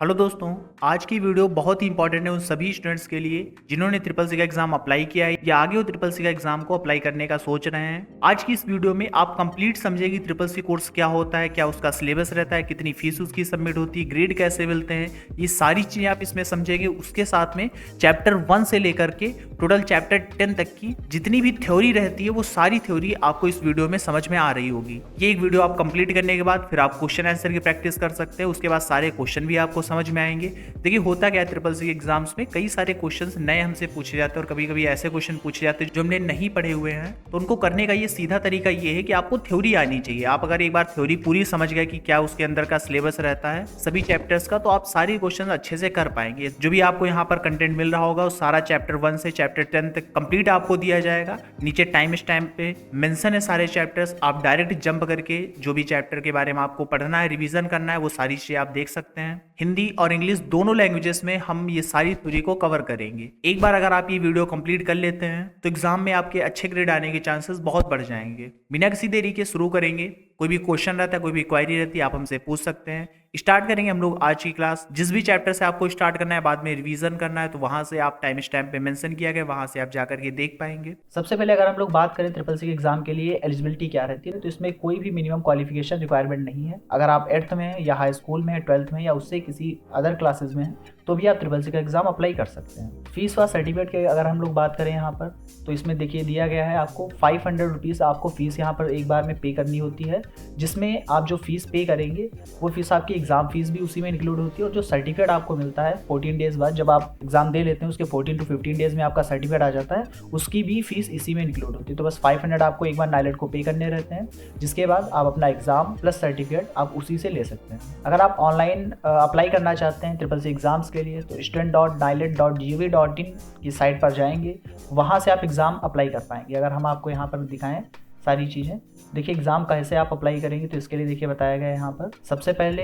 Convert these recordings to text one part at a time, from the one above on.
Hello दोस्तों। आज की वीडियो बहुत ही इंपॉर्टेंट है उन सभी स्टूडेंट्स के लिए जिन्होंने ट्रिपल सी का एग्जाम अप्लाई किया है या आगे वो ट्रिपल सी का एग्जाम को अप्लाई करने का सोच रहे हैं। आज की इस वीडियो में आप कंप्लीट समझेंगे ट्रिपल सी कोर्स क्या होता है, क्या उसका सिलेबस रहता है, कितनी फीस उसकी सबमिट होती है, ग्रेड कैसे मिलते हैं, ये सारी चीज़ें आप इसमें समझेंगे। उसके साथ में चैप्टर 1 से लेकर के टोटल चैप्टर 10 तक की जितनी भी थ्योरी रहती है वो सारी थ्योरी आपको इस वीडियो में समझ में आ रही होगी। ये एक वीडियो आप कंप्लीट करने के बाद फिर आप क्वेश्चन आंसर की प्रैक्टिस कर सकते हैं। उसके बाद सारे क्वेश्चन भी आपको समझ में आएंगे। देखिए होता क्या है, ट्रिपल सी एग्जाम्स में कई सारे क्वेश्चंस नए हमसे पूछे जाते हैं और कभी कभी ऐसे क्वेश्चन पूछे जाते हैं जो हमने नहीं पढ़े हुए हैं। तो उनको करने का ये सीधा तरीका ये है कि आपको थ्योरी आनी चाहिए। आप अगर एक बार थ्योरी पूरी समझ गए कि क्या उसके अंदर का सिलेबस रहता है सभी चैप्टर्स का, तो आप सारे क्वेश्चन अच्छे से कर पाएंगे। जो भी आपको यहाँ पर कंटेंट मिल रहा होगा वो सारा चैप्टर 1 से चैप्टर 10 तक कंप्लीट आपको दिया जाएगा। नीचे टाइम स्टैम्प पे मेंशन है सारे चैप्टर्स। आप डायरेक्ट जंप करके जो भी चैप्टर के बारे में आपको पढ़ना है, रिवीजन करना है, वो सारी चीजें आप देख सकते हैं। हिंदी और इंग्लिश दोनों लैंग्वेजेस में हम ये सारी थ्योरी को कवर करेंगे। एक बार अगर आप ये वीडियो कंप्लीट कर लेते हैं तो एग्जाम में आपके अच्छे ग्रेड आने के चांसेस बहुत बढ़ जाएंगे। बिना किसी देरी के शुरू करेंगे। कोई भी क्वेश्चन रहता है, कोई भी क्वेरी रहती है, आप हमसे पूछ सकते हैं। स्टार्ट करेंगे हम लोग आज की क्लास। जिस भी चैप्टर से आपको स्टार्ट करना है, बाद में रिवीजन करना है, तो वहां से आप टाइम स्टैम्प पे मेंशन किया गया, वहां से आप जाकर के देख पाएंगे। सबसे पहले अगर हम लोग बात करें ट्रिपल सी के एग्जाम के लिए एलिजिबिलिटी क्या रहती है, तो इसमें कोई भी मिनिमम क्वालिफिकेशन रिक्वायरमेंट नहीं है। अगर आप 8th में हैं या हाई स्कूल में है, 12th में या उससे किसी अदर क्लासेस में हैं, तो भी आप ट्रिपल सी का एग्जाम अप्लाई कर सकते हैं। फीस व सर्टिफिकेट की अगर हम लोग बात करें यहाँ पर, तो इसमें देखिए दिया गया है आपको 500 रुपीज़ आपको फीस यहाँ पर एक बार में पे करनी होती है। जिसमें आप जो फीस पे करेंगे वो फीस आपकी एग्जाम फीस भी उसी में इंक्लूड होती है। और जो सर्टिफिकेट आपको मिलता है 14 डेज बाद, जब आप एग्जाम दे लेते हैं उसके 14 to 15 डेज में आपका सर्टिफिकेट आ जाता है, उसकी भी फीस इसी में इंक्लूड होती है। तो बस 500 आपको एक बार नाइलेट को पे करने रहते हैं, जिसके बाद आप अपना एग्जाम प्लस सर्टिफिकेट आप उसी से ले सकते हैं। अगर आप ऑनलाइन अप्लाई करना चाहते हैं ट्रिपल सी एग्जाम्स के लिए, तो student.nilet.gov.in की साइट पर जाएंगे, वहाँ से आप एग्ज़ाम अप्लाई कर पाएंगे। अगर हम आपको यहाँ पर दिखाएं सारी चीज़ें, देखिए एग्ज़ाम कैसे आप अप्लाई करेंगे, तो इसके लिए देखिए बताया गया है यहाँ पर। सबसे पहले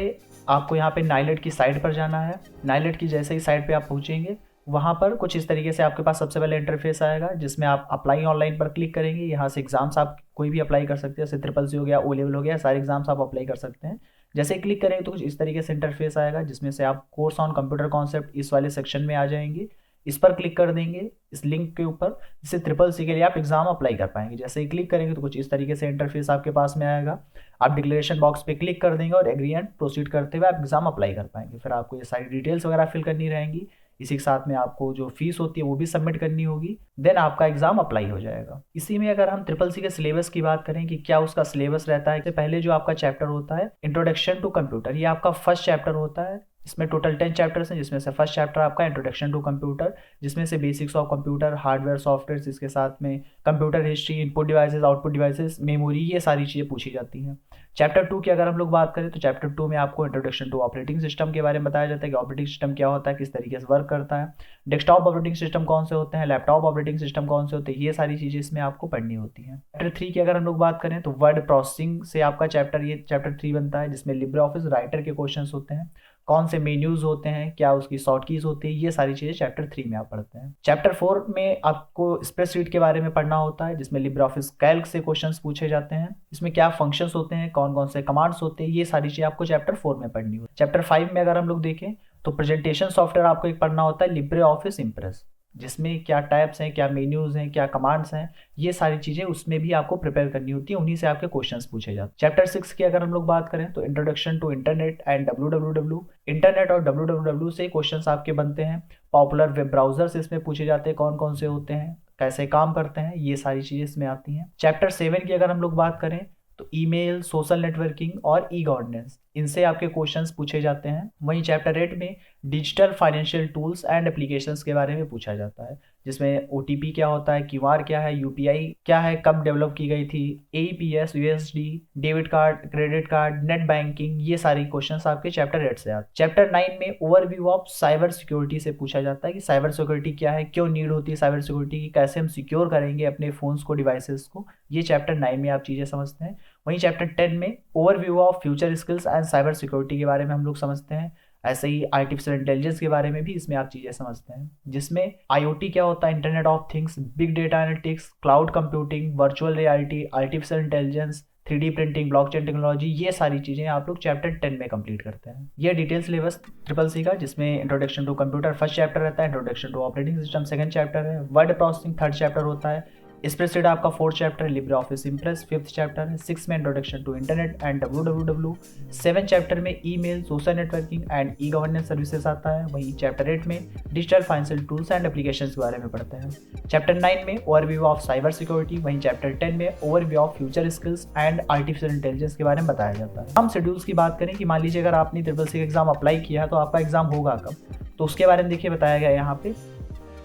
आपको यहाँ पे नाइलेट की साइट पर जाना है। नाइलेट की जैसे ही साइट पे आप पहुँचेंगे, वहाँ पर कुछ इस तरीके से आपके पास सबसे पहले इंटरफेस आएगा, जिसमें आप अप्लाई ऑनलाइन पर क्लिक करेंगे। यहाँ से एग्जाम्स आप कोई भी अप्लाई कर सकते हैं, जैसे ट्रिपल सी हो गया, ओ लेवल हो गया, सारे एग्जाम्स आप अप्लाई कर सकते हैं। जैसे क्लिक करेंगे तो कुछ इस तरीके से इंटरफेस आएगा, जिसमें से आप कोर्स ऑन कंप्यूटर कॉन्सेप्ट इस वाले सेक्शन में आ जाएंगे। इस पर क्लिक कर देंगे, इस लिंक के ऊपर, जिससे ट्रिपल सी के लिए आप एग्जाम अप्लाई कर पाएंगे। जैसे ही क्लिक करेंगे तो कुछ इस तरीके से इंटरफेस आपके पास में आएगा। आप डिक्लेरेशन बॉक्स पे क्लिक कर देंगे और एग्री एंड प्रोसीड करते हुए आप एग्जाम अप्लाई कर पाएंगे। फिर आपको ये सारी डिटेल्स वगैरह फिल करनी रहेंगी। इसी के साथ में आपको जो फीस होती है वो भी सबमिट करनी होगी। देन आपका एग्जाम अप्लाई हो जाएगा। इसी में अगर हम ट्रिपल सी के सिलेबस की बात करें कि क्या उसका सिलेबस रहता है, तो पहले जो आपका चैप्टर होता है इंट्रोडक्शन टू कंप्यूटर, ये आपका फर्स्ट चैप्टर होता है। इसमें टोटल 10 चैप्टर्स हैं, जिसमें से फर्स्ट चैप्टर आपका इंट्रोडक्शन टू कंप्यूटर, जिसमें से basics of computer, hardware, software, इसके साथ में computer history, input devices, output devices, memory, ये सारी चीज़ें पूछी जाती हैं। चैप्टर 2 की अगर हम लोग बात करें, तो चैप्टर 2 में आपको इंट्रोडक्शन टू ऑपरेटिंग सिस्टम के बारे में बताया जाता है कि ऑपरेटिंग सिस्टम क्या होता है, किस तरीके से वर्क करता है, डेस्कटॉप ऑपरेटिंग सिस्टम कौन से होते हैं, लैपटॉप ऑपरेटिंग सिस्टम कौन से होते हैं, ये सारी चीज़ें इसमें आपको पढ़नी होती हैं। चैप्टर 3 की अगर हम लोग बात करें, तो वर्ड प्रोसेसिंग से आपका चैप्टर 3 बनता है, जिसमें लिब्रे ऑफिस राइटर के क्वेश्चन होते हैं, कौन से मेन्यूज होते हैं, क्या उसकी शॉर्ट कीज होती है, ये सारी चीज़ें चैप्टर 3 में आप पढ़ते हैं। चैप्टर 4 में आपको स्प्रेडशीट के बारे में पढ़ना होता है, जिसमें लिब्रे ऑफिस कैल्क से क्वेश्चंस पूछे जाते हैं। इसमें क्या फंक्शंस होते हैं, कौन कौन से कमांड्स होते हैं, ये सारी चीज़ें आपको चैप्टर 4 में पढ़नी होती है। चैप्टर 5 में अगर हम लोग देखें, तो प्रेजेंटेशन सॉफ्टवेयर आपको एक पढ़ना होता है, लिब्रे ऑफिस इम्प्रेस, जिसमें क्या टाइप्स हैं, क्या मेन्यूज हैं, क्या कमांड्स हैं, ये सारी चीज़ें उसमें भी आपको प्रिपेयर करनी होती है। उन्हीं से आपके क्वेश्चंस पूछे जाते हैं। चैप्टर 6 की अगर हम लोग बात करें, तो introduction to internet and www, internet और www से क्वेश्चंस आपके बनते हैं। पॉपुलर वेब ब्राउजर्स इसमें पूछे जाते हैं, कौन कौन से होते हैं, कैसे काम करते हैं, ये सारी चीज़ें इसमें आती हैं। चैप्टर 7 की अगर हम लोग बात करें, तो ईमेल, सोशल नेटवर्किंग और ई गवर्नेंस, इनसे आपके क्वेश्चंस पूछे जाते हैं। वहीं चैप्टर 8 में digital financial tools and applications के बारे में पूछा जाता है, जिसमें OTP क्या होता है, QR क्या है, UPI क्या है, कब डेवलप की गई थी, AEPS, USD, debit card, credit card, net banking, ये सारी क्वेश्चंस आपके चैप्टर 8 से आते हैं। चैप्टर 9 में ओवरव्यू ऑफ साइबर सिक्योरिटी से पूछा जाता है कि साइबर सिक्योरिटी क्या है, क्यों नीड होती है साइबर सिक्योरिटी की, कैसे हम सिक्योर करेंगे अपने फोन्स को, डिवाइसेस को, ये चैप्टर 9 में आप चीज़ें समझते हैं। वहीं चैप्टर 10 में overview of future skills and cyber security के बारे में हम लोग समझते हैं। ऐसे ही आर्टिफिशियल इंटेलिजेंस के बारे में भी इसमें आप चीज़ें समझते हैं, जिसमें IoT क्या होता है, internet of things, big data analytics, cloud computing, virtual reality, artificial intelligence, 3D printing, blockchain technology, ये सारी चीज़ें आप लोग चैप्टर 10 में कंप्लीट करते हैं। ये डिटेल सिलेबस ट्रिपल सी का, जिसमें introduction to computer first chapter रहता है, introduction to operating system second chapter है, वर्ड प्रोसेसिंग थर्ड चैप्टर होता है, स्प्रेडशीट आपका fourth chapter, Libre Office Impress fifth chapter है, 6 में introduction to internet and www, 7 chapter में email, social networking and e governance services आता है। वहीं चैप्टर 8 में digital financial tools and application के बारे में पढ़ते हैं। चैप्टर 9 में ओवरव्यू ऑफ साइबर सिक्योरिटी, वहीं चैप्टर 10 में overview of future skills and artificial intelligence के बारे में बताया जाता है। हम शेड्यूल्स की बात करें कि मान लीजिए अगर आपने ट्रिपल सी का एग्जाम अप्लाई किया तो आपका एग्जाम होगा कब, तो उसके बारे में देखिए बताया गया है यहाँ पे।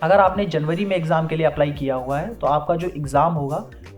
अगर आपने जनवरी में एग्ज़ाम के लिए अप्लाई किया हुआ है तो आपका जो एग्ज़ाम होगा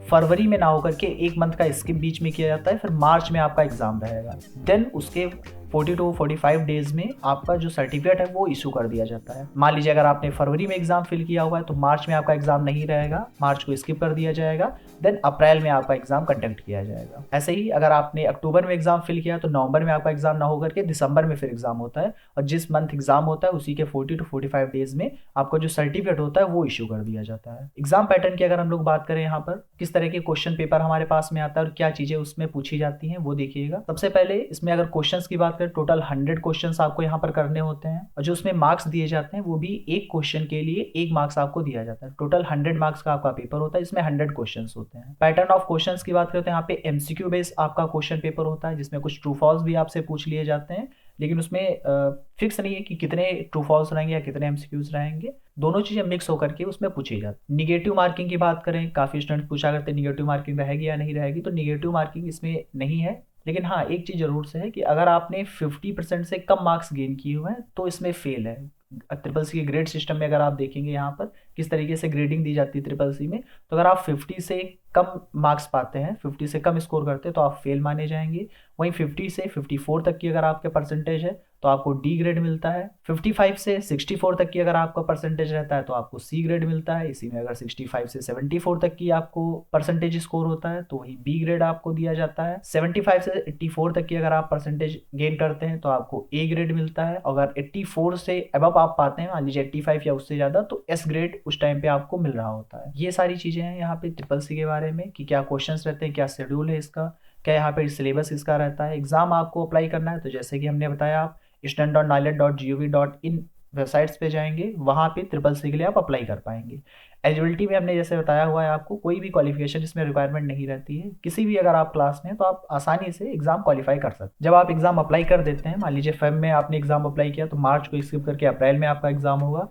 फरवरी में ना होकर के एक मंथ का स्किप बीच में किया जाता है, फिर मार्च में आपका एग्ज़ाम रहेगा। देन उसके 40 to 45 डेज में आपका जो सर्टिफिकेट है वो इशू कर दिया जाता है। मान लीजिए अगर आपने फरवरी में एग्जाम फिल किया हुआ है तो मार्च में आपका एग्जाम नहीं रहेगा, मार्च को स्किप कर दिया जाएगा, देन अप्रैल में आपका एग्जाम कंडक्ट किया जाएगा। ऐसे ही अगर आपने अक्टूबर में एग्जाम फिल किया तो नवंबर में आपका एग्जाम ना होकर के दिसंबर में फिर एग्जाम होता है, और जिस मंथ एग्जाम होता है उसी के 40 to 45 डेज में आपका जो सर्टिफिकेट होता है वो इशू कर दिया जाता है। एग्जाम पैटर्न की अगर हम लोग बात करें यहाँ पर किस तरह के क्वेश्चन पेपर हमारे पास में आता है और क्या चीजें उसमें पूछी जाती हैं वो देखिएगा। सबसे पहले इसमें अगर क्वेश्चंस की बात करें, टोटल 100 क्वेश्चंस आपको यहाँ पर करने होते हैं, और जो उसमें मार्क्स दिए जाते हैं वो भी एक क्वेश्चन के लिए 1 मार्क्स आपको दिया जाता है। टोटल 100 मार्क्स का आपका पेपर होता है, इसमें 100 क्वेश्चंस होते हैं। पैटर्न ऑफ क्वेश्चंस की बात करें तो यहाँ पे एमसीक्यू बेस्ड आपका क्वेश्चन पेपर होता है, जिसमें कुछ ट्रू फॉल्स भी आपसे पूछ लिए जाते हैं, लेकिन उसमें फिक्स नहीं है कि कितने ट्रू फॉल्स रहेंगे या कितने एमसीक्यूज रहेंगे, दोनों चीजें मिक्स होकर के उसमें पूछी जाती है। निगेटिव मार्किंग की बात करें, काफी स्टूडेंट पूछा करते हैं निगेटिव मार्किंग रहेगी या नहीं रहेगी, तो निगेटिव मार्किंग इसमें नहीं है, लेकिन हाँ एक चीज़ जरूर से है कि अगर आपने 50% से कम मार्क्स गेन किए हुए हैं तो इसमें फेल है। ट्रिपल सी के ग्रेड सिस्टम में अगर आप देखेंगे यहाँ पर किस तरीके से ग्रेडिंग दी जाती है ट्रिपल सी में, तो अगर आप 50 से कम मार्क्स पाते हैं, 50 से कम स्कोर करते हैं तो आप फेल माने जाएंगे। वहीं 50 से 54 तक की अगर आपके परसेंटेज है तो आपको डी ग्रेड मिलता है। 55 से 64 तक की अगर आपका परसेंटेज रहता है तो आपको सी ग्रेड मिलता है। इसी में अगर 65 से 74 तक की आपको परसेंटेज स्कोर होता है तो वही बी ग्रेड आपको दिया जाता है। 75 से 84 तक की अगर आप परसेंटेज गेन करते हैं तो आपको ए ग्रेड मिलता है। अगर 84 से अबव आप पाते हैं, मान लीजिए 85 या उससे ज़्यादा, तो एस ग्रेड उस टाइम पे आपको मिल रहा होता है। ये सारी चीज़ें हैं यहाँ पे ट्रिपल सी के बारे में कि क्या क्वेश्चंस रहते हैं, क्या शेड्यूल है इसका, क्या यहाँ पे सिलेबस इसका रहता है। एग्जाम आपको अप्लाई करना है तो जैसे कि हमने बताया आप student.niled.gov.in वेबसाइट्स पे जाएंगे, वहाँ पे ट्रिपल सी के लिए आप अप्लाई कर पाएंगे। एलिजिबिलिटी में हमने जैसे बताया हुआ है आपको कोई भी क्वालिफिकेशन इसमें रिक्वायरमेंट नहीं रहती है, किसी भी अगर आप क्लास में तो आप आसानी से एग्जाम क्वालिफाई कर सकते हैं। जब आप एग्जाम अप्लाई कर देते हैं, मान लीजिए फेब में आपने एग्जाम अप्लाई किया तो मार्च को स्किप करके अप्रैल में आपका एग्जाम होगा,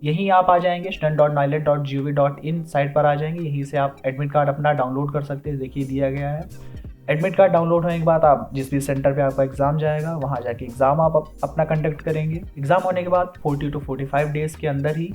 यहीं आप आ जाएंगे student.niled.gov.in साइट पर आ जाएंगे, यहीं से आप एडमिट कार्ड अपना डाउनलोड कर सकते हैं, देखिए दिया गया है। एडमिट कार्ड डाउनलोड होने के बाद आप जिस भी सेंटर पे आपका एग्जाम जाएगा वहाँ जाके एग्जाम आप अपना कंडक्ट करेंगे। एग्जाम होने के बाद 40 to 45 डेज के अंदर ही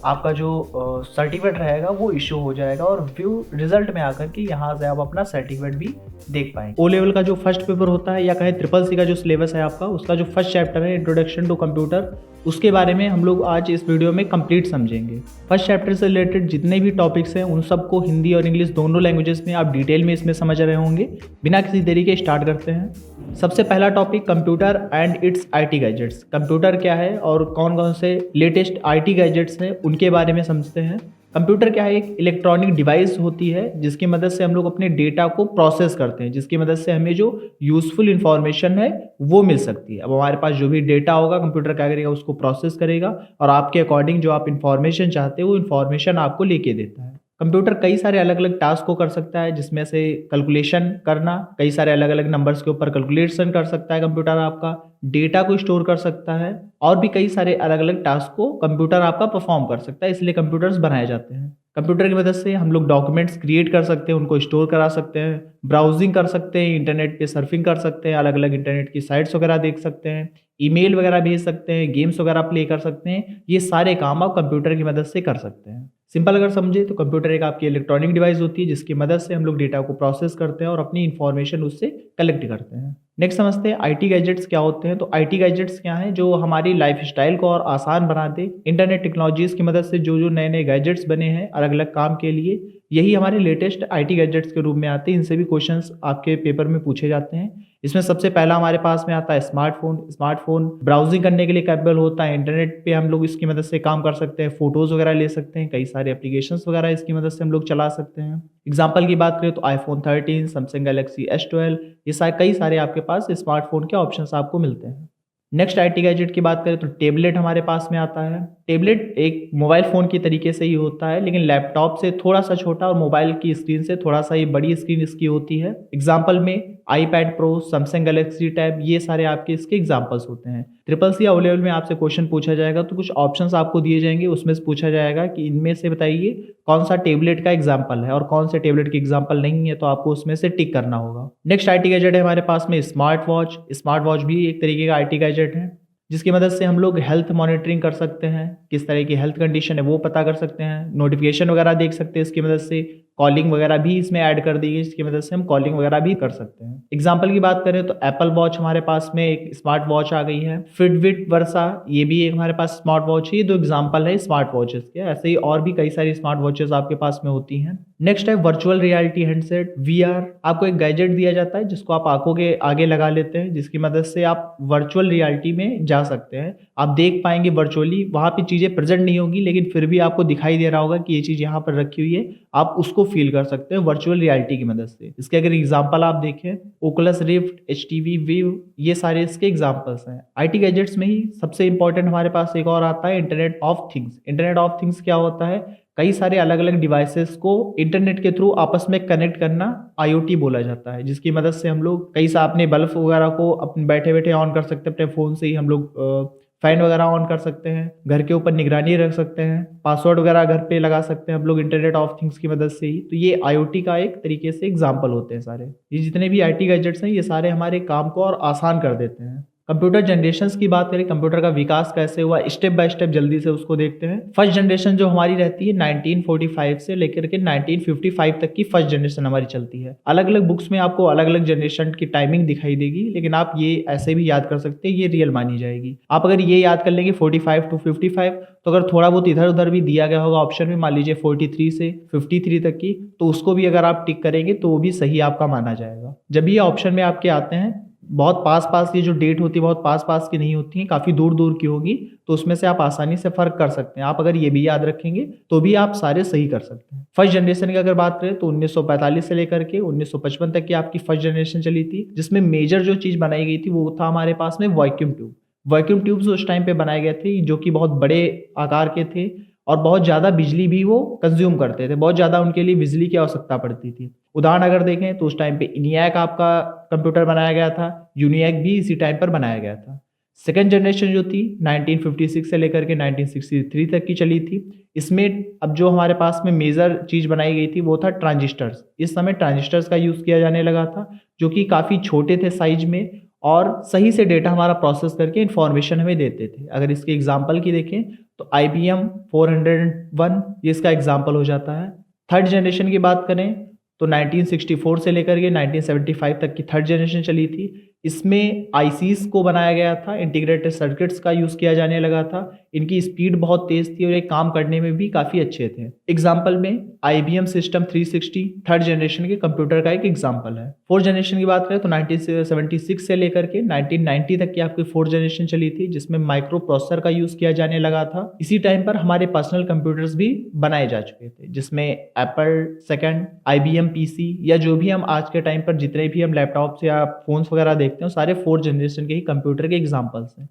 आपका जो सर्टिफिकेट रहेगा वो इशू हो जाएगा, और व्यू रिजल्ट में आकर के यहाँ से आप अपना सर्टिफिकेट भी देख पाएंगे। ओ लेवल का जो फर्स्ट पेपर होता है या कहें ट्रिपल सी का जो सिलेबस है आपका, उसका जो फर्स्ट चैप्टर है इंट्रोडक्शन टू कंप्यूटर, उसके बारे में हम लोग आज इस वीडियो में कंप्लीट समझेंगे। फर्स्ट चैप्टर से रिलेटेड जितने भी टॉपिक्स हैं उन सबको हिंदी और इंग्लिश दोनों लैंग्वेजेस में आप डिटेल में इसमें समझ रहे होंगे। बिना किसी देरी के स्टार्ट करते हैं। सबसे पहला topic computer and it's IT gadgets. Computer क्या है और कौन कौन से लेटेस्ट आईटी गैजेट्स हैं उनके बारे में समझते हैं। कंप्यूटर क्या है, एक इलेक्ट्रॉनिक डिवाइस होती है जिसकी मदद से हम लोग अपने डेटा को प्रोसेस करते हैं, जिसकी मदद से हमें जो यूजफुल इंफॉर्मेशन है वो मिल सकती है। अब हमारे पास जो भी डेटा होगा कंप्यूटर क्या करेगा, उसको प्रोसेस करेगा और आपके अकॉर्डिंग जो आप इंफॉर्मेशन चाहते हो वो इंफॉर्मेशन आपको लेके देता है। कंप्यूटर कई सारे अलग अलग टास्क को कर सकता है, जिसमें से कैलकुलेशन करना, कई सारे अलग अलग नंबर्स के ऊपर कैलकुलेशन कर सकता है कंप्यूटर आपका, डेटा को स्टोर कर सकता है, और भी कई सारे अलग अलग टास्क को कंप्यूटर आपका परफॉर्म कर सकता है, इसलिए कंप्यूटर्स बनाए जाते हैं। कंप्यूटर की मदद से हम लोग डॉक्यूमेंट्स क्रिएट कर सकते हैं, उनको स्टोर करा सकते हैं, ब्राउजिंग कर सकते हैं, इंटरनेट पे सर्फिंग कर सकते हैं, अलग अलग इंटरनेट की साइट्स वगैरह देख सकते हैं, ईमेल वगैरह भेज सकते हैं, गेम्स वगैरह प्ले कर सकते हैं। ये सारे काम आप कंप्यूटर की मदद से कर सकते हैं। सिंपल अगर समझे तो कंप्यूटर एक आपकी इलेक्ट्रॉनिक डिवाइस होती है जिसकी मदद से हम लोग डेटा को प्रोसेस करते हैं और अपनी इंफॉर्मेशन उससे कलेक्ट करते हैं। नेक्स्ट समझते हैं आईटी गैजेट्स क्या होते हैं। तो आईटी गैजेट्स क्या हैं, जो हमारी लाइफ स्टाइल को और आसान बना दे। इंटरनेट टेक्नोलॉजीज की मदद से जो जो नए नए गैजेट्स बने हैं अलग अलग काम के लिए, यही हमारे लेटेस्ट आईटी गैजेट्स के रूप में आते हैं। इनसे भी क्वेश्चंस आपके पेपर में पूछे जाते हैं। इसमें सबसे पहला हमारे पास में आता है स्मार्टफोन। स्मार्टफोन ब्राउजिंग करने के लिए कैपेबल होता है। इंटरनेट पे हम लोग इसकी मदद से काम कर सकते हैं, फोटोज़ वगैरह ले सकते हैं, कई सारे एप्लीकेशंस वगैरह इसकी मदद से हम लोग चला सकते हैं। एग्जाम्पल की बात करें तो iPhone 13, सैमसंग गैलेक्सी S12, ये कई सारे आपके पास स्मार्टफोन के ऑप्शंस आपको मिलते हैं। नेक्स्ट आईटी गैजेट की बात करें तो टेबलेट हमारे पास में आता है। टेबलेट एक मोबाइल फ़ोन की तरीके से ही होता है, लेकिन लैपटॉप से थोड़ा सा छोटा और मोबाइल की स्क्रीन से थोड़ा सा ये बड़ी स्क्रीन इसकी होती है। एग्जाम्पल में iPad Pro, Samsung Galaxy tab, ये सारे आपके इसके एग्जाम्पल्स होते हैं। ट्रिपल सी ओ लेवल में आपसे क्वेश्चन पूछा जाएगा तो कुछ ऑप्शंस आपको दिए जाएंगे, उसमें से पूछा जाएगा कि इनमें से बताइए कौन सा टेबलेट का एग्जाम्पल है और कौन से टेबलेट की एग्जाम्पल नहीं है, तो आपको उसमें से टिक करना होगा। नेक्स्ट आईटी गैजेट है हमारे पास में स्मार्ट वॉच। स्मार्ट वॉच भी एक तरीके का आईटी गैजेट है, जिसकी मदद से हम लोग हेल्थ मॉनिटरिंग कर सकते हैं, किस तरह की हेल्थ कंडीशन है वो पता कर सकते हैं, नोटिफिकेशन वगैरह देख सकते हैं इसकी मदद से। कॉलिंग वगैरह भी इसमें ऐड कर दी गई, जिसकी मदद से हम कॉलिंग वगैरह भी कर सकते हैं। एग्जाम्पल की बात करें तो एप्पल वॉच हमारे पास में एक स्मार्ट वॉच आ गई है। फिटबिट वर्सा, ये भी एक हमारे पास स्मार्ट वॉच है। ये दो एग्जाम्पल है स्मार्ट वॉचेस के, ऐसे ही और भी कई सारी स्मार्ट वॉचेस आपके पास में होती हैं। नेक्स्ट है वर्चुअल रियलिटी हेडसेट, VR। आपको एक गैजेट दिया जाता है जिसको आप आंखों के आगे लगा लेते हैं, जिसकी मदद से आप वर्चुअल रियलिटी में जा सकते हैं। आप देख पाएंगे वर्चुअली, वहाँ पे चीज़ें प्रेजेंट नहीं होगी लेकिन फिर भी आपको दिखाई दे रहा होगा कि ये चीज़ यहाँ पर रखी हुई है, आप उसको फील कर सकते हैं वर्चुअल रियलिटी की मदद से। इसके अगर एग्जाम्पल आप देखें, ओकुलस रिफ्ट, HTC Vive, ये सारे इसके एग्जाम्पल्स हैं। आईटी गैजेट्स में ही सबसे इंपॉर्टेंट हमारे पास एक और आता है internet of things. Internet of things क्या होता है? कई सारे अलग अलग डिवाइसेस को इंटरनेट के थ्रू आपस में कनेक्ट करना IoT बोला जाता है, जिसकी मदद से हम लोग कई सा अपने बल्ब वगैरह को अपने बैठे बैठे ऑन कर सकते हैं। अपने फ़ोन से ही हम लोग फैन वगैरह ऑन कर सकते हैं, घर के ऊपर निगरानी रख सकते हैं, पासवर्ड वगैरह घर पे लगा सकते हैं हम लोग इंटरनेट ऑफ थिंग्स की मदद से ही। तो ये IoT का एक तरीके से एग्जाम्पल होते हैं सारे। ये जितने भी आईटी गैजेट्स हैं ये सारे हमारे काम को और आसान कर देते हैं। कंप्यूटर जनरेशंस की बात करें, कंप्यूटर का विकास कैसे हुआ, स्टेप बाय स्टेप जल्दी से उसको देखते हैं। फर्स्ट जनरेशन जो हमारी रहती है 1945 से लेकर के 1955 तक की फर्स्ट जनरेशन हमारी चलती है। अलग अलग बुक्स में आपको अलग अलग जनरेशन की टाइमिंग दिखाई देगी, लेकिन आप ये ऐसे भी याद कर सकते हैं, ये रियल मानी जाएगी। आप अगर ये याद कर लेंगे 45 to 55, तो अगर थोड़ा बहुत इधर उधर भी दिया गया होगा ऑप्शन में, मान लीजिए 43 से 53 तक की, तो उसको भी अगर आप टिक करेंगे तो वो भी सही आपका माना जाएगा। जब ये ऑप्शन में आपके आते हैं, बहुत पास पास ये जो डेट होती है बहुत पास पास की नहीं होती है, काफ़ी दूर दूर की होगी, तो उसमें से आप आसानी से फ़र्क कर सकते हैं। आप अगर ये भी याद रखेंगे तो भी आप सारे सही कर सकते हैं। फर्स्ट जनरेशन की अगर बात करें तो 1945 से लेकर के 1955 तक की आपकी फर्स्ट जनरेशन चली थी, जिसमें मेजर जो चीज़ बनाई गई थी वो था हमारे पास में वैक्यूम ट्यूब। वैक्यूम ट्यूब्स उस टाइम पे बनाए गए थे जो कि बहुत बड़े आकार के थे और बहुत ज़्यादा बिजली भी वो कंज्यूम करते थे, बहुत ज़्यादा उनके लिए बिजली की आवश्यकता पड़ती थी। उदाहरण अगर देखें तो उस टाइम पे इनियाक आपका कंप्यूटर बनाया गया था, यूनियाक भी इसी टाइम पर बनाया गया था। सेकेंड जनरेशन जो थी 1956 से लेकर के 1963 तक की चली थी। इसमें अब जो हमारे पास में मेजर चीज़ बनाई गई थी वो था ट्रांजिस्टर्स। इस समय ट्रांजिस्टर्स का यूज़ किया जाने लगा था, जो कि काफ़ी छोटे थे साइज में और सही से डेटा हमारा प्रोसेस करके इन्फॉर्मेशन हमें देते थे। अगर इसके एग्जाम्पल की देखें तो IBM 401 ये इसका एग्जाम्पल हो जाता है। थर्ड जनरेशन की बात करें तो 1964 से लेकर के 1975 तक की थर्ड जनरेशन चली थी। इसमें ICs को बनाया गया था, इंटीग्रेटेड सर्किट्स का यूज़ किया जाने लगा था। इनकी स्पीड बहुत तेज़ थी और ये काम करने में भी काफ़ी अच्छे थे। एग्जाम्पल में IBM सिस्टम 360 थर्ड जनरेशन के कंप्यूटर का एक एग्जाम्पल है। फोर्थ जनरेशन की बात करें तो 1976 से लेकर के 1990 तक की आपकी फोर्थ जनरेशन चली थी, जिसमें माइक्रो प्रोसेसर का यूज़ किया जाने लगा था। इसी टाइम पर हमारे पर्सनल कंप्यूटर्स भी बनाए जा चुके थे, जिसमें एप्पल सेकेंड, IBM PC या जो भी हम आज के टाइम पर जितने भी हम लैपटॉप्स या फोन्स वगैरह देखते हैं सारे फोर्थ जनरेशन के ही कंप्यूटर के एग्जाम्पल्स हैं।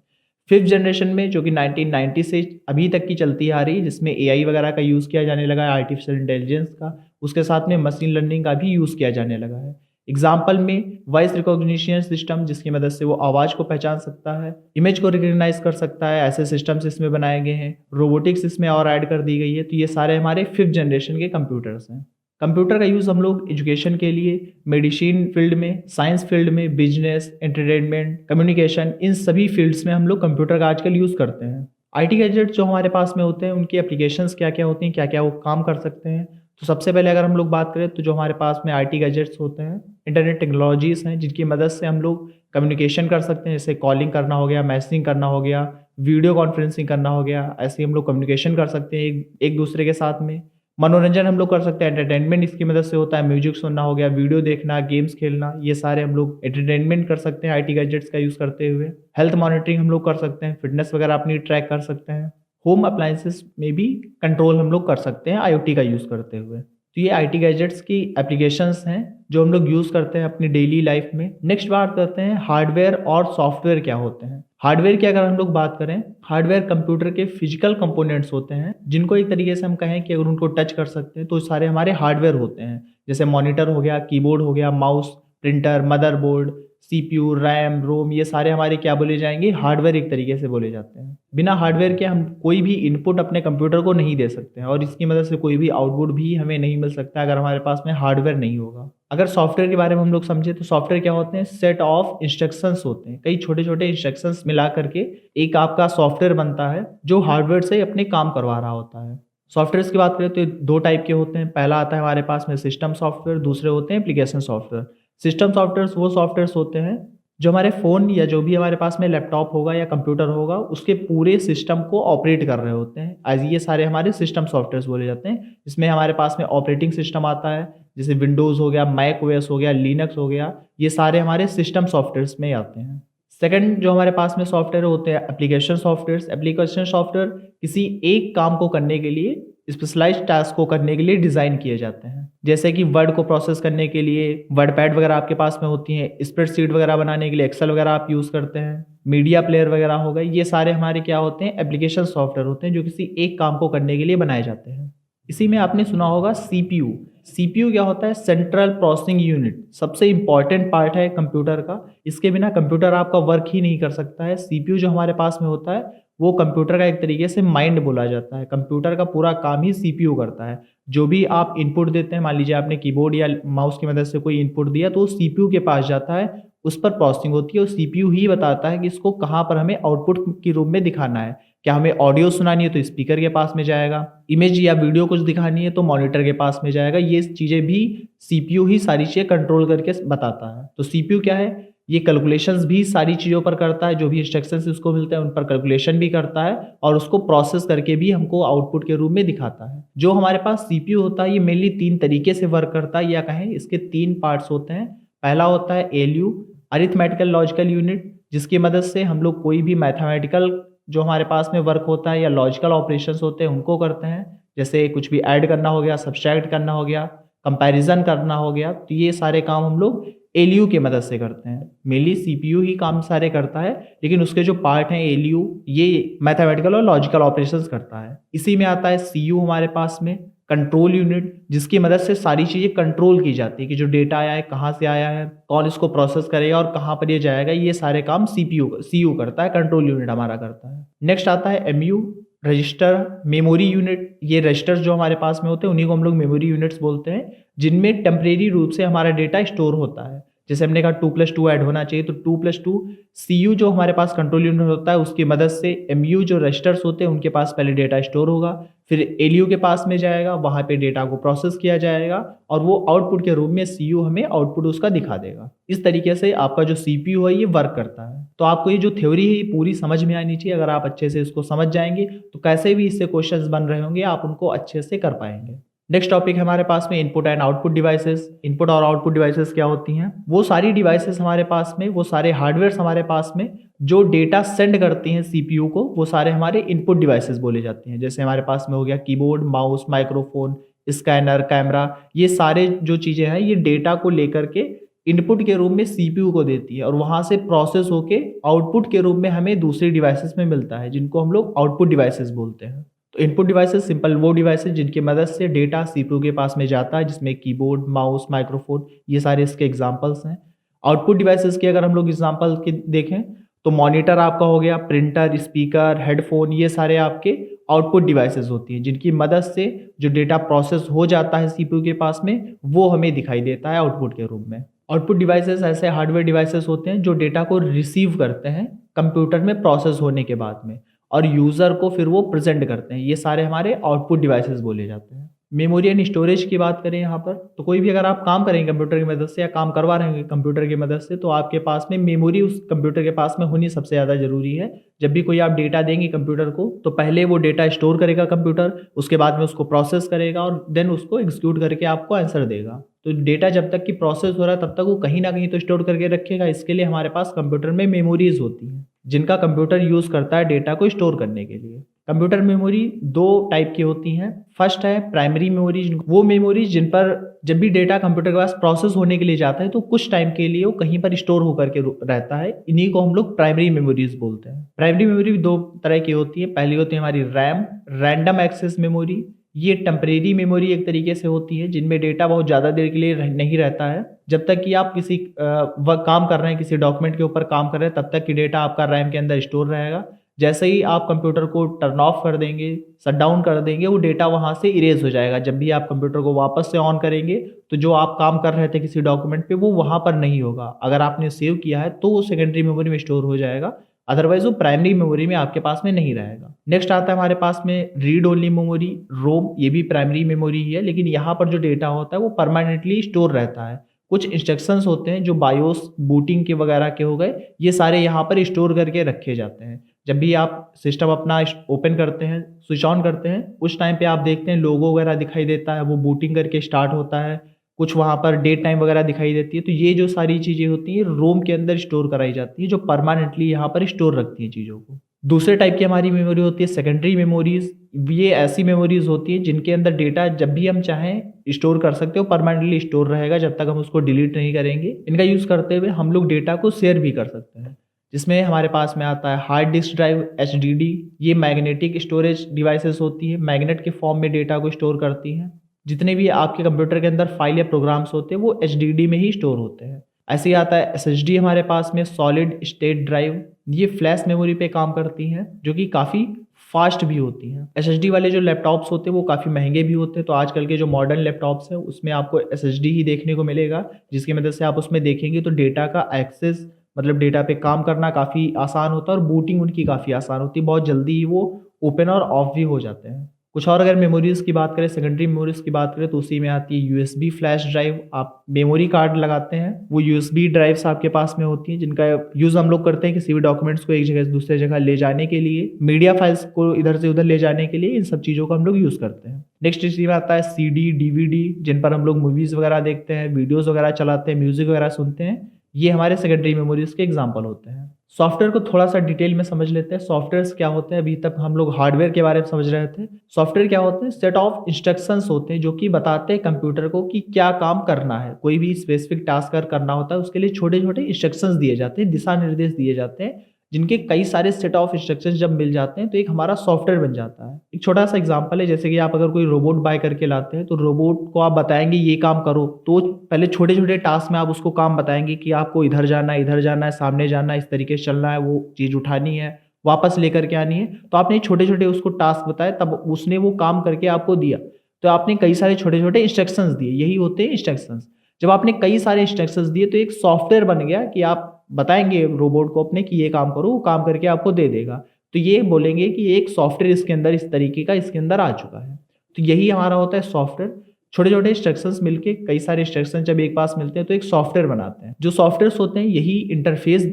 फिफ्थ जनरेशन में जो कि 1990 से अभी तक की चलती आ रही है, जिसमें AI वगैरह का यूज़ किया जाने लगा है, आर्टिफिशियल इंटेलिजेंस का, उसके साथ में मशीन लर्निंग का भी यूज़ किया जाने लगा है। एग्जाम्पल में वॉइस रिकॉग्निशन सिस्टम, जिसकी मदद से वो आवाज़ को पहचान सकता है, इमेज को रिकग्नाइज कर सकता है, ऐसे सिस्टम्स इसमें बनाए गए हैं। रोबोटिक्स इसमें और ऐड कर दी गई है। तो ये सारे हमारे फिफ्थ जनरेशन के कंप्यूटर्स हैं। कंप्यूटर का यूज़ हम लोग एजुकेशन के लिए, मेडिसिन फील्ड में, साइंस फील्ड में, बिजनेस, एंटरटेनमेंट, कम्युनिकेशन, इन सभी फील्ड्स में हम लोग कंप्यूटर का आजकल यूज़ करते हैं। आईटी गैजेट जो हमारे पास में होते हैं उनकी एप्लीकेशंस क्या क्या होती हैं, क्या क्या वो काम कर सकते हैं। तो सबसे पहले अगर हम लोग बात करें तो जो हमारे पास में आईटी गैजेट्स होते हैं, इंटरनेट टेक्नोलॉजीज़ हैं, जिनकी मदद से हम लोग कम्युनिकेशन कर सकते हैं, जैसे कॉलिंग करना हो गया, मैसेजिंग करना हो गया, वीडियो कॉन्फ्रेंसिंग करना हो गया। ऐसे ही हम लोग कम्युनिकेशन कर सकते हैं एक दूसरे के साथ में। मनोरंजन हम लोग कर सकते हैं, एंटरटेनमेंट इसकी मदद से होता है, म्यूजिक सुनना हो गया, वीडियो देखना, गेम्स खेलना, ये सारे हम लोग एंटरटेनमेंट कर सकते हैं आईटी गैजेट्स का यूज़ करते हुए। हेल्थ मॉनिटरिंग हम लोग कर सकते हैं, फिटनेस वगैरह अपनी ट्रैक कर सकते हैं। होम अप्लायंसेस में भी कंट्रोल हम लोग कर सकते हैं आईओटी का यूज़ करते हुए। तो ये आईटी गैजेट्स की एप्लीकेशंस हैं जो हम लोग यूज़ करते हैं अपनी डेली लाइफ में। नेक्स्ट बात करते हैं हार्डवेयर और सॉफ्टवेयर क्या होते हैं। हार्डवेयर की अगर हम लोग बात करें, हार्डवेयर कंप्यूटर के फिजिकल कंपोनेंट्स होते हैं जिनको एक तरीके से हम कहें कि अगर उनको टच कर सकते हैं तो सारे हमारे हार्डवेयर होते हैं। जैसे मॉनिटर हो गया, कीबोर्ड हो गया, mouse, printer, motherboard, CPU, RAM, ROM, ये सारे हमारे क्या बोले जाएंगे, हार्डवेयर एक तरीके से बोले जाते हैं। बिना हार्डवेयर के हम कोई भी इनपुट अपने कंप्यूटर को नहीं दे सकते हैं और इसकी मदद से कोई भी आउटपुट भी हमें नहीं मिल सकता अगर हमारे पास में हार्डवेयर नहीं होगा। अगर सॉफ्टवेयर के बारे में हम लोग समझे तो सॉफ्टवेयर क्या होते हैं, सेट ऑफ इंस्ट्रक्शंस होते हैं, कई छोटे छोटे इंस्ट्रक्शंस मिला करके एक आपका सॉफ्टवेयर बनता है जो हार्डवेयर से अपने काम करवा रहा होता है। सॉफ्टवेयर की बात करें तो दो टाइप के होते हैं। पहला आता है हमारे पास में सिस्टम सॉफ्टवेयर, दूसरे होते हैं एप्लीकेशन सॉफ्टवेयर। सिस्टम सॉफ्टवेयर वो सॉफ्टवेयर होते हैं जो हमारे फ़ोन या जो भी हमारे पास में लैपटॉप होगा या कंप्यूटर होगा उसके पूरे सिस्टम को ऑपरेट कर रहे होते हैं। आज ये सारे हमारे सिस्टम सॉफ्टवेयर्स बोले जाते हैं। इसमें हमारे पास में ऑपरेटिंग सिस्टम आता है, जैसे विंडोज़ हो गया, मैक ओएस हो गया, लिनक्स हो गया, ये सारे हमारे सिस्टम सॉफ्टवेयर्स में आते हैं। सेकंड जो हमारे पास में सॉफ्टवेयर होते हैं एप्लीकेशन सॉफ्टवेयर्स। एप्लीकेशन सॉफ्टवेयर किसी एक काम को करने के लिए, स्पेशलाइज्ड टास्क को करने के लिए डिज़ाइन किए जाते हैं। जैसे कि वर्ड को प्रोसेस करने के लिए वर्ड पैड वगैरह आपके पास में होती हैं, स्प्रेडशीट वगैरह बनाने के लिए एक्सेल वगैरह आप यूज़ करते हैं, मीडिया प्लेयर वगैरह हो गए, ये सारे हमारे क्या होते हैं, एप्लीकेशन सॉफ्टवेयर होते हैं जो किसी एक काम को करने के लिए बनाए जाते हैं। इसी में आपने सुना होगा सीपीयू। सीपीयू क्या होता है, सेंट्रल प्रोसेसिंग यूनिट, सबसे इंपॉर्टेंट पार्ट है कंप्यूटर का। इसके बिना कंप्यूटर आपका वर्क ही नहीं कर सकता है। सीपीयू जो हमारे पास में होता है वो कंप्यूटर का एक तरीके से माइंड बोला जाता है। कंप्यूटर का पूरा काम ही सीपीयू करता है। जो भी आप इनपुट देते हैं, मान लीजिए आपने कीबोर्ड या माउस की मदद से कोई इनपुट दिया तो सीपीयू के पास जाता है, उस पर प्रोसेसिंग होती है और सीपीयू ही बताता है कि इसको कहाँ पर हमें आउटपुट के रूप में दिखाना है। क्या हमें ऑडियो सुनानी है तो स्पीकर के पास में जाएगा, इमेज या वीडियो कुछ दिखानी है तो मॉनिटर के पास में जाएगा। ये चीज़ें भी सीपीयू ही सारी चीज़ें कंट्रोल करके बताता है। तो सीपीयू क्या है, ये कैलकुलेशंस भी सारी चीज़ों पर करता है, जो भी इंस्ट्रक्शंस उसको मिलते हैं उन पर कैलकुलेशन भी करता है और उसको प्रोसेस करके भी हमको आउटपुट के रूप में दिखाता है। जो हमारे पास सीपीयू होता है ये मेनली 3 तरीके से वर्क करता है, या कहें इसके 3 पार्ट्स होते हैं। पहला होता है एलयू, अरिथमेटिकल लॉजिकल यूनिट, जिसकी मदद से हम लोग कोई भी मैथमेटिकल जो हमारे पास में वर्क होता है या लॉजिकल ऑपरेशंस होते हैं उनको करते हैं। जैसे कुछ भी ऐड करना हो गया, सब्सट्रैक्ट करना हो गया, कंपैरिजन करना हो गया, तो ये सारे काम हम लोग एलयू की मदद से करते हैं। मेनली सीपीयू ही काम सारे करता है, लेकिन उसके जो पार्ट हैं एलयू, ये मैथमेटिकल और लॉजिकल ऑपरेशंस करता है। इसी में आता है सीयू हमारे पास में, कंट्रोल यूनिट, जिसकी मदद से सारी चीज़ें कंट्रोल की जाती है कि जो डेटा आया है कहाँ से आया है, कौन इसको प्रोसेस करेगा और कहाँ पर ये जाएगा, ये सारे काम सीयू करता है, कंट्रोल यूनिट हमारा करता है। नेक्स्ट आता है एमयू, रजिस्टर मेमोरी यूनिट। ये रजिस्टर्स जो हमारे पास में होते हैं उन्हीं को हम लोग मेमोरी यूनिट्स बोलते हैं, जिनमें टेम्परेरी रूप से हमारा डेटा स्टोर होता है। जैसे हमने कहा 2+2 ऐड होना चाहिए तो 2+2 सीयू जो हमारे पास कंट्रोल यूनिट होता है उसकी मदद से एमयू जो रजिस्टर्स होते हैं उनके पास पहले डेटा स्टोर होगा, फिर एलयू के पास में जाएगा, वहाँ पे डेटा को प्रोसेस किया जाएगा और वो आउटपुट के रूप में सीयू हमें आउटपुट उसका दिखा देगा। इस तरीके से आपका जो सीपीयू है ये वर्क करता है। तो आपको ये जो थ्योरी है ये पूरी समझ में आनी चाहिए। अगर आप अच्छे से इसको समझ जाएंगे तो कैसे भी इससे क्वेश्चंस बन रहे होंगे आप उनको अच्छे से कर पाएंगे। नेक्स्ट टॉपिक है हमारे पास में input and output devices. Input और आउटपुट डिवाइसेस क्या होती हैं, वो सारी डिवाइसेस हमारे पास में, वो सारे हार्डवेयर हमारे पास में जो डेटा सेंड करती हैं सीपीयू को, वो सारे हमारे इनपुट डिवाइसेस बोले जाते हैं। जैसे हमारे पास में हो गया keyboard, mouse, microphone, scanner, camera, ये सारे जो चीज़ें हैं ये डेटा को लेकर के इनपुट के रूप में सीपीयू को देती है और वहाँ से प्रोसेस होके आउटपुट के रूप में हमें दूसरी डिवाइसेस में मिलता है, जिनको हम लोग आउटपुट डिवाइसेस बोलते हैं। तो इनपुट डिवाइसेस सिंपल वो डिवाइसेस जिनकी मदद से डेटा सीपीयू के पास में जाता है, जिसमें कीबोर्ड, माउस, माइक्रोफोन, ये सारे इसके एग्जांपल्स हैं। आउटपुट डिवाइसेस की अगर हम लोग एग्जांपल के देखें तो मॉनिटर आपका हो गया, प्रिंटर, स्पीकर, हेडफोन, ये सारे आपके आउटपुट डिवाइसेस होती हैं, जिनकी मदद से जो डेटा प्रोसेस हो जाता है सीपीयू के पास में वो हमें दिखाई देता है आउटपुट के रूप में। आउटपुट डिवाइसेस ऐसे हार्डवेयर डिवाइसेस होते हैं जो डेटा को रिसीव करते हैं कंप्यूटर में प्रोसेस होने के बाद में और यूज़र को फिर वो प्रेजेंट करते हैं। ये सारे हमारे आउटपुट डिवाइसेस बोले जाते हैं। मेमोरी एंड स्टोरेज की बात करें यहाँ पर, तो कोई भी अगर आप काम करेंगे कंप्यूटर की मदद से या काम करवा रहे हैं कंप्यूटर की मदद से, तो आपके पास में मेमोरी उस कंप्यूटर के पास में होनी सबसे ज़्यादा ज़रूरी है। जब भी कोई आप डेटा देंगे कंप्यूटर को, तो पहले वो डेटा स्टोर करेगा कंप्यूटर, उसके बाद में उसको प्रोसेस करेगा और देन उसको एग्जीक्यूट करके आपको आंसर देगा। तो डेटा जब तक कि प्रोसेस हो रहा है तब तक वो कहीं ना कहीं तो स्टोर करके रखेगा। इसके लिए हमारे पास कंप्यूटर में मेमोरीज होती हैं, जिनका कंप्यूटर यूज़ करता है डेटा को स्टोर करने के लिए। कंप्यूटर मेमोरी दो टाइप की होती हैं। फर्स्ट है प्राइमरी मेमोरी, वो मेमोरी जिन पर जब भी डेटा कंप्यूटर के पास प्रोसेस होने के लिए जाता है तो कुछ टाइम के लिए वो कहीं पर स्टोर होकर के रहता है। इन्हीं को हम लोग प्राइमरी मेमोरीज बोलते हैं। प्राइमरी मेमोरी दो तरह की होती है। पहली होती है हमारी रैम, रैंडम एक्सेस मेमोरी। ये टेम्परेरी मेमोरी एक तरीके से होती है, जिनमें डेटा बहुत ज़्यादा देर के लिए नहीं रहता है। जब तक कि आप किसी काम कर रहे हैं, किसी डॉक्यूमेंट के ऊपर काम कर रहे हैं, तब तक कि डेटा आपका रैम के अंदर स्टोर रहेगा। जैसे ही आप कंप्यूटर को टर्न ऑफ कर देंगे, शट डाउन कर देंगे, वो डेटा वहाँ से इरेज हो जाएगा। जब भी आप कंप्यूटर को वापस से ऑन करेंगे तो जो आप काम कर रहे थे किसी डॉक्यूमेंट पे, वो वहाँ पर नहीं होगा। अगर आपने सेव किया है तो वो सेकेंडरी मेमोरी में स्टोर हो जाएगा, अदरवाइज वो प्राइमरी मेमोरी में आपके पास में नहीं रहेगा। नेक्स्ट आता है हमारे पास में रीड ओनली मेमोरी, रोम। ये भी प्राइमरी मेमोरी ही है, लेकिन यहाँ पर जो डेटा होता है वो परमानेंटली स्टोर रहता है। कुछ इंस्ट्रक्शंस होते हैं जो बायोस बूटिंग के वगैरह के हो गए, ये सारे यहाँ पर स्टोर करके रखे जाते हैं। जब भी आप सिस्टम अपना ओपन करते हैं, स्विच ऑन करते हैं, उस टाइम पे आप देखते हैं लोगो वगैरह दिखाई देता है, वो बूटिंग करके स्टार्ट होता है। कुछ वहाँ पर डेट टाइम वगैरह दिखाई देती है। तो ये जो सारी चीज़ें होती हैं रोम के अंदर स्टोर कराई जाती है, जो परमानेंटली यहाँ पर स्टोर रखती हैं चीज़ों को। दूसरे टाइप की हमारी मेमोरी होती है सेकेंडरी मेमोरीज। ये ऐसी मेमोरीज होती है जिनके अंदर डेटा जब भी हम चाहें स्टोर कर सकते हो, परमानेंटली स्टोर रहेगा जब तक हम उसको डिलीट नहीं करेंगे। इनका यूज़ करते हुए हम लोग डेटा को शेयर भी कर सकते हैं, जिसमें हमारे पास में आता है हार्ड डिस्क ड्राइव, HDD। ये मैग्नेटिक स्टोरेज डिवाइसेस होती है, मैग्नेट के फॉर्म में डेटा को स्टोर करती हैं। जितने भी आपके कंप्यूटर के अंदर फाइल या प्रोग्राम्स होते हैं वो HDD में ही स्टोर होते हैं। ऐसे ही आता है SSD हमारे पास में, सॉलिड स्टेट ड्राइव। ये फ्लैश मेमोरी पे काम करती हैं, जो कि काफ़ी फास्ट भी होती हैं। SSD वाले जो लैपटॉप्स होते हैं वो काफ़ी महंगे भी होते हैं, तो आजकल के जो मॉडर्न लैपटॉप्स हैं उसमें आपको SSD ही देखने को मिलेगा, जिसकी मदद से आप उसमें देखेंगे तो डेटा का एक्सेस, मतलब डेटा पे काम करना काफ़ी आसान होता है और बूटिंग उनकी काफ़ी आसान होती है। बहुत जल्दी ही वो ओपन और ऑफ भी हो जाते हैं। कुछ और अगर मेमोरीज़ की बात करें, सेकेंडरी मेमोरीज़ की बात करें, तो उसी में आती है USB फ्लैश ड्राइव। आप मेमोरी कार्ड लगाते हैं, वो USB ड्राइव्स आपके पास में होती हैं, जिनका यूज़ हम लोग करते हैं किसी भी डॉक्यूमेंट्स को एक जगह से दूसरे जगह ले जाने के लिए, मीडिया फाइल्स को इधर से उधर ले जाने के लिए। इन सब चीज़ों का हम लोग यूज़ करते हैं। नेक्स्ट इसी में आता है CD, DVD, जिन पर हम लोग मूवीज़ वगैरह देखते हैं, वीडियोज़ वगैरह चलाते हैं, म्यूज़िक वगैरह सुनते हैं। ये हमारे सेकेंडरी मेमोरीज़ के एग्जाम्पल होते हैं। सॉफ्टवेयर को थोड़ा सा डिटेल में समझ लेते हैं। सॉफ्टवेयर्स क्या होते हैं? अभी तक हम लोग हार्डवेयर के बारे में समझ रहे थे। सॉफ्टवेयर क्या होते हैं? सेट ऑफ इंस्ट्रक्शंस होते हैं जो कि बताते हैं कंप्यूटर को कि क्या काम करना है। कोई भी स्पेसिफिक टास्क अगर करना होता है उसके लिए छोटे छोटे इंस्ट्रक्शंस दिए जाते हैं, दिशा निर्देश दिए जाते हैं, जिनके कई सारे सेट ऑफ इंस्ट्रक्शंस जब मिल जाते हैं तो एक हमारा सॉफ्टवेयर बन जाता है। एक छोटा सा एग्जांपल है, जैसे कि आप अगर कोई रोबोट बाय करके लाते हैं तो रोबोट को आप बताएंगे ये काम करो, तो पहले छोटे छोटे टास्क में आप उसको काम बताएंगे कि आपको इधर जाना है, इधर जाना है, सामने जाना है, इस तरीके से चलना है, वो चीज़ उठानी है, वापस लेकर के आनी है। तो आपने छोटे छोटे उसको टास्क बताए, तब उसने वो काम करके आपको दिया। तो आपने कई सारे छोटे छोटे इंस्ट्रक्शंस दिए, यही होते हैं इंस्ट्रक्शंस। जब आपने कई सारे इंस्ट्रक्शंस दिए तो एक सॉफ्टवेयर बन गया कि आप बताएंगे रोबोट को अपने कि ये काम करो, वो काम करके आपको दे देगा। तो ये बोलेंगे कि एक सॉफ्टवेयर इसके अंदर इस तरीके का इसके अंदर आ चुका है। तो यही हमारा होता है सॉफ्टवेयर। छोटे छोटे इंस्ट्रक्शंस मिलके, कई सारे इंस्ट्रक्शन जब एक पास मिलते हैं तो एक सॉफ्टवेयर बनाते हैं। जो सॉफ्टवेयर्स होते हैं यही इंटरफेस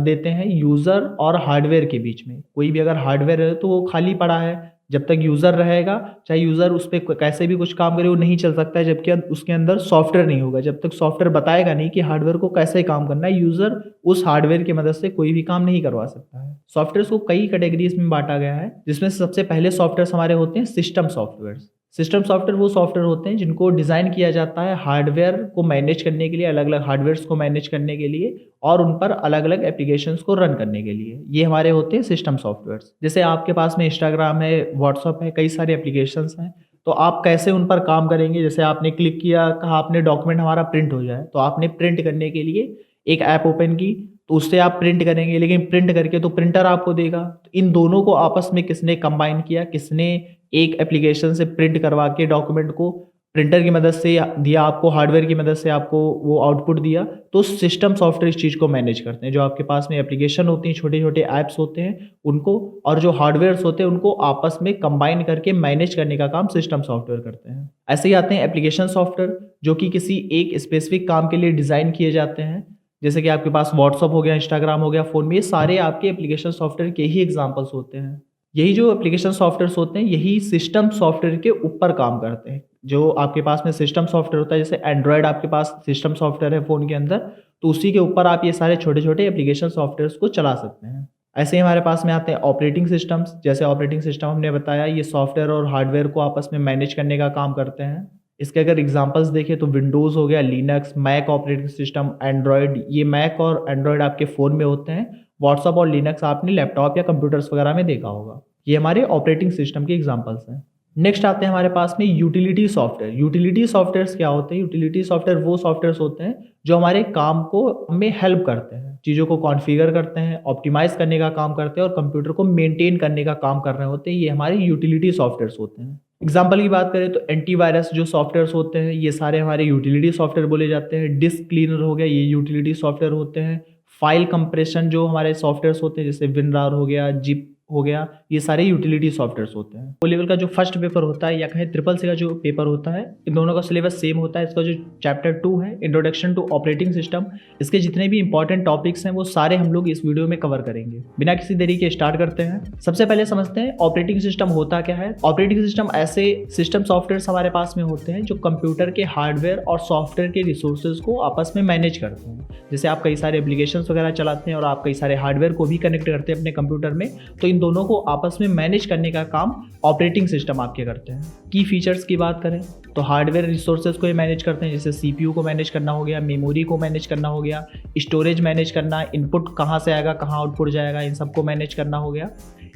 देते हैं यूज़र और हार्डवेयर के बीच में। कोई भी अगर हार्डवेयर है तो वो खाली पड़ा है, जब तक यूज़र रहेगा, चाहे यूज़र उस पर कैसे भी कुछ काम करे वो नहीं चल सकता है, जबकि उसके अंदर सॉफ्टवेयर नहीं होगा। जब तक सॉफ्टवेयर बताएगा नहीं कि हार्डवेयर को कैसे काम करना है, यूज़र उस हार्डवेयर की मदद से कोई भी काम नहीं करवा सकता है। सॉफ्टवेयर को कई कैटेगरीज में बांटा गया है, जिसमें सबसे पहले सॉफ्टवेयर हमारे होते हैं सिस्टम सॉफ्टवेयर। सिस्टम सॉफ्टवेयर वो सॉफ्टवेयर होते हैं जिनको डिज़ाइन किया जाता है हार्डवेयर को मैनेज करने के लिए, अलग अलग हार्डवेयर्स को मैनेज करने के लिए और उन पर अलग अलग एप्लीकेशंस को रन करने के लिए। ये हमारे होते हैं सिस्टम सॉफ्टवेयर्स। जैसे आपके पास में इंस्टाग्राम है, व्हाट्सअप है, कई सारे एप्लीकेशंस हैं, तो आप कैसे उन पर काम करेंगे? जैसे आपने क्लिक किया, कहा आपने डॉक्यूमेंट हमारा प्रिंट हो जाए, तो आपने प्रिंट करने के लिए एक ऐप ओपन की, तो उससे आप प्रिंट करेंगे, लेकिन प्रिंट करके तो प्रिंटर आपको देगा। तो इन दोनों को आपस में किसने कंबाइन किया, किसने एक एप्लीकेशन से प्रिंट करवा के डॉक्यूमेंट को प्रिंटर की मदद से दिया आपको, हार्डवेयर की मदद से आपको वो आउटपुट दिया, तो सिस्टम सॉफ्टवेयर इस चीज़ को मैनेज करते हैं। जो आपके पास में एप्लीकेशन होती हैं, छोटे-छोटे ऐप्स होते हैं, उनको और जो हार्डवेयर्स होते हैं, उनको आपस में कंबाइन करके मैनेज करने का काम सिस्टम सॉफ्टवेयर करते हैं। ऐसे ही आते हैं एप्लीकेशन सॉफ्टवेयर, जो कि किसी एक स्पेसिफिक काम के लिए डिज़ाइन किए जाते हैं। जैसे कि आपके पास व्हाट्सएप हो गया, इंस्टाग्राम हो गया फ़ोन में, ये सारे आपके एप्लीकेशन सॉफ्टवेयर के ही एग्ज़ाम्पल्स होते हैं। यही जो एप्लीकेशन सॉफ्टवेयर्स होते हैं, यही सिस्टम सॉफ्टवेयर के ऊपर काम करते हैं। जो आपके पास में सिस्टम सॉफ्टवेयर होता है, जैसे एंड्रॉयड आपके पास सिस्टम सॉफ्टवेयर है फ़ोन के अंदर, तो उसी के ऊपर आप ये सारे छोटे-छोटे एप्लीकेशन सॉफ्टवेयर्स को चला सकते हैं। ऐसे ही हमारे पास में आते हैं ऑपरेटिंग सिस्टम्स। जैसे ऑपरेटिंग सिस्टम हमने बताया, ये सॉफ्टवेयर और हार्डवेयर को आपस में मैनेज करने का काम करते हैं। इसके अगर एग्जांपल्स देखें तो विंडोज़ हो गया, Linux, Mac operating system, Android, ये मैक और एंड्रॉयड आपके फ़ोन में होते हैं। व्हाट्सएप और लिनक्स आपने लैपटॉप या कंप्यूटर्स वगैरह में देखा होगा। ये हमारे ऑपरेटिंग सिस्टम के एग्जांपल्स हैं। नेक्स्ट आते हैं हमारे पास में यूटिलिटी सॉफ्टवेयर। यूटिलिटी सॉफ्टवेयर्स क्या होते हैं? यूटिलिटी सॉफ्टवेयर वो सॉफ्टवेयर्स होते हैं जो हमारे काम को में हेल्प करते हैं, चीज़ों को कॉन्फ़िगर करते हैं, ऑप्टिमाइज़ करने का काम करते हैं और कंप्यूटर को मेंटेन करने का काम कर रहे होते हैं। ये हमारे यूटिलिटी सॉफ्टवेयर्स होते हैं। एग्जाम्पल की बात करें तो एंटीवायरस जो सॉफ्टवेयर्स होते हैं, ये सारे हमारे यूटिलिटी सॉफ्टवेयर बोले जाते हैं। डिस्क क्लीनर हो गया, ये यूटिलिटी सॉफ्टवेयर होते हैं। फाइल कंप्रेशन जो हमारे सॉफ्टवेयर्स होते हैं, जैसे विनरार हो गया, जिप हो गया, ये सारे यूटिलिटी सॉफ्टवेयर्स होते हैं। ओ लेवल का जो फर्स्ट पेपर होता है या कहें ट्रिपल सी का जो पेपर होता है, इन दोनों का सिलेबस सेम होता है। इसका जो चैप्टर 2 है, इंट्रोडक्शन टू ऑपरेटिंग सिस्टम, इसके जितने भी इंपॉर्टेंट टॉपिक्स हैं वो सारे हम लोग इस वीडियो में कवर करेंगे। बिना किसी देरी के स्टार्ट करते हैं। सबसे पहले समझते हैं ऑपरेटिंग सिस्टम होता क्या है। ऑपरेटिंग सिस्टम ऐसे सिस्टम सॉफ्टवेयर्स हमारे पास में होते हैं जो कंप्यूटर के हार्डवेयर और सॉफ्टवेयर के रिसोर्सेज को आपस में मैनेज करते हैं। जैसे आप कई सारे एप्लीकेशन वगैरह चलाते हैं और आप कई सारे हार्डवेयर को भी कनेक्ट करते हैं अपने कंप्यूटर में, तो इन दोनों को आपस में मैनेज करने का काम ऑपरेटिंग सिस्टम आपके करते हैं। की फीचर्स की बात करें तो हार्डवेयर रिसोर्सेज को ये मैनेज करते हैं, जैसे सीपीयू को मैनेज करना हो गया, मेमोरी को मैनेज करना हो गया, स्टोरेज मैनेज करना, इनपुट कहाँ से आएगा, कहाँ आउटपुट जाएगा, इन सबको मैनेज करना हो गया।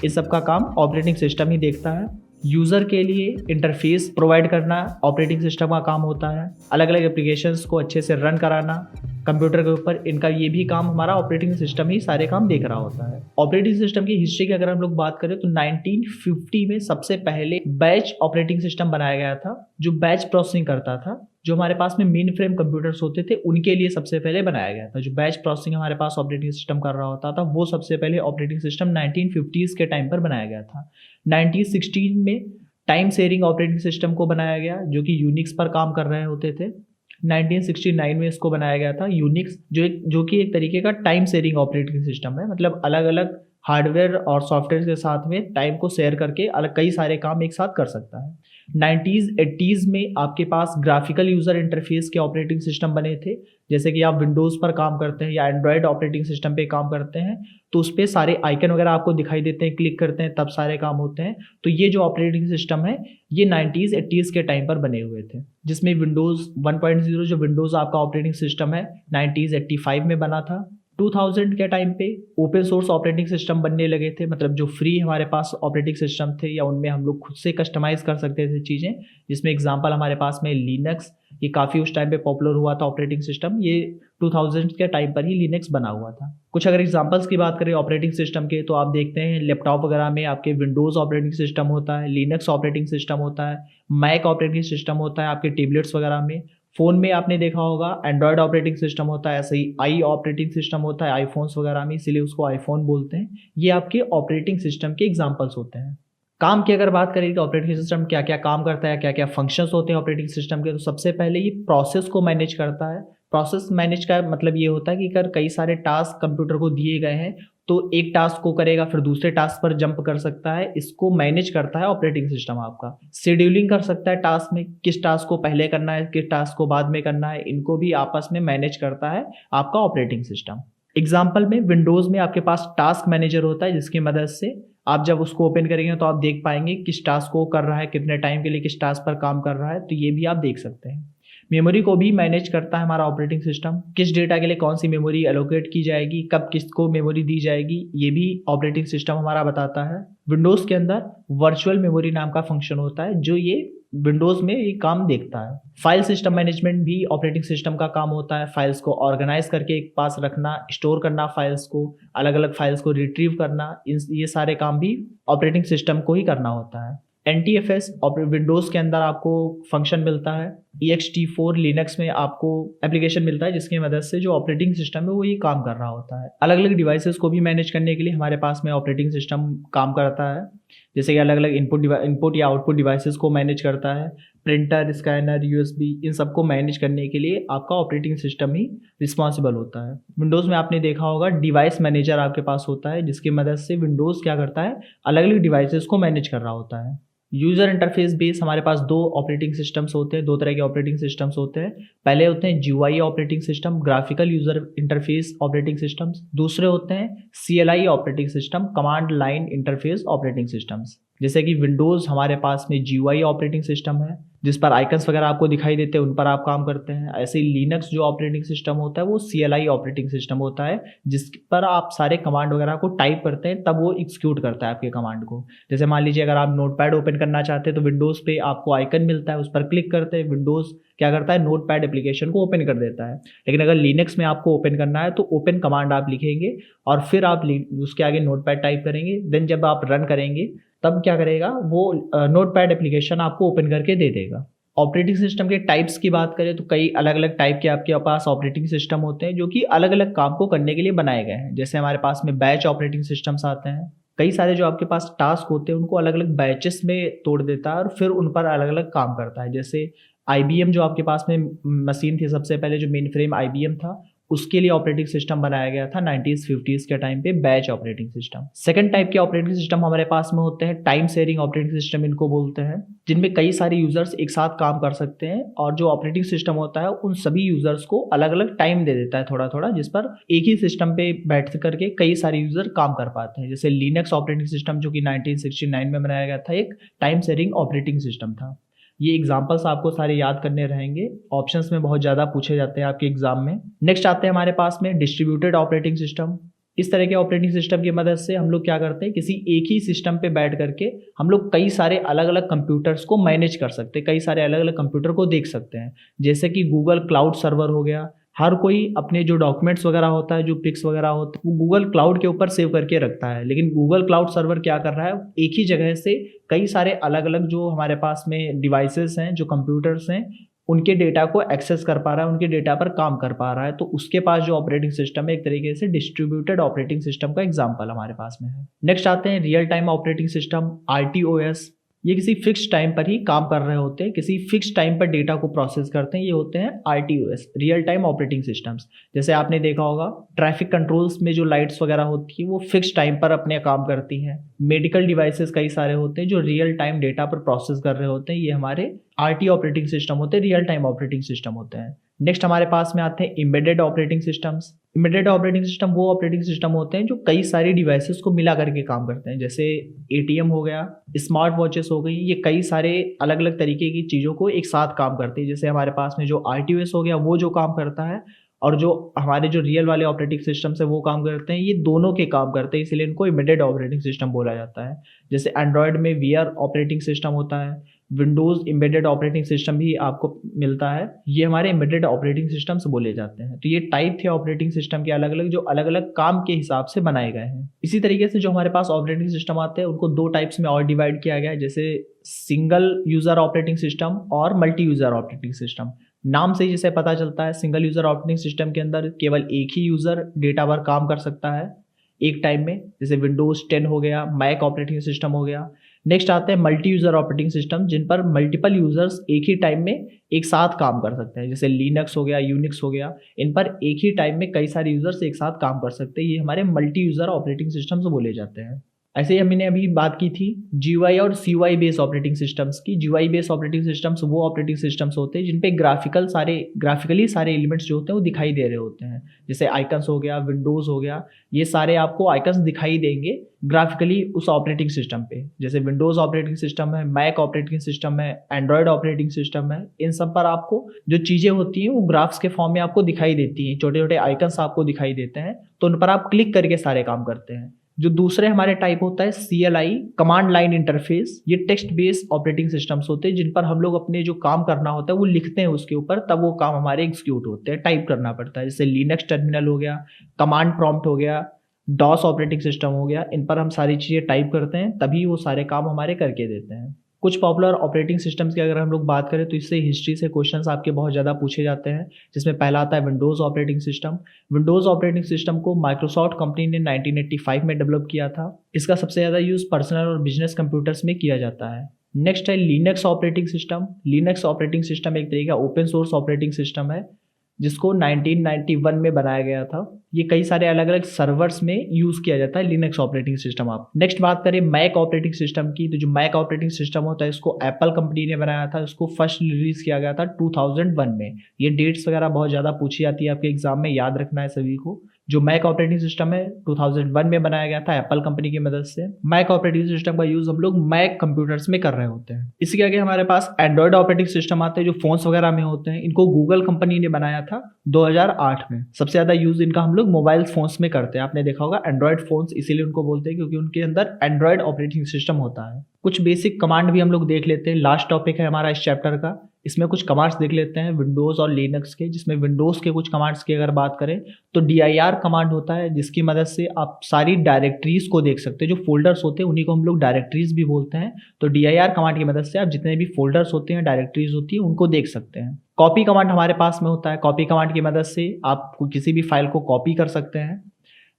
इस सब का काम ऑपरेटिंग सिस्टम ही देखता है। यूज़र के लिए इंटरफेस प्रोवाइड करना ऑपरेटिंग सिस्टम का काम होता है। अलग अलग एप्लीकेशंस को अच्छे से रन कराना कंप्यूटर के ऊपर, इनका ये भी काम हमारा ऑपरेटिंग सिस्टम ही सारे काम देख रहा होता है। ऑपरेटिंग सिस्टम की हिस्ट्री की अगर हम लोग बात करें तो 1950 में सबसे पहले बैच ऑपरेटिंग सिस्टम बनाया गया था, जो बैच प्रोसेसिंग करता था। जो हमारे पास में मेन फ्रेम कंप्यूटर्स होते थे उनके लिए सबसे पहले बनाया गया था। जो बैच प्रोसेसिंग हमारे पास ऑपरेटिंग सिस्टम कर रहा होता था, वो सबसे पहले ऑपरेटिंग सिस्टम 1950s के टाइम पर बनाया गया था। 1916 में टाइम शेयरिंग ऑपरेटिंग सिस्टम को बनाया गया, जो कि यूनिक्स पर काम कर रहे होते थे। 1969 में इसको बनाया गया था यूनिक्स, जो कि एक तरीके का टाइम शेयरिंग ऑपरेटिंग सिस्टम है। मतलब अलग अलग हार्डवेयर और सॉफ्टवेयर के साथ में टाइम को शेयर करके अलग कई सारे काम एक साथ कर सकता है। 90s 80s में आपके पास ग्राफिकल यूज़र इंटरफेस के ऑपरेटिंग सिस्टम बने थे। जैसे कि आप विंडोज़ पर काम करते हैं या एंड्रॉयड ऑपरेटिंग सिस्टम पे काम करते हैं, तो उस पर सारे आइकन वगैरह आपको दिखाई देते हैं, क्लिक करते हैं तब सारे काम होते हैं। तो ये जो ऑपरेटिंग सिस्टम है, ये 90s 80s के टाइम पर बने हुए थे, जिसमें विंडोज़ 1.0 जो विंडोज़ आपका ऑपरेटिंग सिस्टम है 90s 85 में बना था। 2000 के टाइम पे ओपन सोर्स ऑपरेटिंग सिस्टम बनने लगे थे, मतलब जो फ्री हमारे पास ऑपरेटिंग सिस्टम थे या उनमें हम लोग खुद से कस्टमाइज़ कर सकते थे चीज़ें, जिसमें एग्जांपल हमारे पास में लिनक्स, ये काफ़ी उस टाइम पे पॉपुलर हुआ था ऑपरेटिंग सिस्टम। ये 2000 के टाइम पर ही लिनक्स बना हुआ था। कुछ अगर एग्जांपल्स की बात करें ऑपरेटिंग सिस्टम के, तो आप देखते हैं लैपटॉप वगैरह में आपके विंडोज़ ऑपरेटिंग सिस्टम होता है, लिनक्स ऑपरेटिंग सिस्टम होता है, मैक ऑपरेटिंग सिस्टम होता है आपके टेबलेट्स वगैरह में। फ़ोन में आपने देखा होगा एंड्रॉयड ऑपरेटिंग सिस्टम होता है, ऐसे ही आई ऑपरेटिंग सिस्टम होता है आईफोन्स वगैरह में, इसीलिए उसको आईफोन बोलते हैं। ये आपके ऑपरेटिंग सिस्टम के एग्जांपल्स होते हैं। काम की अगर बात करें कि ऑपरेटिंग सिस्टम क्या क्या काम करता है, क्या क्या फंक्शंस होते हैं ऑपरेटिंग सिस्टम के, तो सबसे पहले ये प्रोसेस को मैनेज करता है। प्रोसेस मैनेज का मतलब ये होता है कि अगर कई सारे टास्क कंप्यूटर को दिए गए हैं, तो एक टास्क को करेगा फिर दूसरे टास्क पर जंप कर सकता है, इसको मैनेज करता है ऑपरेटिंग सिस्टम आपका। शेड्यूलिंग कर सकता है टास्क में, किस टास्क को पहले करना है, किस टास्क को बाद में करना है, इनको भी आपस में मैनेज करता है आपका ऑपरेटिंग सिस्टम। एग्जाम्पल में विंडोज़ में आपके पास टास्क मैनेजर होता है, जिसकी मदद से आप जब उसको ओपन करेंगे तो आप देख पाएंगे किस टास्क को कर रहा है, कितने टाइम के लिए किस टास्क पर काम कर रहा है, तो ये भी आप देख सकते हैं। मेमोरी को भी मैनेज करता है हमारा ऑपरेटिंग सिस्टम, किस डेटा के लिए कौन सी मेमोरी एलोकेट की जाएगी, कब किसको मेमोरी दी जाएगी, ये भी ऑपरेटिंग सिस्टम हमारा बताता है। विंडोज़ के अंदर वर्चुअल मेमोरी नाम का फंक्शन होता है, जो ये विंडोज़ में ये काम देखता है। फाइल सिस्टम मैनेजमेंट भी ऑपरेटिंग सिस्टम का काम होता है। फाइल्स को ऑर्गेनाइज करके एक पास रखना, स्टोर करना फाइल्स को, अलग अलग फाइल्स को रिट्रीव करना, ये सारे काम भी ऑपरेटिंग सिस्टम को ही करना होता है। NTFS विंडोज़ के अंदर आपको फंक्शन मिलता है। ext4 लिनक्स में आपको एप्लीकेशन मिलता है जिसकी मदद से जो ऑपरेटिंग सिस्टम है वो ये काम कर रहा होता है। अलग अलग डिवाइसेस को भी मैनेज करने के लिए हमारे पास में ऑपरेटिंग सिस्टम काम करता है, जैसे कि अलग अलग इनपुट या आउटपुट डिवाइसेस को मैनेज करता है। प्रिंटर, स्कैनर, USB इन सबको मैनेज करने के लिए आपका ऑपरेटिंग सिस्टम ही रिस्पॉन्सिबल होता है। विंडोज़ में आपने देखा होगा डिवाइस मैनेजर आपके पास होता है, जिसकी मदद से विंडोज़ क्या करता है, अलग अलग डिवाइसेस को मैनेज कर रहा होता है। यूज़र इंटरफेस बेस हमारे पास दो ऑपरेटिंग सिस्टम्स होते हैं, दो तरह के ऑपरेटिंग सिस्टम्स होते हैं। पहले होते हैं GUI operating system, graphical user interface operating systems. दूसरे होते हैं CLI operating system, command line interface operating systems. जैसे कि विंडोज़ हमारे पास में GUI ऑपरेटिंग सिस्टम है, जिस पर आइकन्स वगैरह आपको दिखाई देते हैं, उन पर आप काम करते हैं। ऐसे ही लिनक्स जो ऑपरेटिंग सिस्टम होता है वो CLI ऑपरेटिंग सिस्टम होता है, जिस पर आप सारे कमांड वगैरह को टाइप करते हैं, तब वो एग्जीक्यूट करता है आपके कमांड को। जैसे मान लीजिए अगर आप नोटपैड ओपन करना चाहते हैं तो विंडोज़ पे आपको आइकन मिलता है, उस पर क्लिक करते हैं, विंडोज़ क्या करता है, नोटपैड एप्लीकेशन को ओपन कर देता है। लेकिन अगर लिनक्स में आपको ओपन करना है तो ओपन कमांड आप लिखेंगे और फिर आप उसके आगे नोटपैड टाइप करेंगे। देन जब आप रन करेंगे तब क्या करेगा, वो नोटपैड एप्लीकेशन आपको ओपन करके दे देगा। ऑपरेटिंग सिस्टम के टाइप्स की बात करें तो कई अलग अलग टाइप के आपके पास ऑपरेटिंग सिस्टम होते हैं जो कि अलग अलग काम को करने के लिए बनाए गए हैं। जैसे हमारे पास में बैच ऑपरेटिंग सिस्टम्स आते हैं। कई सारे जो आपके पास टास्क होते हैं उनको अलग अलग बैचेस में तोड़ देता है और फिर उन पर अलग अलग काम करता है। जैसे IBM जो आपके पास में मशीन थी, सबसे पहले जो मेन फ्रेम IBM था, उसके लिए ऑपरेटिंग सिस्टम बनाया गया था 1950s के टाइम पे, batch operating system. Second type के ऑपरेटिंग सिस्टम हमारे पास में होते हैं टाइम शेयरिंग ऑपरेटिंग सिस्टम इनको बोलते हैं, जिनमें कई सारे यूजर्स एक साथ काम कर सकते हैं और जो ऑपरेटिंग सिस्टम होता है उन सभी यूजर्स को अलग अलग टाइम दे देता है थोड़ा थोड़ा, जिस पर एक ही सिस्टम पे बैठ करके कई सारे यूजर काम कर पाते हैं। जैसे लिनक्स ऑपरेटिंग सिस्टम जो कि 1969 में बनाया गया था, एक टाइम शेयरिंग ऑपरेटिंग सिस्टम था। ये एग्जाम्पल्स आपको सारे याद करने रहेंगे, ऑप्शंस में बहुत ज़्यादा पूछे जाते हैं आपके एग्जाम में। नेक्स्ट आते हैं हमारे पास में डिस्ट्रीब्यूटेड ऑपरेटिंग सिस्टम। इस तरह के ऑपरेटिंग सिस्टम की मदद से हम लोग क्या करते हैं, किसी एक ही सिस्टम पे बैठ करके हम लोग कई सारे अलग अलग कंप्यूटर्स को मैनेज कर सकते हैं, कई सारे अलग अलग कंप्यूटर को देख सकते हैं। जैसे कि गूगल क्लाउड सर्वर हो गया, हर कोई अपने जो डॉक्यूमेंट्स वगैरह होता है, जो पिक्स वगैरह होते हैं, वो गूगल क्लाउड के ऊपर सेव करके रखता है। लेकिन गूगल क्लाउड सर्वर क्या कर रहा है, एक ही जगह से कई सारे अलग अलग जो हमारे पास में डिवाइसेस हैं, जो कंप्यूटर्स हैं, उनके डेटा को एक्सेस कर पा रहा है, उनके डेटा पर काम कर पा रहा है। तो उसके पास जो ऑपरेटिंग सिस्टम है एक तरीके से डिस्ट्रीब्यूटेड ऑपरेटिंग सिस्टम का एग्जाम्पल हमारे पास में है। नेक्स्ट आते हैं real time operating system, RTOS। ये किसी फिक्स टाइम पर ही काम कर रहे होते हैं, किसी फिक्स टाइम पर डेटा को प्रोसेस करते हैं, ये होते हैं RTOS, real time operating systems. जैसे आपने देखा होगा ट्रैफिक कंट्रोल्स में जो लाइट्स वगैरह होती है वो फिक्स टाइम पर अपने काम करती हैं। मेडिकल डिवाइसेस कई सारे होते हैं जो रियल टाइम डेटा पर प्रोसेस कर रहे होते हैं, ये हमारे RT ऑपरेटिंग सिस्टम होते हैं, रियल टाइम ऑपरेटिंग सिस्टम होते हैं। नेक्स्ट हमारे पास में आते हैं embedded operating systems. Embedded operating system वो ऑपरेटिंग सिस्टम होते हैं जो कई सारी डिवाइसेस को मिला करके काम करते हैं। जैसे ATM हो गया, स्मार्ट वॉचेस हो गई, ये कई सारे अलग अलग तरीके की चीज़ों को एक साथ काम करते हैं। जैसे हमारे पास में जो RTOS हो गया वो जो काम करता है, और जो हमारे जो रियल वाले ऑपरेटिंग सिस्टम है वो काम करते हैं, ये दोनों के काम करते हैं, इसलिए इनको एम्बेडेड ऑपरेटिंग सिस्टम बोला जाता है। जैसे एंड्रॉयड में VR ऑपरेटिंग सिस्टम होता है, विंडोज़ एम्बेडेड ऑपरेटिंग सिस्टम भी आपको मिलता है, ये हमारे एम्बेडेड ऑपरेटिंग सिस्टम्स बोले जाते हैं। तो ये टाइप थे ऑपरेटिंग सिस्टम के अलग अलग, जो अलग अलग काम के हिसाब से बनाए गए हैं। इसी तरीके से जो हमारे पास ऑपरेटिंग सिस्टम आते हैं उनको दो टाइप्स में और डिवाइड किया गया है, जैसे सिंगल यूज़र ऑपरेटिंग सिस्टम और मल्टी यूज़र ऑपरेटिंग सिस्टम। नाम से जिसे पता चलता है, सिंगल यूज़र ऑपरेटिंग सिस्टम के अंदर केवल एक ही यूज़र डेटा पर काम कर सकता है एक टाइम में, जैसे विंडोज़ 10 हो गया, मैक ऑपरेटिंग सिस्टम हो गया। नेक्स्ट आते हैं मल्टी यूज़र ऑपरेटिंग सिस्टम, जिन पर मल्टीपल यूज़र्स एक ही टाइम में एक साथ काम कर सकते हैं, जैसे लिनक्स हो गया, यूनिक्स हो गया, इन पर एक ही टाइम में कई सारे यूज़र्स एक साथ काम कर सकते हैं, ये हमारे मल्टी यूज़र ऑपरेटिंग सिस्टम्स बोले जाते हैं। ऐसे ही हमने अभी बात की थी GUI और CUI बेस ऑपरेटिंग सिस्टम्स की। GUI बेस ऑपरेटिंग सिस्टम्स वो ऑपरेटिंग सिस्टम्स होते हैं जिन पे ग्राफिकली सारे एलिमेंट्स जो होते हैं वो दिखाई दे रहे होते हैं। जैसे आइकन्स हो गया, विंडोज़ हो गया, ये सारे आपको आइकन्स दिखाई देंगे ग्राफिकली उस ऑपरेटिंग सिस्टम पे। जैसे विंडोज़ ऑपरेटिंग सिस्टम है, मैक ऑपरेटिंग सिस्टम है, एंड्रॉयड ऑपरेटिंग सिस्टम है, इन सब पर आपको जो चीज़ें होती हैं वो ग्राफ्स के फॉर्म में आपको दिखाई देती हैं, छोटे छोटे आइकन्स आपको दिखाई देते हैं, तो उन पर आप क्लिक करके सारे काम करते हैं। जो दूसरे हमारे टाइप होता है CLI, कमांड लाइन इंटरफेस, ये टेक्स्ट बेस्ड ऑपरेटिंग सिस्टम्स होते हैं जिन पर हम लोग अपने जो काम करना होता है वो लिखते हैं उसके ऊपर, तब वो काम हमारे एग्जीक्यूट होते हैं, टाइप करना पड़ता है। जैसे लिनक्स टर्मिनल हो गया, कमांड प्रॉम्प्ट हो गया, DOS ऑपरेटिंग सिस्टम हो गया, इन पर हम सारी चीज़ें टाइप करते हैं तभी वो सारे काम हमारे करके देते हैं। कुछ पॉपुलर ऑपरेटिंग सिस्टम्स की अगर हम लोग बात करें तो इससे हिस्ट्री से क्वेश्चंस आपके बहुत ज़्यादा पूछे जाते हैं, जिसमें पहला आता है Windows operating system. Windows operating system को माइक्रोसॉफ्ट कंपनी ने 1985 में डेवलप किया था। इसका सबसे ज़्यादा यूज़ पर्सनल और बिजनेस कंप्यूटर्स में किया जाता है। नेक्स्ट है Linux operating system. Linux operating system एक तरीके का ओपन सोर्स ऑपरेटिंग सिस्टम है, जिसको 1991 में बनाया गया था। ये कई सारे अलग अलग सर्वर्स में यूज़ किया जाता है लिनक्स ऑपरेटिंग सिस्टम। आप नेक्स्ट बात करें मैक ऑपरेटिंग सिस्टम की, तो जो मैक ऑपरेटिंग सिस्टम होता है इसको एप्पल कंपनी ने बनाया था। इसको फर्स्ट रिलीज़ किया गया था 2001 में। ये डेट्स वगैरह बहुत ज़्यादा पूछी जाती है आपके एग्जाम में, याद रखना है सभी को। जो मैक ऑपरेटिंग सिस्टम है 2001 में बनाया गया था एप्पल कंपनी की मदद से। मैक ऑपरेटिंग सिस्टम का यूज़ हम लोग मैक कंप्यूटर्स में कर रहे होते हैं। इसके आगे हमारे पास एंड्रॉयड ऑपरेटिंग सिस्टम आते हैं, जो फोन्स वगैरह में होते हैं। इनको गूगल कंपनी ने बनाया था 2008 में। सबसे ज़्यादा यूज़ इनका हम लोग मोबाइल फोन्स में करते हैं। आपने देखा होगा एंड्रॉयड फोन्स इसीलिए उनको बोलते हैं क्योंकि उनके अंदर एंड्रॉयड ऑपरेटिंग सिस्टम होता है। कुछ बेसिक कमांड भी हम लोग देख लेते हैं। लास्ट टॉपिक है हमारा इस चैप्टर का, इसमें कुछ कमांड्स देख लेते हैं विंडोज़ और लिनक्स के, जिसमें विंडोज़ के कुछ कमांड्स की अगर बात करें तो dir कमांड होता है, जिसकी मदद से आप सारी डायरेक्टरीज को देख सकते हैं। जो फोल्डर्स होते हैं उन्हीं को हम लोग डायरेक्टरीज भी बोलते हैं। तो dir कमांड की मदद से आप जितने भी फोल्डर्स होते हैं, डायरेक्टरीज होती है, उनको देख सकते हैं। कॉपी कमांड हमारे पास में होता है। कॉपी कमांड की मदद से आप किसी भी फाइल को कॉपी कर सकते हैं।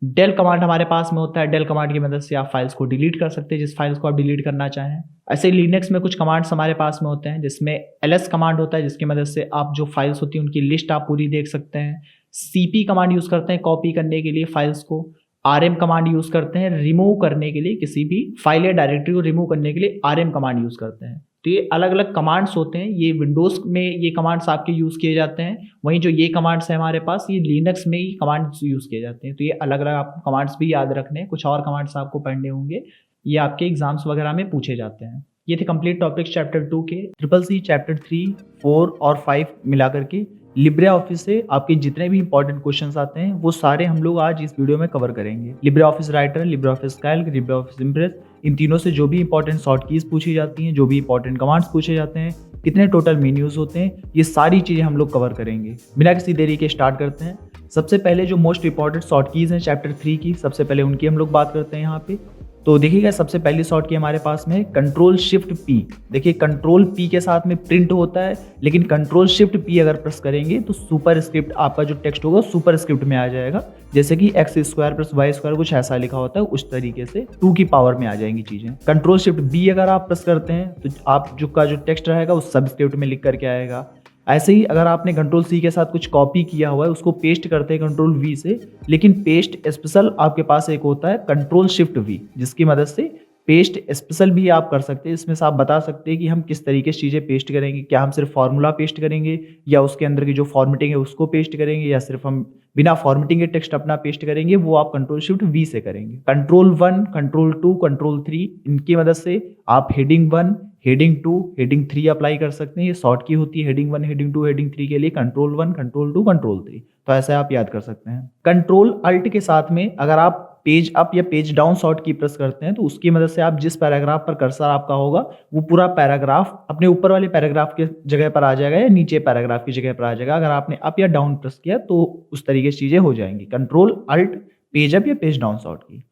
डेल कमांड हमारे पास में होता है। डेल कमांड की मदद से आप फाइल्स को डिलीट कर सकते हैं, जिस फाइल्स को आप डिलीट करना चाहें। ऐसे ही लिनक्स में कुछ कमांड्स हमारे पास में होते हैं, जिसमें ls कमांड होता है, जिसकी मदद से आप जो फाइल्स होती हैं उनकी लिस्ट आप पूरी देख सकते हैं। cp कमांड यूज़ करते हैं कॉपी करने के लिए फाइल्स को। rm कमांड यूज़ करते हैं रिमूव करने के लिए, किसी भी फाइल या डायरेक्टरी को रिमूव करने के लिए rm कमांड यूज़ करते हैं। तो ये अलग अलग कमांड्स होते हैं। ये विंडोज़ में ये कमांड्स आपके यूज़ किए जाते हैं, वहीं जो ये कमांड्स है हमारे पास ये लिनक्स में ही कमांड्स यूज़ किए जाते हैं। तो ये अलग अलग आपको कमांड्स भी याद रखने हैं। कुछ और कमांड्स आपको पढ़ने होंगे, ये आपके एग्जाम्स वगैरह में पूछे जाते हैं। ये थे कंप्लीट टॉपिक्स चैप्टर 2 के। CCC चैप्टर 3, 4 और 5 मिलाकर के लिब्रे ऑफिस से आपके जितने भी इंपॉर्टेंट क्वेश्चंस आते हैं वो सारे हम लोग आज इस वीडियो में कवर करेंगे। Libre Office Writer, Libre Office Calc, Libre Office Impress, इन तीनों से जो भी इंपॉर्टेंट शॉर्ट कीज पूछी जाती हैं, जो भी इंपॉर्टेंट कमांड्स पूछे जाते हैं, कितने टोटल मेन्यूज होते हैं, ये सारी चीज़ें हम लोग कवर करेंगे। बिना किसी देरी के स्टार्ट करते हैं। सबसे पहले जो मोस्ट इंपॉर्टेंट शॉर्ट कीज हैं चैप्टर 3 की, सबसे पहले उनकी हम लोग बात करते हैं यहाँ पे। तो देखिएगा सबसे पहली शॉर्ट की हमारे पास में कंट्रोल शिफ्ट पी। देखिए कंट्रोल पी के साथ में प्रिंट होता है, लेकिन कंट्रोल शिफ्ट पी अगर प्रेस करेंगे तो सुपर स्क्रिप्ट आपका जो टेक्स्ट होगा सुपर स्क्रिप्ट में आ जाएगा। जैसे कि x² + y² कुछ ऐसा लिखा होता है, उस तरीके से 2 की पावर में आ जाएंगी चीज़ें। कंट्रोल शिफ्ट बी अगर आप प्रेस करते हैं तो आप जो टेक्स्ट रहेगा उस सब स्क्रिप्ट में लिख करके आएगा। ऐसे ही अगर आपने कंट्रोल सी के साथ कुछ कॉपी किया हुआ है उसको पेस्ट करते हैं कंट्रोल वी से, लेकिन पेस्ट स्पेशल आपके पास एक होता है कंट्रोल शिफ्ट वी, जिसकी मदद से पेस्ट स्पेशल भी आप कर सकते हैं। इसमें से आप बता सकते हैं कि हम किस तरीके से चीज़ें पेस्ट करेंगे, क्या हम सिर्फ फार्मूला पेस्ट करेंगे या उसके अंदर की जो फॉर्मेटिंग है उसको पेस्ट करेंगे, या सिर्फ हम बिना फॉर्मेटिंग के टेक्स्ट अपना पेस्ट करेंगे, वो आप कंट्रोल शिफ्ट वी से करेंगे। कंट्रोल 1, कंट्रोल 2, कंट्रोल 3, इनकी मदद से आप हेडिंग 1, हेडिंग 2, हेडिंग 3 अप्लाई कर सकते हैं। ये शॉर्ट की होती है हेडिंग 1, हेडिंग 2, हेडिंग 3 के लिए कंट्रोल 1, कंट्रोल 2, कंट्रोल 3। तो ऐसे आप याद कर सकते हैं। कंट्रोल अल्ट के साथ में अगर आप पेज अप या पेज डाउन शॉर्ट की प्रेस करते हैं तो उसकी मदद से आप जिस पैराग्राफ पर कर्सर आपका होगा वो पूरा पैराग्राफ अपने ऊपर वाले पैराग्राफ के जगह पर आ जाएगा या नीचे पैराग्राफ की जगह पर आ जाएगा। अगर आपने अप या डाउन प्रेस किया तो उस तरीके से चीज़ें हो जाएंगी। कंट्रोल अल्ट पेज अप या पेज डाउन शॉर्ट की।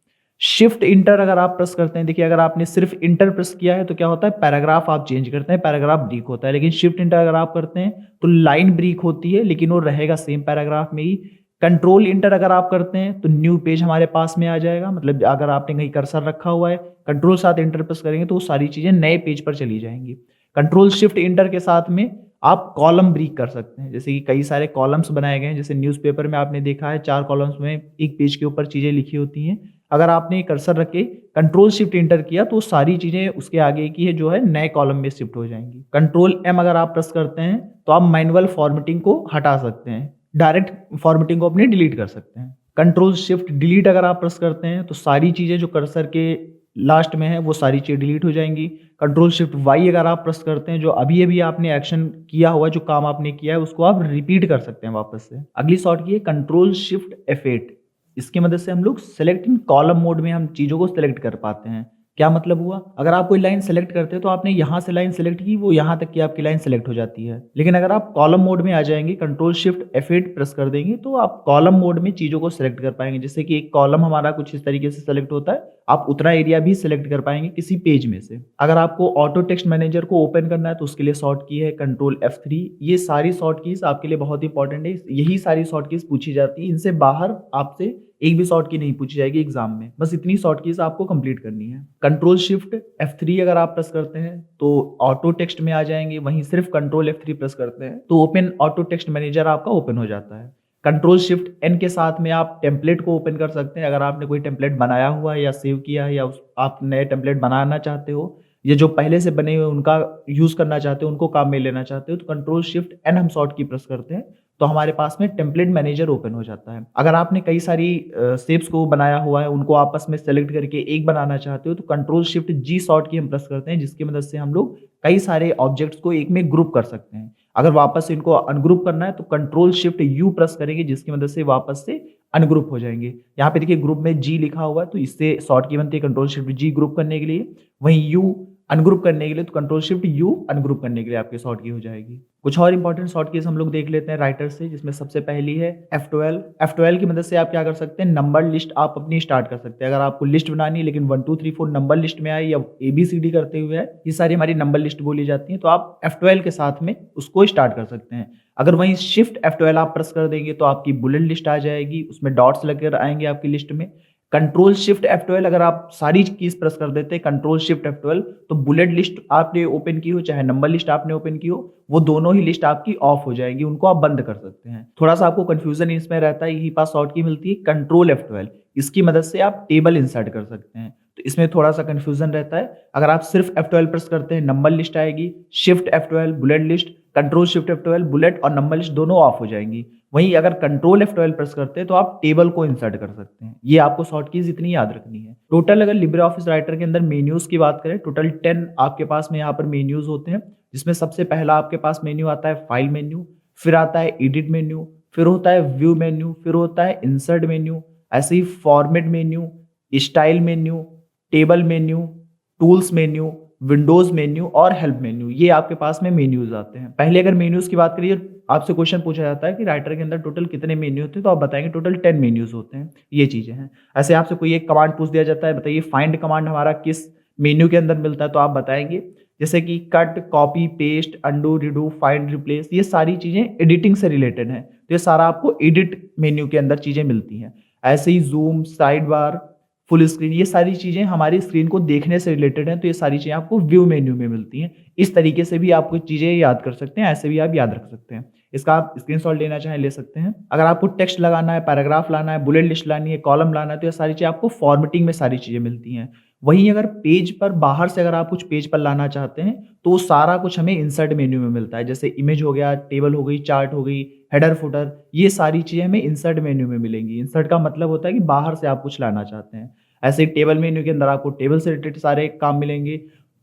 शिफ्ट इंटर अगर आप प्रेस करते हैं, देखिए अगर आपने सिर्फ इंटर प्रेस किया है तो क्या होता है, पैराग्राफ आप चेंज करते हैं, पैराग्राफ ब्रेक होता है। लेकिन शिफ्ट इंटर अगर आप करते हैं तो लाइन ब्रेक होती है, लेकिन वो रहेगा सेम पैराग्राफ में ही। कंट्रोल इंटर अगर आप करते हैं तो न्यू पेज हमारे पास में आ जाएगा। मतलब अगर आपने कहीं कर्सर रखा हुआ है, कंट्रोल साथ इंटर प्रेस करेंगे तो वो सारी चीज़ें नए पेज पर चली जाएंगी। कंट्रोल शिफ्ट इंटर के साथ में आप कॉलम ब्रेक कर सकते हैं। जैसे कि कई सारे कॉलम्स बनाए गए हैं, जैसे न्यूज़पेपर में आपने देखा है 4 कॉलम्स में एक पेज के ऊपर चीज़ें लिखी होती हैं। अगर आपने कर्सर रख के कंट्रोल शिफ्ट इंटर किया तो सारी चीज़ें उसके आगे की है जो है नए कॉलम में शिफ्ट हो जाएंगी। कंट्रोल एम अगर आप प्रेस करते हैं तो आप मैनुअल फॉर्मेटिंग को हटा सकते हैं, डायरेक्ट फॉर्मेटिंग को अपनी डिलीट कर सकते हैं। कंट्रोल शिफ्ट डिलीट अगर आप प्रेस करते हैं तो सारी चीज़ें जो कर्सर के लास्ट में है वो सारी चीज़ें डिलीट हो जाएंगी। कंट्रोल शिफ्ट वाई अगर आप प्रेस करते हैं, जो अभी अभी आपने एक्शन किया हुआ है, जो काम आपने किया है उसको आप रिपीट कर सकते हैं वापस से। अगली शॉर्ट की है कंट्रोल शिफ्ट F8। इसकी मदद से हम लोग सेलेक्ट इन कॉलम मोड में हम चीज़ों को सेलेक्ट कर पाते हैं। क्या मतलब हुआ, अगर आप कोई लाइन सेलेक्ट करते हैं तो आपने यहाँ से लाइन सेलेक्ट की, वो यहाँ तक की आपकी लाइन सेलेक्ट हो जाती है। लेकिन अगर आप कॉलम मोड में आ जाएंगे, कंट्रोल शिफ्ट F8 प्रेस कर देंगे तो आप कॉलम मोड में चीज़ों को सेलेक्ट कर पाएंगे। जैसे कि एक कॉलम हमारा कुछ इस तरीके से सेलेक्ट होता है, आप उतना एरिया भी सिलेक्ट कर पाएंगे किसी पेज में से। अगर आपको ऑटो टेक्स्ट मैनेजर को ओपन करना है तो उसके लिए शॉर्ट की है कंट्रोल F3। ये सारी शॉर्ट कीज आपके लिए बहुत इंपॉर्टेंट है, यही सारी शॉर्ट कीज पूछी जाती है, इनसे बाहर आपसे एक भी शॉर्ट की नहीं पूछी जाएगी एग्जाम में, बस इतनी शॉर्ट कीज आपको कंप्लीट करनी है। कंट्रोल शिफ्ट F3 अगर आप प्रेस करते हैं तो ऑटो टेक्स्ट में आ जाएंगे, वहीं सिर्फ कंट्रोल F3 प्रेस करते हैं तो ओपन ऑटो टेक्स्ट मैनेजर आपका ओपन हो जाता है। कंट्रोल शिफ्ट N के साथ में आप टेम्पलेट को ओपन कर सकते हैं, अगर आपने कोई टेम्पलेट बनाया हुआ है या सेव किया है या आप नए टेम्पलेट बनाना चाहते हो या जो पहले से बने हुए उनका यूज करना चाहते हो, उनको काम में लेना चाहते हो, तो कंट्रोल शिफ्ट N हम शॉर्ट की प्रेस करते हैं तो हमारे पास में टेम्पलेट मैनेजर ओपन हो जाता है। अगर आपने कई सारी शेप्स को बनाया हुआ है, उनको आपस में सेलेक्ट करके एक बनाना चाहते हो तो कंट्रोल शिफ्ट G शॉर्ट की हम प्रेस करते हैं, जिसकी मदद से हम लोग कई सारे ऑब्जेक्ट्स को एक में ग्रुप कर सकते हैं। अगर वापस से इनको अनग्रुप करना है तो कंट्रोल शिफ्ट यू प्रेस करेंगे, जिसकी मदद से वापस से अनग्रुप हो जाएंगे। यहाँ पे देखिए ग्रुप में जी लिखा हुआ है तो इससे शॉर्ट की बनती है कंट्रोल शिफ्ट जी ग्रुप करने के लिए, वहीं यू अनग्रुप करने के लिए तो कंट्रोल शिफ्ट यू अनग्रुप करने के लिए आपकी शॉर्ट की हो जाएगी। कुछ और इंपॉर्टेंट शॉर्ट कीज हम लोग देख लेते हैं राइटर से, जिसमें सबसे पहली है F12। F12 की मदद से आप क्या कर सकते हैं, नंबर लिस्ट आप अपनी स्टार्ट कर सकते हैं। अगर आपको लिस्ट बनानी है लेकिन 1 2 3 4 नंबर लिस्ट में आए या ABCD करते हुए है, ये सारी हमारी नंबर लिस्ट बोली जाती है, तो आप F12 के साथ में उसको स्टार्ट कर सकते हैं। अगर वहीं शिफ्ट F12 आप प्रेस कर देंगे तो आपकी बुलेट लिस्ट आ जाएगी, उसमें डॉट्स लगकर आएंगे आपकी लिस्ट में। कंट्रोल शिफ्ट F12 अगर आप सारी कीज प्रेस कर देते हैं कंट्रोल शिफ्ट F12 तो बुलेट लिस्ट आपने ओपन की हो चाहे नंबर लिस्ट आपने ओपन की हो, वो दोनों ही लिस्ट आपकी ऑफ हो जाएंगी, उनको आप बंद कर सकते हैं। थोड़ा सा आपको कंफ्यूजन इसमें रहता है, यही पास शॉर्ट की मिलती है कंट्रोल F12, इसकी मदद से आप टेबल इंसर्ट कर सकते हैं, तो इसमें थोड़ा सा कंफ्यूजन रहता है। अगर आप सिर्फ F12 प्रेस करते हैं नंबर लिस्ट आएगी, shift F12 bullet list, control shift F12 bullet और नंबर लिस्ट दोनों ऑफ हो जाएंगी। वहीं अगर कंट्रोल F12 प्रेस करते हैं तो आप टेबल को इंसर्ट कर सकते हैं। ये आपको शॉर्ट कीज इतनी याद रखनी है। टोटल अगर लिब्रे ऑफिस राइटर के अंदर मेन्यूज की बात करें, टोटल 10 आपके पास में यहाँ पर मेन्यूज होते हैं, जिसमें सबसे पहला आपके पास मेन्यू आता है फाइल मेन्यू, फिर आता है एडिट मेन्यू, फिर होता है व्यू मेन्यू, फिर होता है इंसर्ट मेन्यू, ऐसे ही format menu, style menu, table menu, tools menu, windows menu और हेल्प मेन्यू, ये आपके पास में मेन्यूज आते हैं। पहले अगर मेन्यूज की बात करिए, आपसे क्वेश्चन पूछा जाता है कि राइटर के अंदर टोटल कितने मेन्यू होते हैं, तो आप बताएंगे टोटल 10 मेन्यूज होते हैं। ये चीजें हैं। ऐसे आपसे कोई एक कमांड पूछ दिया जाता है, बताइए फाइंड कमांड हमारा किस मेन्यू के अंदर मिलता है, तो आप बताएंगे जैसे कि cut, copy, paste, undo, redo, find, replace, ये सारी चीजें एडिटिंग से रिलेटेड हैं, तो ये सारा आपको एडिट मेन्यू के अंदर चीजें मिलती हैं। ऐसे ही zoom, side bar, full screen, ये सारी चीजें हमारी स्क्रीन को देखने से रिलेटेड हैं, तो ये सारी चीजें आपको व्यू मेन्यू में मिलती हैं। इस तरीके से भी आप कुछ चीजें याद कर सकते हैं, ऐसे भी आप याद रख सकते हैं। इसका आप स्क्रीनशॉट लेना चाहें ले सकते हैं। अगर आपको टेक्स्ट लगाना है, पैराग्राफ लाना है, बुलेट लिस्ट लानी है, कॉलम लाना है, तो ये सारी चीजें आपको फॉर्मेटिंग में सारी चीजें मिलती हैं। वहीं अगर पेज पर बाहर से अगर आप कुछ पेज पर लाना चाहते हैं तो वो सारा कुछ हमें इंसर्ट मेन्यू में मिलता है, जैसे इमेज हो गया, टेबल हो गई, चार्ट हो गई, हेडर फुटर, ये सारी चीजें हमें इंसर्ट मेन्यू में मिलेंगी। इंसर्ट का मतलब होता है कि बाहर से आप कुछ लाना चाहते हैं। ऐसे टेबल मेन्यू के अंदर आपको टेबल से रिलेटेड सारे काम मिलेंगे।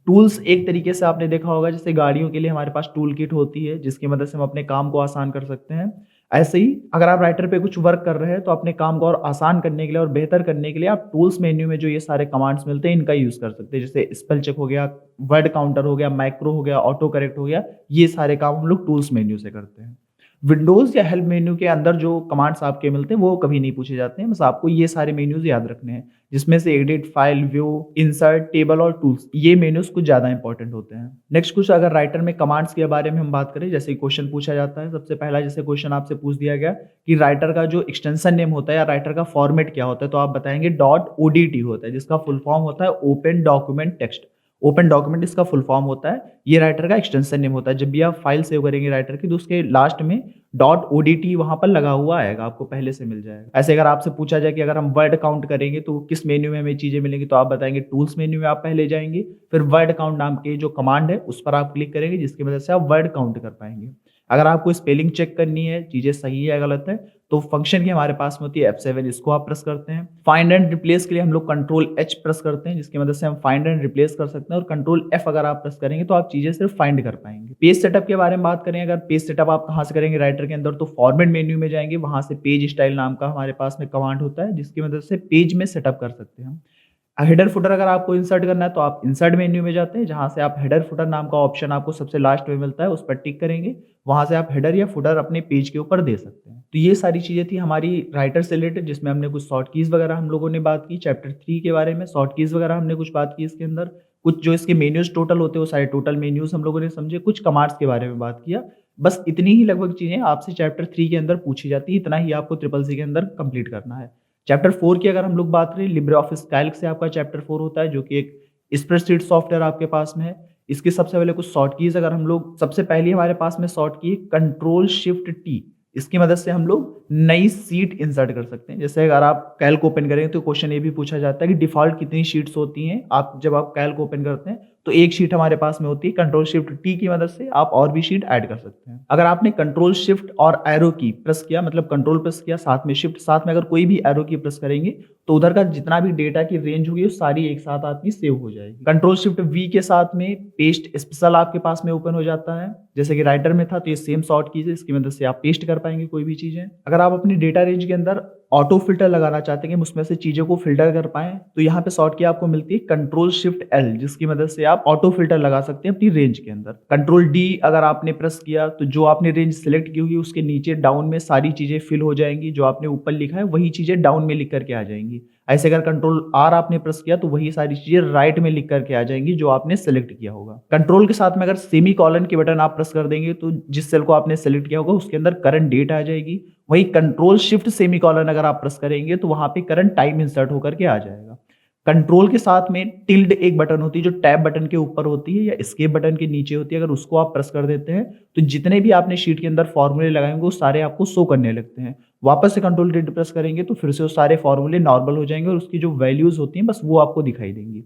टूल्स एक तरीके से आपने देखा होगा, जैसे गाड़ियों के लिए हमारे पास टूल किट होती है, जिसकी मदद से हम अपने काम को आसान कर सकते हैं। ऐसे ही अगर आप राइटर पे कुछ वर्क कर रहे हैं तो अपने काम को और आसान करने के लिए और बेहतर करने के लिए आप टूल्स मेन्यू में जो ये सारे कमांड्स मिलते हैं इनका यूज कर सकते हैं, जैसे स्पेल चेक हो गया, वर्ड काउंटर हो गया, मैक्रो हो गया, ऑटो करेक्ट हो गया, ये सारे काम हम लोग टूल्स मेन्यू से करते हैं। विंडोज या हेल्प मेन्यू के अंदर जो कमांड्स आपके मिलते हैं वो कभी नहीं पूछे जाते हैं, बस आपको ये सारे मेन्यूज याद रखने हैं, जिसमें से edit, file, view, insert, table और टूल्स, ये मेन्यूज कुछ ज्यादा इंपॉर्टेंट होते हैं। नेक्स्ट कुछ अगर राइटर में कमांड्स के बारे में हम बात करें, जैसे क्वेश्चन पूछा जाता है, सबसे पहला जैसे क्वेश्चन आपसे पूछ दिया गया कि राइटर का जो एक्सटेंशन नेम होता है या राइटर का फॉर्मेट क्या होता है, तो आप बताएंगे .odt होता है, जिसका फुल फॉर्म होता है open document text. Open document इसका फुल फॉर्म होता है, ये राइटर का एक्सटेंशन नेम होता है। जब भी आप फाइल सेव करेंगे राइटर की तो उसके लास्ट में .odt वहां पर लगा हुआ आएगा, आपको पहले से मिल जाएगा। ऐसे अगर आपसे पूछा जाए कि अगर हम वर्ड काउंट करेंगे तो किस मेन्यू में हमें चीजें मिलेंगी, तो आप बताएंगे टूल्स मेन्यू में आप पहले जाएंगे, फिर वर्ड काउंट नाम के जो कमांड है उस पर आप क्लिक करेंगे, जिसकी वजह से आप वर्ड काउंट कर पाएंगे। अगर आपको स्पेलिंग चेक करनी है, चीजें सही है या गलत है, तो फंक्शन की हमारे पास में होती है F7, इसको आप प्रेस करते हैं। फाइंड एंड रिप्लेस के लिए हम लोग कंट्रोल H प्रेस करते हैं, जिसकी मदद से हम फाइंड एंड रिप्लेस कर सकते हैं, और कंट्रोल F अगर आप प्रेस करेंगे तो आप चीजें सिर्फ फाइंड कर पाएंगे। पेज सेटअप के बारे में बात करें, अगर पेज सेटअप आप कहाँ से करेंगे राइटर के अंदर, तो फॉर्मेट मेन्यू में जाएंगे, वहां से पेज स्टाइल नाम का हमारे पास में कमांड होता है, जिसकी मदद से पेज में सेटअप कर सकते हैं हम। हेडर फुटर अगर आपको इंसर्ट करना है तो आप इंसर्ट मेन्यू में जाते हैं, जहाँ से आप हेडर फुटर नाम का ऑप्शन आपको सबसे लास्ट में मिलता है, उस पर टिक करेंगे। वहाँ से आप हेडर या फुटर अपने पेज के ऊपर दे सकते हैं। तो ये सारी चीज़ें थी हमारी राइटर से रिलेटेड, जिसमें हमने कुछ शॉर्ट कीज़ वगैरह हम लोगों ने बात की। चैप्टर 3 के बारे में शॉर्ट कीज़ वगैरह हमने कुछ बात की इसके अंदर। कुछ जो इसके मेन्यूज़ टोटल होते हैं, वो सारे टोटल मेन्यूज़ हम लोगों ने समझे। कुछ कमांड्स के बारे में बात किया। बस इतनी ही लगभग चीज़ें आपसे चैप्टर 3 के अंदर पूछी जाती है। इतना ही आपको ट्रिपल सी के अंदर कंप्लीट करना है। चैप्टर 4 की अगर हम लोग बात करें, लिब्रे ऑफिस कैल्क से आपका चैप्टर 4 होता है, जो कि एक स्प्रेडशीट सॉफ्टवेयर आपके पास में है। इसके सबसे पहले कुछ शॉर्ट कीज अगर हम लोग, सबसे पहली हमारे पास में शॉर्ट की कंट्रोल शिफ्ट टी, इसकी मदद से हम लोग नई सीट इंसर्ट कर सकते हैं। जैसे अगर आप कैल्क ओपन करेंगे तो क्वेश्चन ये भी पूछा जाता है कि डिफॉल्ट कितनी शीट्स होती हैं। आप जब आप कैल्क ओपन करते हैं तो एक शीट हमारे पास में होती है। कंट्रोल शिफ्ट टी की मदद से आप और भी शीट ऐड कर सकते हैं। अगर आपने कंट्रोल शिफ्ट और एरो की प्रेस किया, मतलब कंट्रोल प्रेस किया साथ में शिफ्ट, साथ में अगर कोई भी एरो की प्रेस करेंगे तो उधर का जितना भी डेटा की रेंज होगी वो सारी एक साथ आपकी सेव हो जाएगी। कंट्रोल शिफ्ट वी के साथ में पेस्ट स्पेशल आपके पास में ओपन हो जाता है। जैसे कि राइटर में था, तो ये सेम शॉर्ट कीज है, इसकी मदद से आप पेस्ट कर पाएंगे कोई भी चीजें। अगर आप अपनी डेटा रेंज के अंदर ऑटो फिल्टर लगाना चाहते हैं कि उसमें से चीजों को फिल्टर कर पाएं, तो यहाँ पे शॉर्ट की आपको मिलती है कंट्रोल शिफ्ट एल, जिसकी मदद से आप ऑटो फिल्टर लगा सकते हैं अपनी रेंज के अंदर। कंट्रोल डी अगर आपने प्रेस किया तो जो आपने रेंज सिलेक्ट की होगी उसके नीचे डाउन में सारी चीजें फिल हो जाएंगी। जो आपने ऊपर लिखा है वही चीजें डाउन में लिख करके आ जाएंगी। ऐसे अगर कंट्रोल आर आपने प्रेस किया तो वही सारी चीजें राइट में लिख करके आ जाएंगी जो आपने सेलेक्ट किया होगा। कंट्रोल के साथ में अगर सेमी कॉलन के बटन आप प्रेस कर देंगे तो जिस सेल को आपने सेलेक्ट किया होगा उसके अंदर करंट डेट आ जाएगी। वही कंट्रोल शिफ्ट सेमी कॉलन अगर आप प्रेस करेंगे तो वहां पे करंट टाइम इंसर्ट होकर के आ जाएगा। कंट्रोल के साथ में टिल्ड एक बटन होती है जो टैब बटन के ऊपर होती है या एस्केप बटन के नीचे होती है। अगर उसको आप प्रेस कर देते हैं तो जितने भी आपने शीट के अंदर फॉर्मूले लगाएंगे वो सारे आपको शो करने लगते हैं। वापस से कंट्रोल डी प्रेस करेंगे तो फिर से वो सारे फॉर्मूले नॉर्मल हो जाएंगे और उसकी जो वैल्यूज होती हैं बस वो आपको दिखाई देंगी।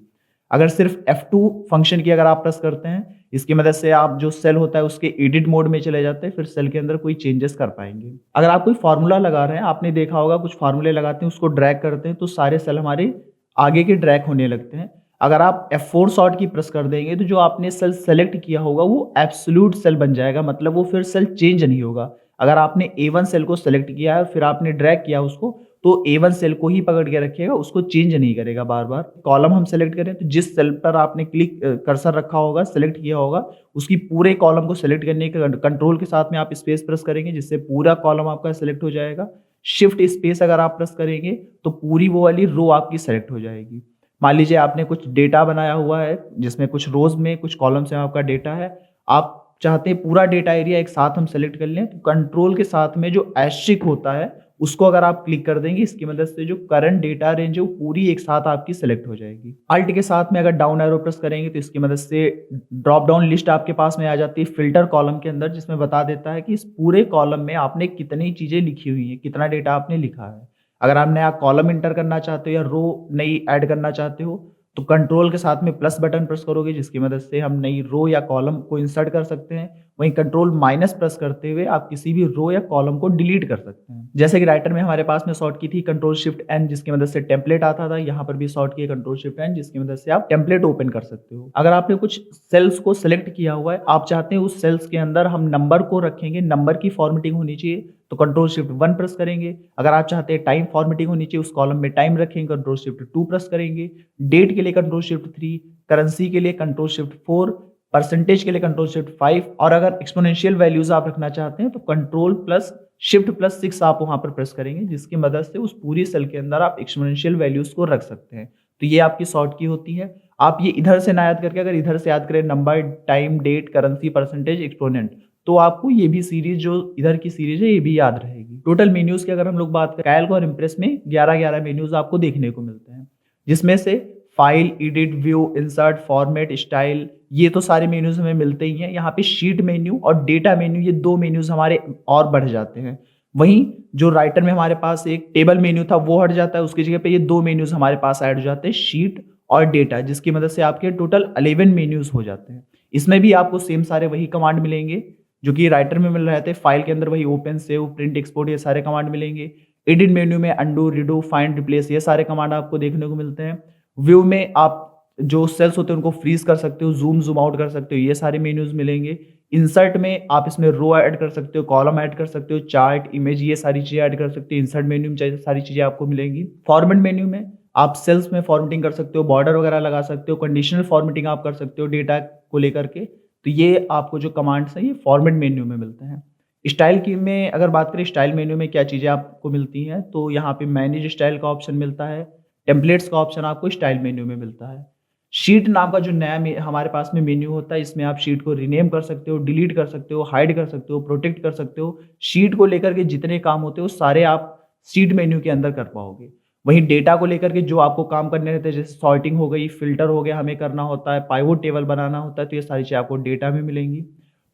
अगर सिर्फ F2 फंक्शन की अगर आप प्रेस करते हैं, इसकी मदद से आप जो सेल होता है उसके एडिट मोड में चले जाते हैं, फिर सेल के अंदर कोई चेंजेस कर पाएंगे। अगर आप कोई फार्मूला लगा रहे हैं, आपने देखा होगा कुछ फार्मूले लगाते हैं उसको ड्रैग करते हैं तो सारे सेल हमारे आगे के ड्रैग होने लगते हैं। अगर आप F4 शॉर्ट की प्रेस कर देंगे तो जो आपने सेल सेलेक्ट किया होगा वो एब्सोल्यूट सेल बन जाएगा, मतलब वो फिर सेल चेंज नहीं होगा। अगर आपने A1 सेल को सेलेक्ट किया है फिर आपने ड्रैग किया उसको, तो A1 सेल को ही पकड़ के रखेगा, उसको चेंज नहीं करेगा बार बार। कॉलम हम सेलेक्ट करें तो जिस सेल पर आपने क्लिक कर्सर रखा होगा, सेलेक्ट किया होगा, उसकी पूरे कॉलम को सेलेक्ट करने के कंट्रोल के साथ में आप स्पेस प्रेस करेंगे जिससे पूरा कॉलम आपका सेलेक्ट हो जाएगा। शिफ्ट स्पेस अगर आप प्रेस करेंगे तो पूरी वो वाली रो आपकी सेलेक्ट हो जाएगी। मान लीजिए आपने कुछ डेटा बनाया हुआ है जिसमें कुछ रोज में कुछ कॉलम्स में आपका डेटा है, आप चाहते हैं पूरा डेटा एरिया एक साथ हम सेलेक्ट कर लें, तो कंट्रोल के साथ में जो एस्ट्रिक होता है उसको अगर आप क्लिक कर देंगे, इसकी मदद से जो करंट डेटा रेंज है वो पूरी एक साथ आपकी सेलेक्ट हो जाएगी। अल्ट के साथ में अगर डाउन एरो प्रेस करेंगे तो इसकी मदद से ड्रॉप डाउन लिस्ट आपके पास में आ जाती है फिल्टर कॉलम के अंदर, जिसमें बता देता है कि इस पूरे कॉलम में आपने कितनी चीजें लिखी हुई हैं, कितना डेटा आपने लिखा है। अगर आप नया कॉलम इंटर करना चाहते हो या रो नई ऐड करना चाहते हो तो कंट्रोल के साथ में प्लस बटन प्रेस करोगे, जिसकी मदद से हम नई रो या कॉलम को इंसर्ट कर सकते हैं। वहीं कंट्रोल माइनस प्रेस करते हुए आप किसी भी रो या कॉलम को डिलीट कर सकते हैं। जैसे कि राइटर में हमारे पास में शॉर्ट की थी कंट्रोल शिफ्ट एन, जिसकी मदद से टेम्पलेट आता था। यहाँ पर भी शॉर्ट की कंट्रोल शिफ्ट एन, जिसकी मदद से आप टेम्पलेट ओपन कर सकते हो। अगर आपने कुछ सेल्स को सिलेक्ट किया हुआ है, आप चाहते हैं उस सेल्स के अंदर हम नंबर को रखेंगे, नंबर की फॉर्मेटिंग होनी चाहिए, तो कंट्रोल शिफ्ट 1 प्रेस करेंगे। अगर आप चाहते हैं टाइम फॉर्मेटिंग होनी चाहिए, उस कॉलम में टाइम रखेंगे, कंट्रोल शिफ्ट 2 प्रेस करेंगे। डेट के लिए कंट्रोल शिफ्ट 3, करेंसी के लिए कंट्रोल शिफ्ट 4, परसेंटेज के लिए कंट्रोल शिफ्ट 5, और अगर एक्सपोनेंशियल वैल्यूज आप रखना चाहते हैं तो कंट्रोल प्लस शिफ्ट प्लस 6 आप वहां पर प्रेस करेंगे, जिसकी मदद से उस पूरी सेल के अंदर आप एक्सपोनेंशियल वैल्यूज को रख सकते हैं। तो ये आपकी शॉर्ट की होती है। आप ये इधर से ना याद करके अगर इधर से याद करें number, time, date, currency, percentage, exponent, तो आपको ये भी सीरीज जो इधर की सीरीज है ये भी याद रहेगी। टोटल मेन्यूज की अगर हम लोग बात करें, कैल्क और इंप्रेस में 11 मेन्यूज आपको देखने को मिलते हैं, जिसमें से file, edit, view, insert, format, style, ये तो सारे मेन्यूज हमें मिलते ही हैं। यहाँ पे शीट मेन्यू और डेटा मेन्यू, ये 2 मेन्यूज हमारे और बढ़ जाते हैं। वहीं जो राइटर में हमारे पास एक टेबल मेन्यू था वो हट जाता है, उसकी जगह पे ये 2 मेन्यूज हमारे पास ऐड हो जाते हैं, शीट और डेटा, जिसकी मदद से आपके टोटल 11 मेन्यूज हो जाते हैं। इसमें भी आपको सेम सारे वही कमांड मिलेंगे जो कि राइटर में मिल रहे थे। फाइल के अंदर वही ओपन, सेव, प्रिंट, एक्सपोर्ट, ये सारे कमांड मिलेंगे। एडिट मेन्यू में अंडू, रिडू, फाइंड, रिप्लेस, ये सारे कमांड आपको देखने को मिलते हैं। व्यू में आप जो सेल्स होते हैं उनको फ्रीज कर सकते हो, जूम जूम आउट कर सकते हो, ये सारे मेन्यूज मिलेंगे। इंसर्ट में आप इसमें रो ऐड कर सकते हो, कॉलम ऐड कर सकते हो, चार्ट, इमेज, ये सारी चीजें ऐड कर सकते हो। इंसर्ट मेन्यू में सारी चीजें आपको मिलेंगी। फॉर्मेट मेन्यू में आप सेल्स में फॉर्मेटिंग कर सकते हो, बॉर्डर वगैरह लगा सकते हो, कंडीशनल फॉर्मेटिंग आप कर सकते हो डेटा को लेकर के। तो ये आपको जो कमांड्स हैं ये फॉर्मेट मेन्यू में मिलते हैं। स्टाइल की में अगर बात करें स्टाइल मेन्यू में क्या चीज़ें आपको मिलती हैं, तो यहाँ पे मैनेज स्टाइल का ऑप्शन मिलता है, टेम्पलेट्स का ऑप्शन आपको स्टाइल मेन्यू में मिलता है। शीट नाम का जो नया हमारे पास में मेन्यू होता है, इसमें आप शीट को रीनेम कर सकते हो, डिलीट कर सकते हो, हाइड कर सकते हो, प्रोटेक्ट कर सकते हो। शीट को लेकर के जितने काम होते हैं वो सारे आप शीट मेन्यू के अंदर कर पाओगे। वहीं डेटा को लेकर के जो आपको काम करने रहते हैं, जैसे सॉर्टिंग हो गई, फिल्टर हो गया, हमें करना होता है, पाइवोट टेबल बनाना होता है, तो ये सारी चीज़ें आपको डेटा में मिलेंगी।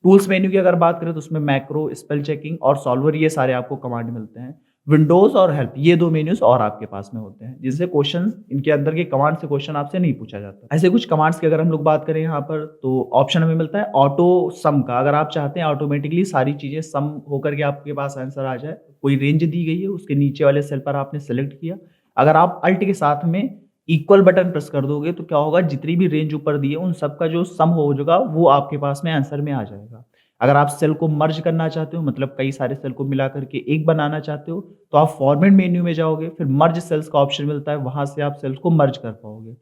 टूल्स मेन्यू की अगर बात करें तो उसमें मैक्रो, स्पेल चेकिंग और सॉल्वर ये सारे आपको कमांड मिलते हैं। विंडोज़ और हेल्प ये 2 मेन्यूज़ और आपके पास में होते हैं, जिनसे क्वेश्चन इनके अंदर के कमांड से क्वेश्चन आपसे नहीं पूछा जाता। ऐसे कुछ कमांड्स की अगर हम लोग बात करें यहाँ पर, तो ऑप्शन हमें मिलता है ऑटो सम का। अगर आप चाहते हैं ऑटोमेटिकली सारी चीज़ें सम होकर के आपके पास आंसर आ जाए, कोई रेंज दी गई है, उसके नीचे वाले सेल पर आपने सेलेक्ट किया, अगर आप अल्ट के साथ में इक्वल बटन प्रेस कर दोगे तो क्या होगा, जितनी भी रेंज ऊपर दी है उन सब का जो सम हो जाएगा वो आपके पास में आंसर में आ जाएगा। अगर आप सेल को मर्ज करना चाहते हो, मतलब कई सारे सेल को मिला करके एक बनाना चाहते हो, तो आप फॉर्मेट मेन्यू में जाओगे, फिर मर्ज सेल्स का ऑप्शन मिलता है, वहां से आप सेल्स को मर्ज कर पाओगे।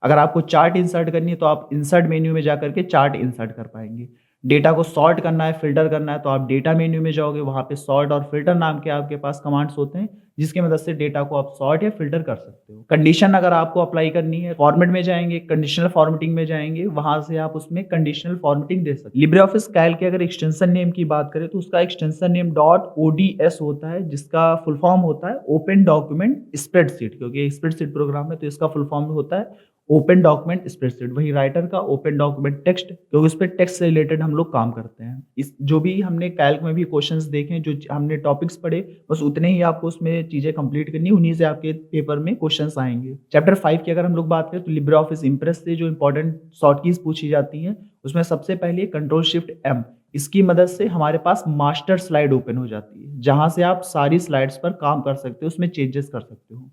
अगर आपको चार्ट इंसर्ट करनी है तो आप इंसर्ट मेन्यू में जाकर के चार्ट इंसर्ट कर पाएंगे। डेटा को सॉर्ट करना है, फिल्टर करना है, तो आप डेटा मेन्यू में जाओगे, वहां पे सॉर्ट और फिल्टर नाम के आपके पास कमांड्स होते हैं, जिसकी मदद से डेटा को आप सॉर्ट या फिल्टर कर सकते हो। कंडीशन अगर आपको अप्लाई करनी है, फॉर्मेट में जाएंगे, कंडीशनल फॉर्मेटिंग में जाएंगे, वहां से आप उसमें कंडीशनल फॉर्मेटिंग दे सकते हैं। लिब्रे ऑफिस कैल्क के अगर एक्सटेंशन नेम की बात करें तो उसका एक्सटेंशन नेम .ods होता है, जिसका फुल फॉर्म होता है ओपन डॉक्यूमेंट स्प्रेडशीट, क्योंकि स्प्रेडशीट प्रोग्राम है तो इसका फुल फॉर्म होता है ओपन डॉक्यूमेंट स्प्रेडशीट। वही राइटर का ओपन डॉक्यूमेंट टेक्स्ट, क्योंकि उस पर टेक्स्ट से रिलेटेड हम लोग काम करते हैं। इस जो भी हमने कैल्क में भी क्वेश्चंस देखे, जो हमने टॉपिक्स पढ़े, बस उतने ही आपको उसमें चीजें कंप्लीट करनी, उन्हीं से आपके पेपर में क्वेश्चंस आएंगे। चैप्टर 5 की अगर हम लोग बात करें तो लिब्रे ऑफिस इम्प्रेस से जो इंपॉर्टेंट शॉर्ट कीज पूछी जाती हैं, उसमें सबसे पहले कंट्रोल शिफ्ट एम, इसकी मदद से हमारे पास मास्टर स्लाइड ओपन हो जाती है, जहां से आप सारी स्लाइड्स पर काम कर सकते हो, उसमें चेंजेस कर सकते हो।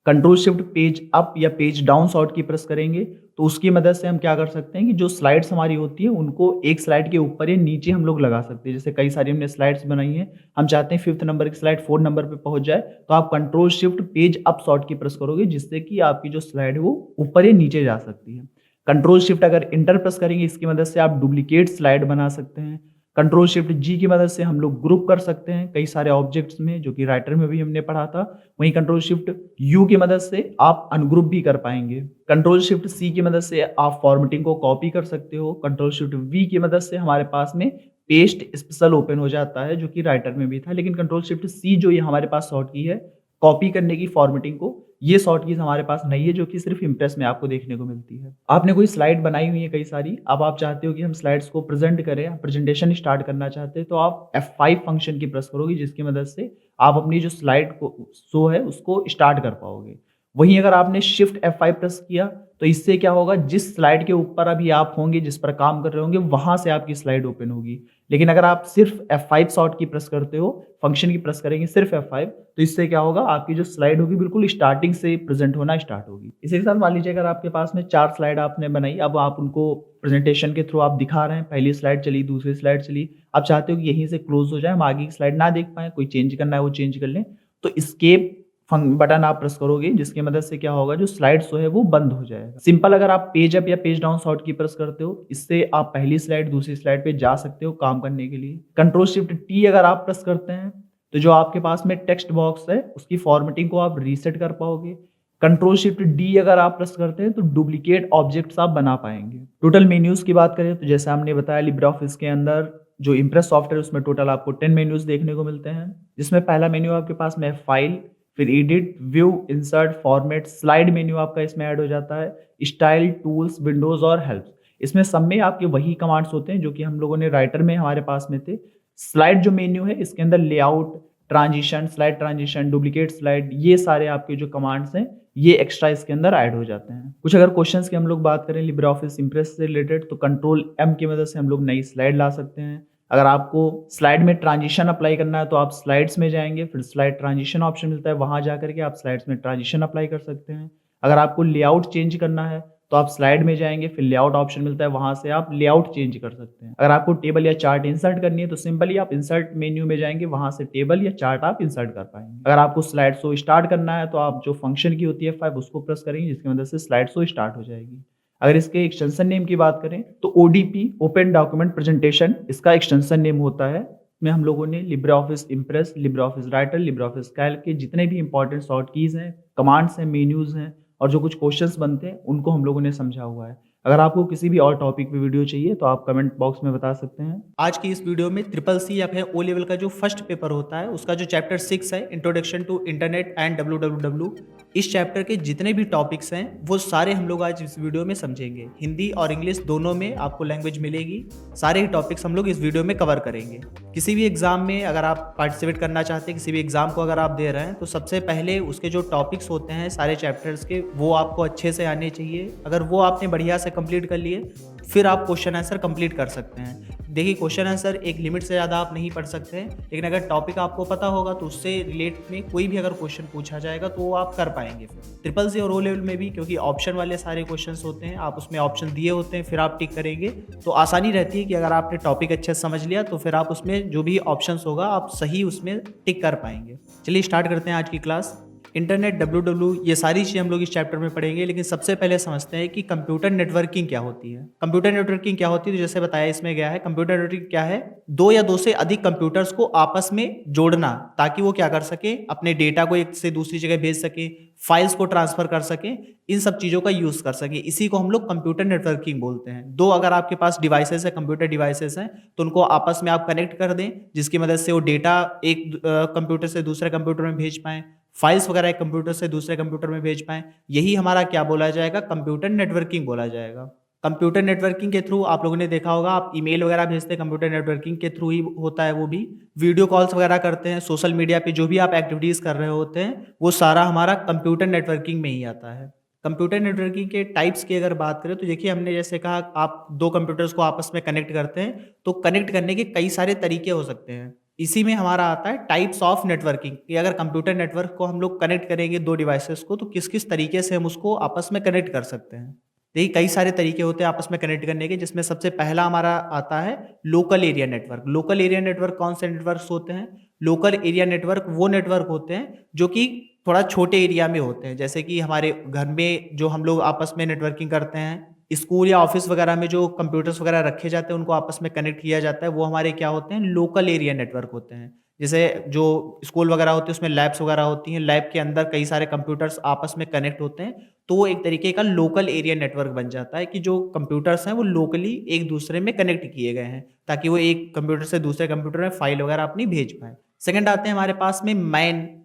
कंट्रोल शिफ्ट पेज अप या पेज डाउन शॉर्ट की प्रेस करेंगे तो उसकी मदद से हम क्या कर सकते हैं कि जो स्लाइड्स हमारी होती है उनको एक स्लाइड के ऊपर या नीचे हम लोग लगा सकते हैं। जैसे कई सारी हमने स्लाइड्स बनाई हैं, हम चाहते हैं 5th नंबर की स्लाइड 4 नंबर पे पहुंच जाए, तो आप control shift page up short की प्रेस करोगे, जिससे कि आपकी जो स्लाइड है वो ऊपर या नीचे जा सकती है। कंट्रोल शिफ्ट अगर इंटर प्रेस करेंगे, इसकी मदद से आप डुप्लीकेट स्लाइड बना सकते हैं। कंट्रोल शिफ्ट जी की मदद से हम लोग ग्रुप कर सकते हैं कई सारे ऑब्जेक्ट्स में, जो कि राइटर में भी हमने पढ़ा था। वहीं कंट्रोल शिफ्ट यू की मदद से आप अनग्रुप भी कर पाएंगे। कंट्रोल शिफ्ट सी की मदद से आप फॉर्मेटिंग को कॉपी कर सकते हो। कंट्रोल शिफ्ट वी की मदद से हमारे पास में पेस्ट स्पेशल ओपन हो जाता है, जो कि राइटर में भी था। लेकिन कंट्रोल शिफ्ट सी जो ये हमारे पास शॉर्ट की है कॉपी करने की फॉर्मेटिंग को, ये शॉर्ट कीज हमारे पास नहीं है, जो कि सिर्फ इम्प्रेस में आपको देखने को मिलती है। आपने कोई स्लाइड बनाई हुई है कई सारी, अब आप चाहते हो कि हम स्लाइड्स को प्रेजेंट करें, प्रेजेंटेशन स्टार्ट करना चाहते हैं, तो आप F5 फंक्शन की प्रेस करोगे, जिसकी मदद से आप अपनी जो स्लाइड को शो है उसको स्टार्ट कर पाओगे। वहीं अगर आपने शिफ्ट F5 प्रेस किया तो इससे क्या होगा, जिस स्लाइड के ऊपर अभी आप होंगे, जिस पर काम कर रहे होंगे, वहां से आपकी स्लाइड ओपन होगी। लेकिन अगर आप सिर्फ F5 शॉर्ट की प्रेस करते हो, फंक्शन की प्रेस करेंगे सिर्फ F5, तो इससे क्या होगा, आपकी जो स्लाइड होगी बिल्कुल स्टार्टिंग से प्रेजेंट होना स्टार्ट होगी। इसी के साथ मान लीजिए अगर आपके पास में 4 स्लाइड आपने बनाई, अब आप उनको प्रेजेंटेशन के थ्रू आप दिखा रहे हैं, पहली स्लाइड चली, दूसरी स्लाइड चली, आप चाहते हो कि यहीं से क्लोज हो जाए, हम आगे की स्लाइड ना देख पाए, कोई चेंज करना है वो चेंज कर लें, तो एस्केप बटन आप प्रेस करोगे, जिसकी मदद से क्या होगा, जो स्लाइड शो है वो बंद हो जाएगा। सिंपल अगर आप पेज अप या पेज डाउन शॉर्ट की प्रेस करते हो, इससे आप पहली स्लाइड दूसरी स्लाइड पे जा सकते हो काम करने के लिए। कंट्रोल शिफ्ट टी अगर आप प्रेस करते हैं तो जो आपके पास में टेक्स्ट बॉक्स है उसकी फॉर्मेटिंग को आप रीसेट कर पाओगे। कंट्रोल शिफ्ट डी अगर आप प्रेस करते हैं तो डुप्लीकेट ऑब्जेक्ट्स आप बना पाएंगे। टोटल मेन्यूज की बात करें तो जैसे हमने बताया, लिब्रे ऑफिस के अंदर जो इम्प्रेस सॉफ्टवेयर उसमें टोटल आपको 10 मेन्यूज देखने को मिलते हैं, जिसमें पहला मेन्यू आपके पास में फाइल, फिर edit, view, insert, format, slide menu आपका इसमें ऐड हो जाता है, स्टाइल, टूल्स, विंडोज और हेल्प। इसमें सब में आपके वही कमांड्स होते हैं जो कि हम लोगों ने राइटर में हमारे पास में थे। स्लाइड जो मेन्यू है इसके अंदर layout, transition, slide transition, duplicate slide, ये सारे आपके जो कमांड्स हैं ये एक्स्ट्रा इसके अंदर ऐड हो जाते हैं। कुछ अगर क्वेश्चंस की हम लोग बात करें लिब्रे ऑफिस इम्प्रेस से रिलेटेड, तो कंट्रोल एम की मदद से हम लोग नई स्लाइड ला सकते हैं। अगर आपको स्लाइड में ट्रांजिशन अप्लाई करना है तो आप स्लाइड्स में जाएंगे, फिर स्लाइड ट्रांजिशन ऑप्शन मिलता है, वहां जाकर के आप स्लाइड्स में ट्रांजिशन अप्लाई कर सकते हैं। अगर आपको लेआउट चेंज करना है तो आप स्लाइड में जाएँगे, फिर लेआउट ऑप्शन मिलता है, वहाँ से आप लेआउट चेंज कर सकते हैं। अगर आपको टेबल या चार्ट इंसर्ट करनी है तो सिंपली आप इंसर्ट मेन्यू में जाएँगे, वहाँ से टेबल या चार्ट आप इंसर्ट कर पाएँगे। अगर आपको स्लाइड शो स्टार्ट करना है तो आप जो फंक्शन की होती है F5 उसको प्रेस करेंगे, जिसकी मदद से स्लाइड शो स्टार्ट हो जाएगी। अगर इसके एक्सटेंशन नेम की बात करें तो ODP ओपन डॉक्यूमेंट प्रेजेंटेशन इसका एक्सटेंशन नेम होता है। में हम लोगों ने Libre Office impress, Libre Office Writer, Libre Office Calc के जितने भी इंपॉर्टेंट शॉर्ट कीज़ हैं, कमांड्स हैं, मेन्यूज़ हैं और जो कुछ क्वेश्चंस बनते हैं, उनको हम लोगों ने समझा हुआ है। अगर आपको किसी भी और टॉपिक पे वीडियो चाहिए तो आप कमेंट बॉक्स में बता सकते हैं। आज की इस वीडियो में ट्रिपल सी या फिर ओ लेवल का जो फर्स्ट पेपर होता है उसका जो चैप्टर 6 है, introduction to internet and W, इस चैप्टर के जितने भी टॉपिक्स हैं वो सारे हम लोग आज इस वीडियो में समझेंगे। हिंदी और इंग्लिश दोनों में आपको लैंग्वेज मिलेगी। सारे ही टॉपिक्स हम लोग इस वीडियो में कवर करेंगे। किसी भी एग्जाम में अगर आप पार्टिसिपेट करना चाहते हैं, किसी भी एग्जाम को अगर आप दे रहे हैं तो सबसे पहले उसके जो टॉपिक्स होते हैं सारे चैप्टर्स के, वो आपको अच्छे से आने चाहिए। अगर वो आपने बढ़िया से कंप्लीट कर लिए फिर आप क्वेश्चन आंसर कंप्लीट कर सकते हैं। देखिए, क्वेश्चन आंसर एक लिमिट से ज़्यादा आप नहीं पढ़ सकते हैं, लेकिन अगर टॉपिक आपको पता होगा तो उससे रिलेट में कोई भी अगर क्वेश्चन पूछा जाएगा तो वो आप कर पाएंगे। फिर ट्रिपल सी और ओ लेवल में भी, क्योंकि ऑप्शन वाले सारे क्वेश्चंस होते हैं, आप उसमें ऑप्शन दिए होते हैं, फिर आप टिक करेंगे तो आसानी रहती है कि अगर आपने टॉपिक अच्छे से समझ लिया तो फिर आप उसमें जो भी ऑप्शंस होगा आप सही उसमें टिक कर पाएंगे। चलिए स्टार्ट करते हैं आज की क्लास। इंटरनेट, डब्ल्यू, ये सारी चीज़ें हम लोग इस चैप्टर में पढ़ेंगे, लेकिन सबसे पहले समझते हैं कि कंप्यूटर नेटवर्किंग क्या होती है। कंप्यूटर नेटवर्किंग क्या होती है, तो जैसे बताया इसमें गया है, कंप्यूटर नेटवर्किंग क्या है, दो या दो से अधिक कंप्यूटर्स को आपस में जोड़ना ताकि वो क्या कर सके, अपने डेटा को एक से दूसरी जगह भेज सके, फाइल्स को ट्रांसफर कर सके, इन सब चीज़ों का यूज़ कर सके। इसी को हम लोग कंप्यूटर नेटवर्किंग बोलते हैं। दो अगर आपके पास डिवाइसेस है, कंप्यूटर डिवाइसेस हैं, तो उनको आपस में आप कनेक्ट कर दें, जिसकी मदद से वो डेटा एक कंप्यूटर से दूसरे कंप्यूटर में भेज पाएँ, फाइल्स वगैरह एक कंप्यूटर से दूसरे कंप्यूटर में भेज पाएँ। यही हमारा क्या बोला जाएगा, कंप्यूटर नेटवर्किंग बोला जाएगा। कंप्यूटर नेटवर्किंग के थ्रू आप लोगों ने देखा होगा, आप ईमेल वगैरह भेजते हैं, कंप्यूटर नेटवर्किंग के थ्रू ही होता है। वो भी वीडियो कॉल्स वगैरह करते हैं, सोशल मीडिया पे जो भी आप एक्टिविटीज़ कर रहे होते हैं वो सारा हमारा कंप्यूटर नेटवर्किंग में ही आता है। कंप्यूटर नेटवर्किंग के टाइप्स की अगर बात करें तो देखिए, हमने जैसे कहा आप दो कंप्यूटर्स को आपस में कनेक्ट करते हैं, तो कनेक्ट करने के कई सारे तरीके हो सकते हैं। इसी में हमारा आता है टाइप्स ऑफ नेटवर्किंग, कि अगर कंप्यूटर नेटवर्क को हम लोग कनेक्ट करेंगे दो डिवाइसेस को, तो किस किस तरीके से हम उसको आपस में कनेक्ट कर सकते हैं। देखिए, कई सारे तरीके होते हैं आपस में कनेक्ट करने के, जिसमें सबसे पहला हमारा आता है local area network. Local area network कौन से नेटवर्क्स होते हैं? लोकल एरिया नेटवर्क वो नेटवर्क होते हैं जो कि थोड़ा छोटे एरिया में होते हैं। जैसे कि हमारे घर में जो हम लोग आपस में नेटवर्किंग करते हैं, स्कूल या ऑफिस वगैरह में जो कंप्यूटर्स वगैरह रखे जाते हैं उनको आपस में कनेक्ट किया जाता है, वो हमारे क्या होते हैं, लोकल एरिया नेटवर्क होते हैं। जैसे जो स्कूल वगैरह होती है उसमें लैब्स वगैरह होती हैं, लैब के अंदर कई सारे कंप्यूटर्स आपस में कनेक्ट होते हैं, तो वो एक तरीके का लोकल एरिया नेटवर्क बन जाता है कि जो कंप्यूटर्स हैं वो लोकली एक दूसरे में कनेक्ट किए गए हैं, ताकि वो एक कंप्यूटर से दूसरे कंप्यूटर में फाइल वगैरह अपनी भेज पाएँ। सेकंड आते हैं हमारे पास में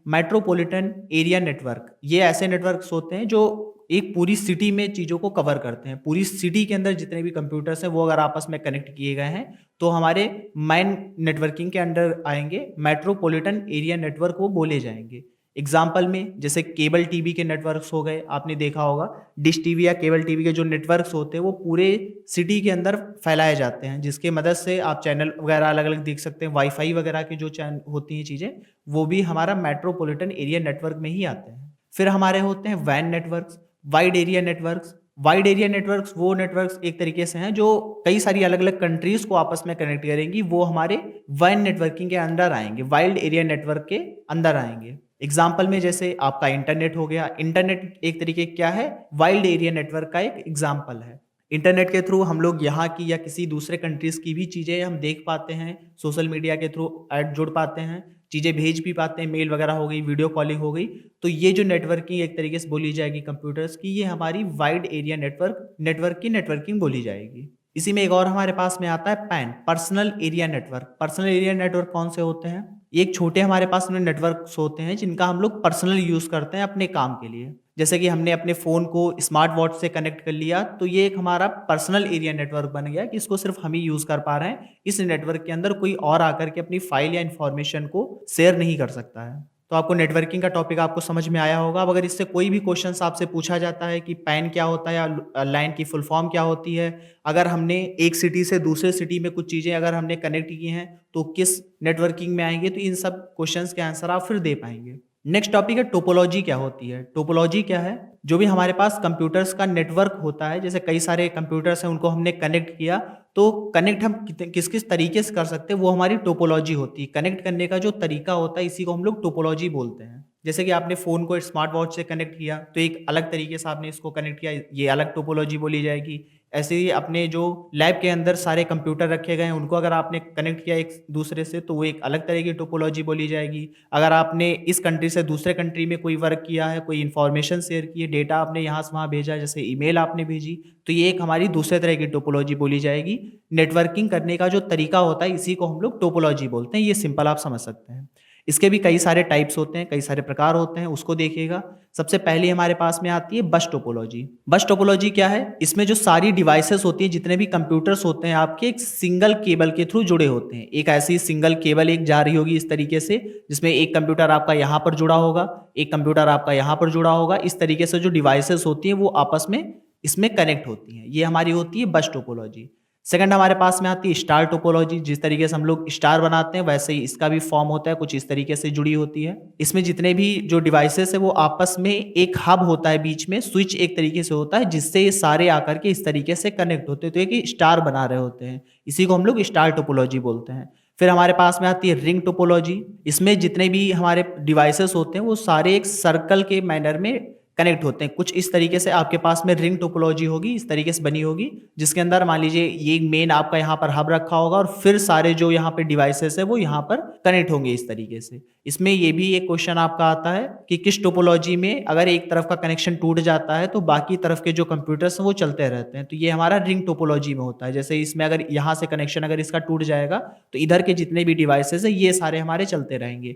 मेट्रोपॉलिटन एरिया नेटवर्क। ये ऐसे नेटवर्क्स होते हैं जो एक पूरी सिटी में चीज़ों को कवर करते हैं। पूरी सिटी के अंदर जितने भी कंप्यूटर्स हैं वो अगर आपस में कनेक्ट किए गए हैं तो हमारे मैन नेटवर्किंग के अंडर आएंगे, मेट्रोपॉलिटन एरिया नेटवर्क वो बोले जाएंगे। एग्जाम्पल में जैसे केबल टीवी के नेटवर्क्स हो गए, आपने देखा होगा डिश टीवी या केबल टीवी के जो नेटवर्क्स होते हैं वो पूरे सिटी के अंदर फैलाए जाते हैं, जिसके मदद से आप चैनल वगैरह अलग अलग देख सकते हैं। वाईफाई वगैरह की जो चैनल होती हैं चीज़ें, वो भी हमारा मेट्रोपॉलिटन एरिया नेटवर्क में ही आते हैं। फिर हमारे होते हैं वैन networks, wide area networks. Wide area networks वो नेटवर्क्स एक तरीके से हैं जो कई सारी अलग अलग कंट्रीज को आपस में कनेक्ट करेंगी, वो हमारे वैन नेटवर्किंग के अंदर आएंगे, वाइड एरिया नेटवर्क के अंदर आएंगे। एग्जाम्पल में जैसे आपका इंटरनेट हो गया, इंटरनेट एक तरीके क्या है, वाइल्ड एरिया नेटवर्क का एक एग्जाम्पल है। इंटरनेट के थ्रू हम लोग यहाँ की या किसी दूसरे कंट्रीज की भी चीज़ें हम देख पाते हैं, सोशल मीडिया के थ्रू ऐड जुड़ पाते हैं, चीज़ें भेज भी पाते हैं, मेल वगैरह हो गई, वीडियो कॉलिंग हो गई। तो ये जो नेटवर्किंग एक तरीके से बोली जाएगी कंप्यूटर्स की, ये हमारी वाइड एरिया नेटवर्क की नेटवर्किंग बोली जाएगी। इसी में एक और हमारे पास में आता है pan, personal area network. Personal area network कौन से होते हैं? एक छोटे हमारे पास में नेटवर्क्स होते हैं जिनका हम लोग पर्सनल यूज़ करते हैं अपने काम के लिए। जैसे कि हमने अपने फ़ोन को स्मार्ट वॉच से कनेक्ट कर लिया, तो ये एक हमारा पर्सनल एरिया नेटवर्क बन गया कि इसको सिर्फ हम ही यूज़ कर पा रहे हैं। इस नेटवर्क के अंदर कोई और आकर के अपनी फाइल या इन्फॉर्मेशन को शेयर नहीं कर सकता है। तो आपको नेटवर्किंग का टॉपिक आपको समझ में आया होगा। अब अगर इससे कोई भी क्वेश्चंस आपसे पूछा जाता है कि पैन क्या होता है या लाइन की फुल फॉर्म क्या होती है, अगर हमने एक सिटी से दूसरे सिटी में कुछ चीज़ें अगर हमने कनेक्ट की हैं तो किस नेटवर्किंग में आएंगे, तो इन सब क्वेश्चंस के आंसर आप फिर दे पाएंगे। नेक्स्ट टॉपिक है टोपोलॉजी क्या होती है। टोपोलॉजी क्या है? जो भी हमारे पास कंप्यूटर्स का नेटवर्क होता है, जैसे कई सारे कंप्यूटर्स हैं उनको हमने कनेक्ट किया, तो कनेक्ट हम किस किस तरीके से कर सकते हैं वो हमारी टोपोलॉजी होती है। कनेक्ट करने का जो तरीका होता है इसी को हम लोग टोपोलॉजी बोलते हैं। जैसे कि आपने फ़ोन को स्मार्ट वॉच से कनेक्ट किया तो एक अलग तरीके से आपने इसको कनेक्ट किया, ये अलग टोपोलॉजी बोली जाएगी। ऐसे ही अपने जो लैब के अंदर सारे कंप्यूटर रखे गए हैं उनको अगर आपने कनेक्ट किया एक दूसरे से तो वो एक अलग तरह की टोपोलॉजी बोली जाएगी। अगर आपने इस कंट्री से दूसरे कंट्री में कोई वर्क किया है, कोई इन्फॉर्मेशन शेयर की है, डेटा आपने यहाँ से वहाँ भेजा, जैसे ईमेल आपने भेजी, तो ये एक हमारी दूसरे तरह की टोपोलॉजी बोली जाएगी। नेटवर्किंग करने का जो तरीका होता है इसी को हम लोग टोपोलॉजी बोलते हैं। ये सिंपल आप समझ सकते हैं। इसके भी कई सारे टाइप्स होते हैं, कई सारे प्रकार होते हैं, उसको देखिएगा। सबसे पहले हमारे पास में आती है बस टोपोलॉजी। बस टोपोलॉजी क्या है? इसमें जो सारी डिवाइसेस होती हैं, जितने भी कंप्यूटर्स होते हैं आपके, एक सिंगल केबल के थ्रू जुड़े होते हैं। एक ऐसी सिंगल केबल एक जा रही होगी इस तरीके से, जिसमें एक कंप्यूटर आपका यहाँ पर जुड़ा होगा, एक कंप्यूटर आपका यहाँ पर जुड़ा होगा। इस तरीके से जो डिवाइसेस होती हैं वो आपस में इसमें कनेक्ट होती हैं। ये हमारी होती है बस टोपोलॉजी। सेकंड हमारे पास में आती है स्टार टोपोलॉजी। जिस तरीके से हम लोग स्टार बनाते हैं वैसे ही इसका भी फॉर्म होता है, कुछ इस तरीके से जुड़ी होती है। इसमें जितने भी जो डिवाइसेस है वो आपस में एक हब होता है, बीच में स्विच एक तरीके से होता है, जिससे ये सारे आकर के इस तरीके से कनेक्ट होते हैं, तो एक स्टार बना रहे होते हैं। इसी को हम लोग स्टार टोपोलॉजी बोलते हैं। फिर हमारे पास में आती है रिंग टोपोलॉजी। इसमें जितने भी हमारे डिवाइसेस होते हैं वो सारे एक सर्कल के मैनर में कनेक्ट होते हैं। कुछ इस तरीके से आपके पास में रिंग टोपोलॉजी होगी, इस तरीके से बनी होगी, जिसके अंदर मान लीजिए ये मेन आपका यहाँ पर हब रखा होगा और फिर सारे जो यहाँ पे डिवाइसेस है वो यहाँ पर कनेक्ट होंगे इस तरीके से। इसमें ये भी एक क्वेश्चन आपका आता है कि किस टोपोलॉजी में अगर एक तरफ का कनेक्शन टूट जाता है तो बाकी तरफ के जो कंप्यूटर्स हैं वो चलते रहते हैं, तो ये हमारा रिंग टोपोलॉजी में होता है। जैसे इसमें अगर यहाँ से कनेक्शन अगर इसका टूट जाएगा तो इधर के जितने भी डिवाइसेस है ये सारे हमारे चलते रहेंगे।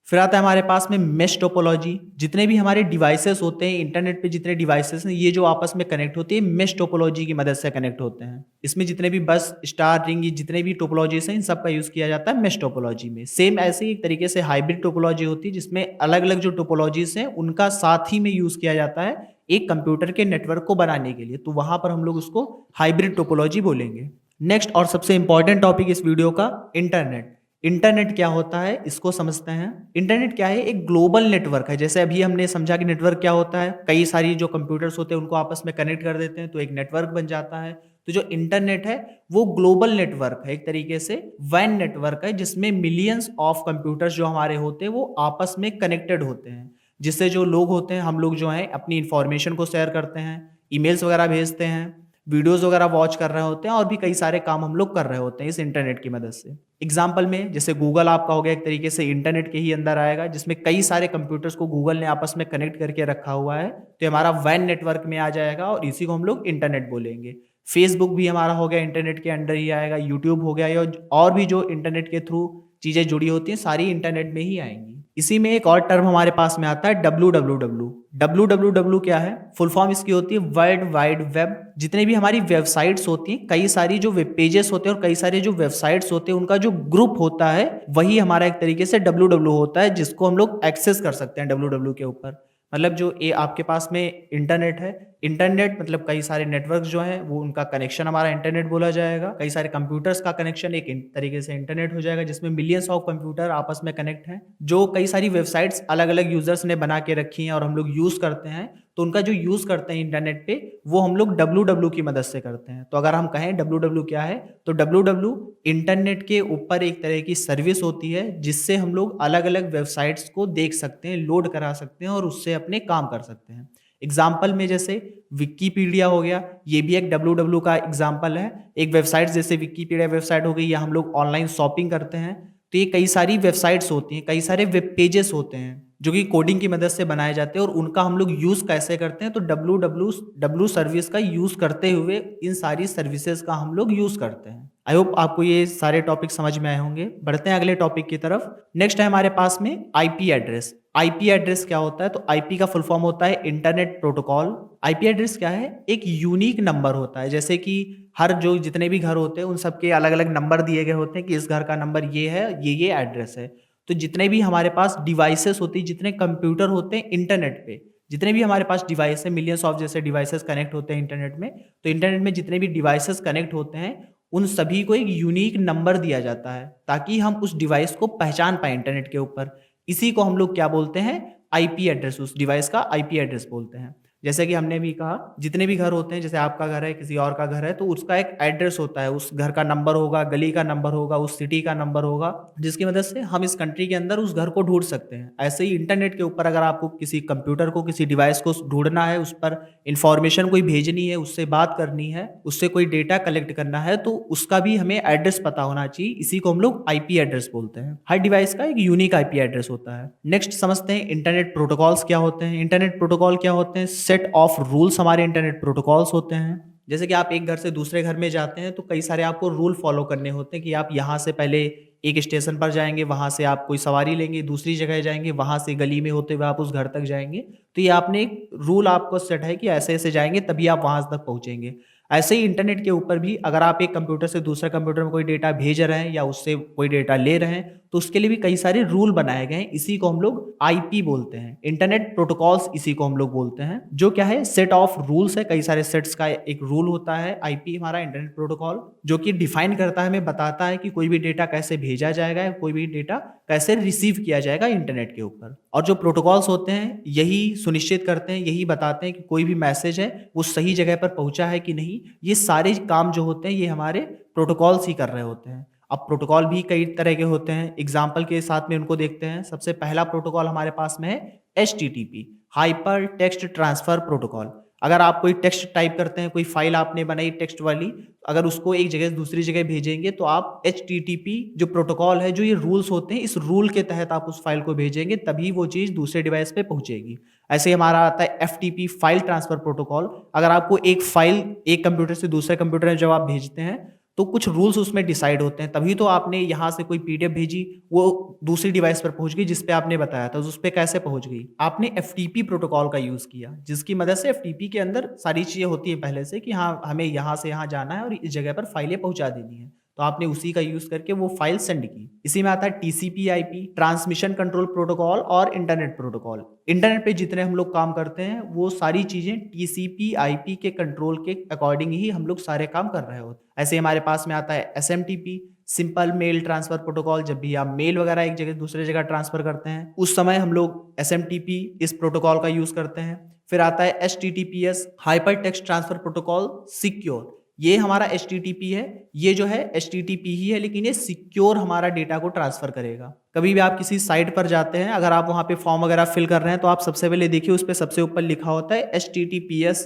फिर आता है हमारे पास में मेश टोपोलॉजी। जितने भी हमारे डिवाइसेस होते हैं, इंटरनेट पे जितने डिवाइसेस हैं, ये जो आपस में कनेक्ट होते हैं मेश टोपोलॉजी की मदद से कनेक्ट होते हैं। इसमें जितने भी बस, स्टार, रिंग, ये जितने भी टोपोलॉजीज हैं इन सब का यूज किया जाता है मेश टोपोलॉजी में। सेम ऐसे ही एक तरीके से हाइब्रिड टोपोलॉजी होती है, जिसमें अलग अलग जो टोपोलॉजीज हैं उनका साथ ही में यूज किया जाता है एक कंप्यूटर के नेटवर्क को बनाने के लिए, तो वहां पर हम लोग उसको हाइब्रिड टोपोलॉजी बोलेंगे। नेक्स्ट और सबसे इंपॉर्टेंट टॉपिक इस वीडियो का, इंटरनेट। इंटरनेट क्या होता है इसको समझते हैं। इंटरनेट क्या है? एक ग्लोबल नेटवर्क है। जैसे अभी हमने समझा कि नेटवर्क क्या होता है, कई सारी जो कंप्यूटर्स होते हैं उनको आपस में कनेक्ट कर देते हैं तो एक नेटवर्क बन जाता है। तो जो इंटरनेट है वो ग्लोबल नेटवर्क है, एक तरीके से वैन नेटवर्क है, जिसमें मिलियंस ऑफ कंप्यूटर्स जो हमारे होते हैं वो आपस में कनेक्टेड होते हैं, जिससे जो लोग होते हैं, हम लोग जो हैं अपनी इंफॉर्मेशन को शेयर करते हैं, ईमेल्स वगैरह भेजते हैं, वीडियोस वगैरह वॉच कर रहे होते हैं और भी कई सारे काम हम लोग कर रहे होते हैं इस इंटरनेट की मदद से। एग्जाम्पल में जैसे गूगल आपका हो गया, एक तरीके से इंटरनेट के ही अंदर आएगा, जिसमें कई सारे कंप्यूटर्स को गूगल ने आपस में कनेक्ट करके रखा हुआ है, तो हमारा वैन नेटवर्क में आ जाएगा और इसी को हम लोग इंटरनेट बोलेंगे। फेसबुक भी हमारा हो गया, इंटरनेट के अंडर ही आएगा। यूट्यूब हो गया, या और भी जो इंटरनेट के थ्रू चीज़ें जुड़ी होती हैं सारी इंटरनेट में ही आएंगी। इसी में एक और टर्म हमारे पास में आता है WWW। WWW क्या है? फुल फॉर्म इसकी होती है वर्ल्ड वाइड वेब। जितने भी हमारी वेबसाइट्स होती हैं, कई सारी जो वेब पेजेस होते हैं और कई सारे जो वेबसाइट्स होते हैं, उनका जो ग्रुप होता है वही हमारा एक तरीके से WWW होता है, जिसको हम लोग एक्सेस कर सकते हैं WWW के ऊपर। मतलब जो ये आपके पास में इंटरनेट है, इंटरनेट मतलब कई सारे नेटवर्क जो हैं वो उनका कनेक्शन हमारा इंटरनेट बोला जाएगा। कई सारे कंप्यूटर्स का कनेक्शन एक तरीके से इंटरनेट हो जाएगा, जिसमें मिलियंस ऑफ कंप्यूटर आपस में कनेक्ट हैं। जो कई सारी वेबसाइट्स अलग अलग यूजर्स ने बना के रखी हैं और हम लोग यूज करते हैं, तो उनका जो यूज करते हैं इंटरनेट पे वो हम लोग WWW की मदद से करते हैं। तो अगर हम कहें WWW क्या है, तो WWW इंटरनेट के ऊपर एक तरह की सर्विस होती है, जिससे हम लोग अलग अलग वेबसाइट्स को देख सकते हैं, लोड करा सकते हैं और उससे अपने काम कर सकते हैं। एग्जाम्पल में जैसे विकीपीडिया हो गया, ये भी एक WWW का एग्जाम्पल है। एक वेबसाइट जैसे विकीपीडिया वेबसाइट हो गई, या हम लोग ऑनलाइन शॉपिंग करते हैं, तो ये कई सारी वेबसाइट्स होती हैं, कई सारे वेब पेजेस होते हैं जो कि कोडिंग की मदद से बनाए जाते हैं, और उनका हम लोग यूज़ कैसे करते हैं, तो WWW सर्विस का यूज़ करते हुए इन सारी सर्विसेज का हम लोग यूज़ करते हैं। आई होप आपको ये सारे टॉपिक समझ में आए होंगे। बढ़ते हैं अगले टॉपिक की तरफ। नेक्स्ट है हमारे पास में IP एड्रेस। IP एड्रेस क्या होता है? तो IP का फुल फॉर्म होता है इंटरनेट प्रोटोकॉल। IP एड्रेस क्या है? एक यूनिक नंबर होता है। जैसे कि हर जो जितने भी घर होते हैं उन सबके अलग अलग नंबर दिए गए होते हैं कि इस घर का नंबर ये है, ये एड्रेस है। तो जितने भी हमारे पास डिवाइसेस होती है, जितने कंप्यूटर होते हैं इंटरनेट पे, जितने भी हमारे पास डिवाइस है, मिलियंस ऑफ जैसे डिवाइसेस कनेक्ट होते हैं इंटरनेट में, तो इंटरनेट में जितने भी डिवाइसेस कनेक्ट होते हैं उन सभी को एक यूनिक नंबर दिया जाता है, ताकि हम उस डिवाइस को पहचान पाए इंटरनेट के ऊपर। इसी को हम लोग क्या बोलते हैं, आईपी एड्रेस, उस डिवाइस का आईपी एड्रेस बोलते हैं। जैसे कि हमने भी कहा, जितने भी घर होते हैं, जैसे आपका घर है, किसी और का घर है, तो उसका एक एड्रेस होता है, उस घर का नंबर होगा, गली का नंबर होगा, उस सिटी का नंबर होगा, जिसकी मदद से हम इस कंट्री के अंदर उस घर को ढूंढ सकते हैं। ऐसे ही इंटरनेट के ऊपर अगर आपको किसी कंप्यूटर को, किसी डिवाइस को ढूंढना है, उस पर इंफॉर्मेशन कोई भेजनी है, उससे बात करनी है, उससे कोई डेटा कलेक्ट करना है, तो उसका भी हमें एड्रेस पता होना चाहिए। इसी को हम लोग आईपी एड्रेस बोलते हैं। हर डिवाइस का एक यूनिक आईपी एड्रेस होता है। नेक्स्ट समझते हैं इंटरनेट प्रोटोकॉल्स क्या होते हैं। इंटरनेट प्रोटोकॉल क्या होते हैं, सेट ऑफ रूल्स हमारे इंटरनेट प्रोटोकॉल्स होते हैं। जैसे कि आप एक घर से दूसरे घर में जाते हैं तो कई सारे आपको रूल फॉलो करने होते हैं कि आप यहाँ से पहले एक स्टेशन पर जाएंगे, वहां से आप कोई सवारी लेंगे, दूसरी जगह जाएंगे, वहां से गली में होते हुए आप उस घर तक जाएंगे। तो ये आपने एक रूल आपको सेट है कि ऐसे ऐसे जाएंगे तभी आप वहां तक पहुंचेंगे। ऐसे ही इंटरनेट के ऊपर भी अगर आप एक कंप्यूटर से दूसरे कंप्यूटर में कोई डेटा भेज रहे हैं या उससे कोई डेटा ले रहे हैं तो उसके लिए भी कई सारे रूल बनाए गए हैं। इसी को हम लोग आईपी बोलते हैं, इंटरनेट प्रोटोकॉल्स इसी को हम लोग बोलते हैं, जो क्या है, सेट ऑफ रूल्स है। कई सारे सेट्स का एक रूल होता है आईपी हमारा इंटरनेट प्रोटोकॉल, जो कि डिफाइन करता है, हमें बताता है कि कोई भी डेटा कैसे भेजा जाएगा, कोई भी डेटा कैसे रिसीव किया जाएगा इंटरनेट के ऊपर। और जो प्रोटोकॉल्स होते हैं यही सुनिश्चित करते हैं, यही बताते हैं कि कोई भी मैसेज है वो सही जगह पर पहुंचा है कि नहीं। ये सारे काम जो होते हैं ये हमारे प्रोटोकॉल्स ही कर रहे होते हैं। अब प्रोटोकॉल भी कई तरह के होते हैं, एग्जाम्पल के साथ में उनको देखते हैं। सबसे पहला प्रोटोकॉल हमारे पास में है HTTP, hyper text transfer protocol. अगर आप कोई टेक्स्ट टाइप करते हैं, कोई फाइल आपने बनाई टेक्स्ट वाली, अगर उसको एक जगह से दूसरी जगह भेजेंगे तो आप HTTP जो प्रोटोकॉल है, जो ये रूल्स होते हैं, इस रूल के तहत आप उस फाइल को भेजेंगे तभी वो चीज़ दूसरे डिवाइस पे पहुंचेगी। ऐसे ही हमारा आता है FTP, फाइल ट्रांसफर प्रोटोकॉल। अगर आपको एक फाइल एक कंप्यूटर से दूसरे कंप्यूटर में जब आप भेजते हैं तो कुछ रूल्स उसमें डिसाइड होते हैं, तभी तो आपने यहाँ से कोई PDF भेजी, वो दूसरी डिवाइस पर पहुंच गई जिस पे आपने बताया था, उस पे कैसे पहुंच गई। आपने FTP प्रोटोकॉल का यूज किया, जिसकी मदद से FTP के अंदर सारी चीजें होती है पहले से कि हाँ हमें यहाँ से यहाँ जाना है और इस जगह पर फाइलें पहुंचा देनी है, तो आपने उसी का यूज करके वो फाइल सेंड की। इसी में आता है TCP/IP, ट्रांसमिशन कंट्रोल प्रोटोकॉल और इंटरनेट प्रोटोकॉल। इंटरनेट पे जितने हम लोग काम करते हैं वो सारी चीजें TCP/IP के कंट्रोल के अकॉर्डिंग ही हम लोग सारे काम कर रहे होते हैं। ऐसे हमारे पास में आता है SMTP, simple mail transfer protocol. जब भी आप मेल वगैरह एक जगह दूसरे जगह ट्रांसफर करते हैं उस समय हम लोग SMTP इस प्रोटोकॉल का यूज करते हैं। फिर आता है HTTPS, hyper text transfer protocol secure. ये हमारा HTTP है, ये जो है HTTP ही है, लेकिन ये सिक्योर हमारा डेटा को ट्रांसफर करेगा। कभी भी आप किसी साइट पर जाते हैं, अगर आप वहां पे फॉर्म वगैरह फिल कर रहे हैं तो आप सबसे पहले देखिए उस पे सबसे ऊपर लिखा होता है HTTPS://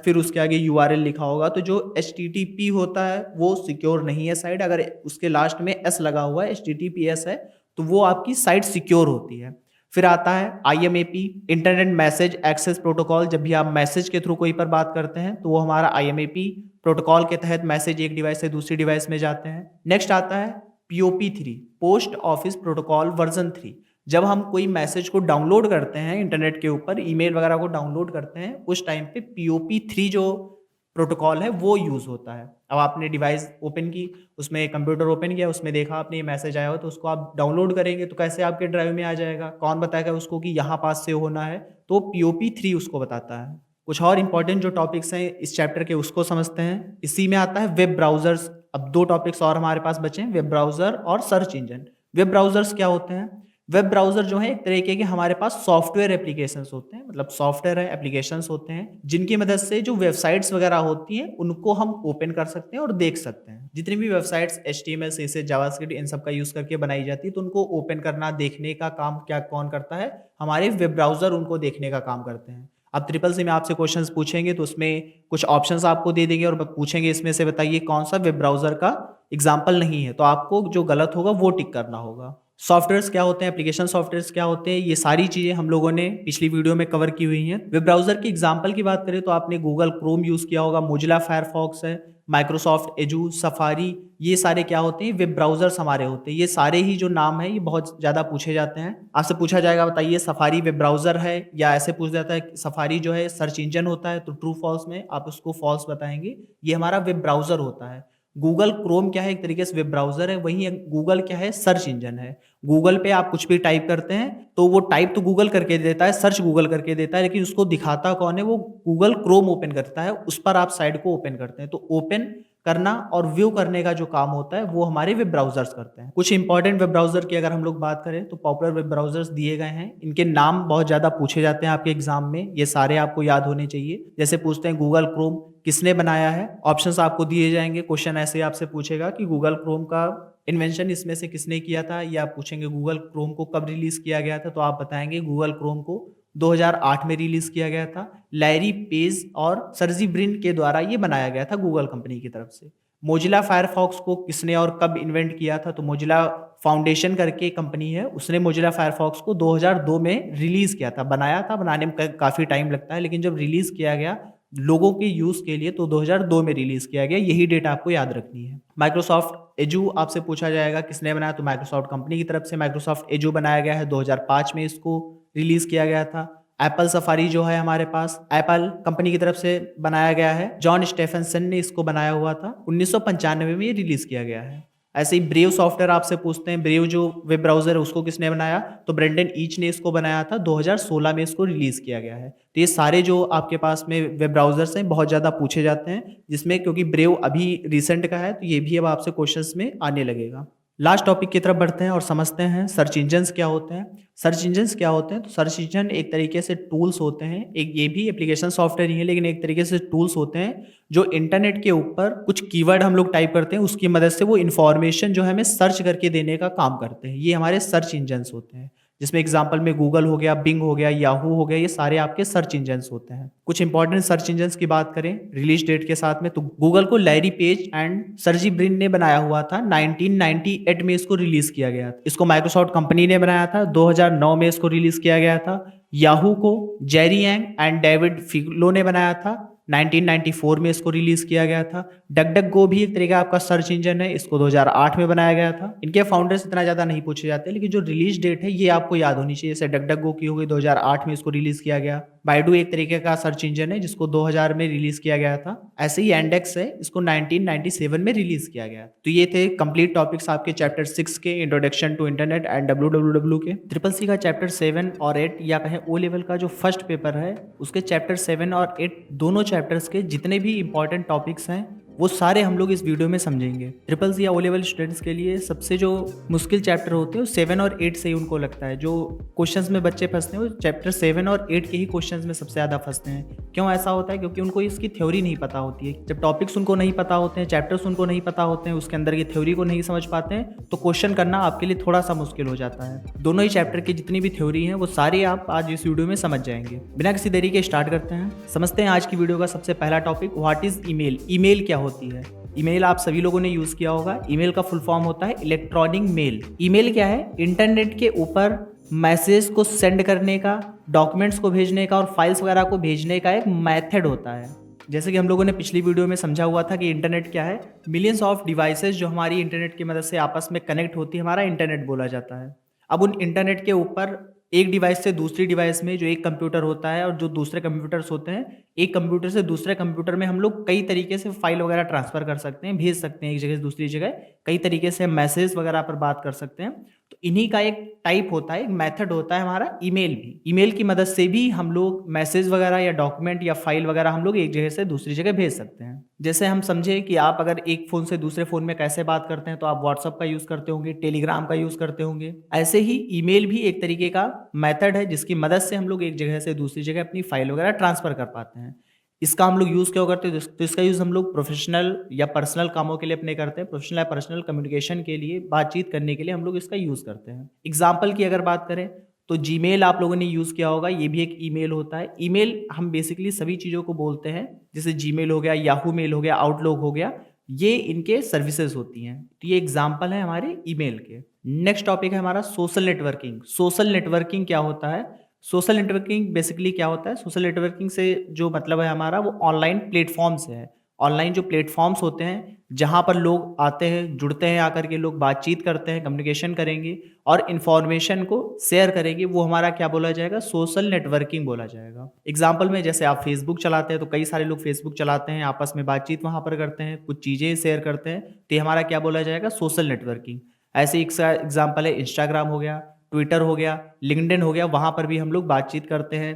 फिर उसके आगे URL लिखा होगा। तो जो HTTP होता है वो सिक्योर नहीं है साइट, अगर उसके लास्ट में S लगा हुआ है, HTTPS है, तो वो आपकी साइट सिक्योर होती है। फिर आता है IMAP, internet message access protocol. जब भी आप मैसेज के थ्रू कोई पर बात करते हैं तो वो हमारा IMAP प्रोटोकॉल के तहत मैसेज एक डिवाइस से दूसरी डिवाइस में जाते हैं। नेक्स्ट आता है POP3, post office protocol version 3। जब हम कोई मैसेज को डाउनलोड करते हैं इंटरनेट के ऊपर, ईमेल वगैरह को डाउनलोड करते हैं, उस टाइम पे POP3 जो प्रोटोकॉल है वो यूज होता है। अब आपने डिवाइस ओपन की, उसमें कंप्यूटर ओपन किया, उसमें देखा आपने ये मैसेज आया हो, तो उसको आप डाउनलोड करेंगे तो कैसे आपके ड्राइव में आ जाएगा, कौन बताएगा उसको कि यहाँ पास सेव होना है, तो POP3 उसको बताता है। कुछ और इंपॉर्टेंट जो टॉपिक्स हैं इस चैप्टर के उसको समझते हैं। इसी में आता है वेब ब्राउजर्स। अब 2 टॉपिक्स और हमारे पास बचे हैं, वेब ब्राउजर और सर्च इंजन। वेब ब्राउजर्स क्या होते हैं, वेब ब्राउजर जो है एक तरीके के हमारे पास सॉफ्टवेयर एप्लीकेशंस होते हैं, मतलब सॉफ्टवेयर है, एप्लीकेशंस होते हैं जिनकी मदद से जो वेबसाइट्स वगैरह होती हैं उनको हम ओपन कर सकते हैं और देख सकते हैं। जितनी भी वेबसाइट्स HTML, CSS, जावास्क्रिप्ट इन सब का यूज करके बनाई जाती है तो उनको ओपन करना, देखने का काम क्या कौन करता है, हमारे वेब ब्राउजर उनको देखने का काम करते हैं। अब CCC में आपसे क्वेश्चंस पूछेंगे तो उसमें कुछ ऑप्शंस आपको दे देंगे और पूछेंगे इसमें से बताइए कौन सा वेब ब्राउजर का एग्जाम्पल नहीं है, तो आपको जो गलत होगा वो टिक करना होगा। सॉफ्टवेयर्स क्या होते हैं, एप्लीकेशन सॉफ्टवेयर्स क्या होते हैं, ये सारी चीजें हम लोगों ने पिछली वीडियो में कवर की हुई हैं। वेब ब्राउजर की एग्जांपल की बात करें तो आपने गूगल क्रोम यूज किया होगा, मोजिला फायरफॉक्स है, माइक्रोसॉफ्ट एजू, सफारी, ये सारे क्या होते हैं, वेब ब्राउजर्स हमारे होते हैं। ये सारे ही जो नाम है ये बहुत ज्यादा पूछे जाते हैं। आपसे पूछा जाएगा बताइए सफारी वेब ब्राउजर है, या ऐसे पूछ जाता है सफारी जो है सर्च इंजन होता है, तो ट्रू फॉल्स में आप उसको फॉल्स बताएंगे, ये हमारा वेब ब्राउजर होता है। गूगल क्रोम क्या है, एक तरीके से वेब ब्राउजर है, वहीं गूगल क्या है, सर्च इंजन है। गूगल पे आप कुछ भी टाइप करते हैं तो वो टाइप तो गूगल करके देता है, सर्च गूगल करके देता है, लेकिन उसको दिखाता कौन है, वो गूगल क्रोम ओपन करता है, उस पर आप साइट को ओपन करते हैं। तो ओपन करना और व्यू करने का जो काम होता है वो हमारे वेब ब्राउजर्स करते हैं। कुछ इंपॉर्टेंट वेब ब्राउजर की अगर हम लोग बात करें तो पॉपुलर वेब ब्राउजर्स दिए गए हैं। इनके नाम बहुत ज़्यादा पूछे जाते हैं आपके एग्जाम में, ये सारे आपको याद होने चाहिए। जैसे पूछते हैं गूगल क्रोम किसने बनाया है, ऑप्शंस आपको दिए जाएंगे। क्वेश्चन ऐसे आपसे पूछेगा कि गूगल क्रोम का इन्वेंशन इसमें से किसने किया था, या आप पूछेंगे गूगल क्रोम को कब रिलीज किया गया था, तो आप बताएंगे गूगल क्रोम को 2008 में रिलीज किया गया था। लैरी पेज और सर्जी ब्रिन के द्वारा ये बनाया गया था गूगल कंपनी की तरफ से। मोजिला फायरफॉक्स को किसने और कब इन्वेंट किया था, तो मोजिला फाउंडेशन करके कंपनी है, उसने मोजिला फायरफॉक्स को 2002 में रिलीज किया था। बनाया था, बनाने में काफ़ी टाइम लगता है, लेकिन जब रिलीज किया गया लोगों के यूज़ के लिए तो 2002 में रिलीज किया गया। यही डेट आपको याद रखनी है। माइक्रोसॉफ्ट एजू आपसे पूछा जाएगा किसने बनाया, तो माइक्रोसॉफ्ट कंपनी की तरफ से माइक्रोसॉफ्ट एजू बनाया गया है। 2005 में इसको रिलीज किया गया था। एप्पल सफारी जो है हमारे पास एप्पल कंपनी की तरफ से बनाया गया है। जॉन स्टेफनसन ने इसको बनाया हुआ था। 1995 में ये रिलीज किया गया है। ऐसे ही ब्रेव सॉफ्टवेयर आपसे पूछते हैं, ब्रेव जो वेब ब्राउजर है उसको किसने बनाया, तो ब्रेंडन ईच ने इसको बनाया था। 2016 में इसको रिलीज किया गया है। तो ये सारे जो आपके पास में वेब ब्राउजर्स हैं बहुत ज़्यादा पूछे जाते हैं, जिसमें क्योंकि ब्रेव अभी रिसेंट का है तो ये भी अब आपसे क्वेश्चंस में आने लगेगा। लास्ट टॉपिक की तरफ बढ़ते हैं और समझते हैं सर्च इंजन्स क्या होते हैं। सर्च इंजन्स क्या होते हैं, तो सर्च इंजन एक तरीके से टूल्स होते हैं, एक ये भी एप्लीकेशन सॉफ्टवेयर ही है लेकिन एक तरीके से टूल्स होते हैं जो इंटरनेट के ऊपर कुछ कीवर्ड हम लोग टाइप करते हैं, उसकी मदद से वो इन्फॉर्मेशन जो है हमें सर्च करके देने का काम करते हैं। ये हमारे सर्च इंजन्स होते हैं, जिसमें एग्जांपल में गूगल हो गया, बिंग हो गया, याहू हो गया, ये सारे आपके सर्च इंजन्स होते हैं। कुछ इंपॉर्टेंट सर्च इंजन्स की बात करें रिलीज डेट के साथ में, तो गूगल को Larry page and Sergey Brin ने बनाया हुआ था। 1998 में इसको रिलीज किया गया था। इसको माइक्रोसॉफ्ट कंपनी ने बनाया था। 2009 में इसको रिलीज किया गया था। याहू को जेरी यांग एंड डेविड फिगलो ने बनाया था। 1994 में इसको रिलीज किया गया था। डकडगो भी एक तरीके का आपका सर्च इंजन है, इसको 2008 में बनाया गया था। इनके फाउंडर्स इतना ज़्यादा नहीं पूछे जाते, लेकिन जो रिलीज डेट है ये आपको याद होनी चाहिए। जैसे डकडगो की हो गई 2008 में इसको रिलीज किया गया। बाइडू एक तरीके का सर्च इंजन है जिसको 2000 में रिलीज किया गया था। ऐसे ही एंडेक्स है, इसको 1997 में रिलीज किया गया। तो ये थे कंप्लीट टॉपिक्स आपके चैप्टर 6 के, introduction to internet and WWW के। ट्रिपल सी का चैप्टर 7 और 8 या कहें ओ लेवल का जो फर्स्ट पेपर है उसके चैप्टर 7 और 8 दोनों चैप्टर्स के जितने भी इंपॉर्टेंट टॉपिक्स हैं वो सारे हम लोग इस वीडियो में समझेंगे। ट्रिपल सी या ओ लेवल स्टूडेंट्स के लिए सबसे जो मुश्किल चैप्टर होते हैं वो 7 और 8 से ही उनको लगता है। जो क्वेश्चंस में बच्चे फंसते हैं वो चैप्टर 7 और 8 के ही क्वेश्चंस में सबसे ज़्यादा फंसते हैं। क्यों ऐसा होता है? क्योंकि उनको इसकी थ्योरी नहीं पता होती है। जब टॉपिक्स उनको नहीं पता होते हैं, चैप्टर्स उनको नहीं पता होते हैं, उसके अंदर की थ्योरी को नहीं समझ पाते हैं, तो क्वेश्चन करना आपके लिए थोड़ा सा मुश्किल हो जाता है। दोनों ही चैप्टर की जितनी भी थ्योरी है वो सारी आप आज इस वीडियो में समझ जाएंगे। बिना किसी देरी के स्टार्ट करते हैं। समझते हैं आज की वीडियो का सबसे पहला topic, what is email. Email क्या होती है? ईमेल आप सभी लोगों ने यूज किया होगा। ईमेल का फुल फॉर्म होता है इलेक्ट्रॉनिक मेल। ईमेल क्या है? इंटरनेट के ऊपर मैसेज को सेंड करने का, डॉक्यूमेंट्स को भेजने का और फाइल्स वगैरह को भेजने का एक मेथड होता है। जैसे कि हम लोगों ने पिछली वीडियो में समझा हुआ था कि इंटरनेट क्या है। मिलियंस ऑफ डिवाइसेस जो हमारी इंटरनेट की मदद से आपस में कनेक्ट होती है, हमारा इंटरनेट बोला जाता है। अब उन इंटरनेट के ऊपर एक डिवाइस से दूसरी डिवाइस में जो एक कंप्यूटर होता है और जो दूसरे कंप्यूटर्स होते हैं, एक कंप्यूटर से दूसरे कंप्यूटर में हम लोग कई तरीके से फाइल वगैरह ट्रांसफर कर सकते हैं, भेज सकते हैं एक जगह से दूसरी जगह। कई तरीके से मैसेज वगैरह पर बात कर सकते हैं। तो इन्हीं का एक टाइप होता है, एक मेथड होता है हमारा ईमेल भी। ईमेल की मदद से भी हम लोग मैसेज वगैरह या डॉक्यूमेंट या फाइल वगैरह हम लोग एक जगह से दूसरी जगह भेज सकते हैं। जैसे हम समझे कि आप अगर एक फ़ोन से दूसरे फ़ोन में कैसे बात करते हैं, तो आप व्हाट्सअप का यूज़ करते होंगे, टेलीग्राम का यूज़ करते होंगे। ऐसे ही ईमेल भी एक तरीके का मेथड है जिसकी मदद से हम लोग एक जगह से दूसरी जगह अपनी फाइल वगैरह ट्रांसफ़र कर पाते हैं। इसका हम लोग यूज़ क्यों करते हैं? तो इसका यूज़ हम लोग प्रोफेशनल या पर्सनल कामों के लिए अपने करते हैं। प्रोफेशनल या पर्सनल कम्युनिकेशन के लिए, बातचीत करने के लिए हम लोग इसका यूज़ करते हैं। एग्जाम्पल की अगर बात करें तो जीमेल आप लोगों ने यूज़ किया होगा, ये भी एक ईमेल होता है। ईमेल हम बेसिकली सभी चीज़ों को बोलते हैं, जैसे जीमेल हो गया, याहू मेल हो गया, आउटलुक हो गया, ये इनके सर्विसेज होती हैं। तो ये एग्जाम्पल है हमारे ईमेल के। नेक्स्ट टॉपिक है हमारा सोशल नेटवर्किंग। सोशल नेटवर्किंग क्या होता है? सोशल नेटवर्किंग बेसिकली क्या होता है? सोशल नेटवर्किंग से जो मतलब है हमारा वो ऑनलाइन प्लेटफॉर्म से है। ऑनलाइन जो प्लेटफॉर्म्स होते हैं जहाँ पर लोग आते हैं, जुड़ते हैं, आकर के लोग बातचीत करते हैं, कम्युनिकेशन करेंगे और इन्फॉर्मेशन को शेयर करेंगे, वो हमारा क्या बोला जाएगा? सोशल नेटवर्किंग बोला जाएगा। एग्जाम्पल में जैसे आप फेसबुक चलाते हैं तो कई सारे लोग फेसबुक चलाते हैं, आपस में बातचीत वहाँ पर करते हैं, कुछ चीज़ें शेयर करते हैं, तो ये हमारा क्या बोला जाएगा? Social networking. ऐसे एक एग्जाम्पल है इंस्टाग्राम हो गया, ट्विटर हो गया, लिंक्डइन हो गया, वहाँ पर भी हम लोग बातचीत करते हैं,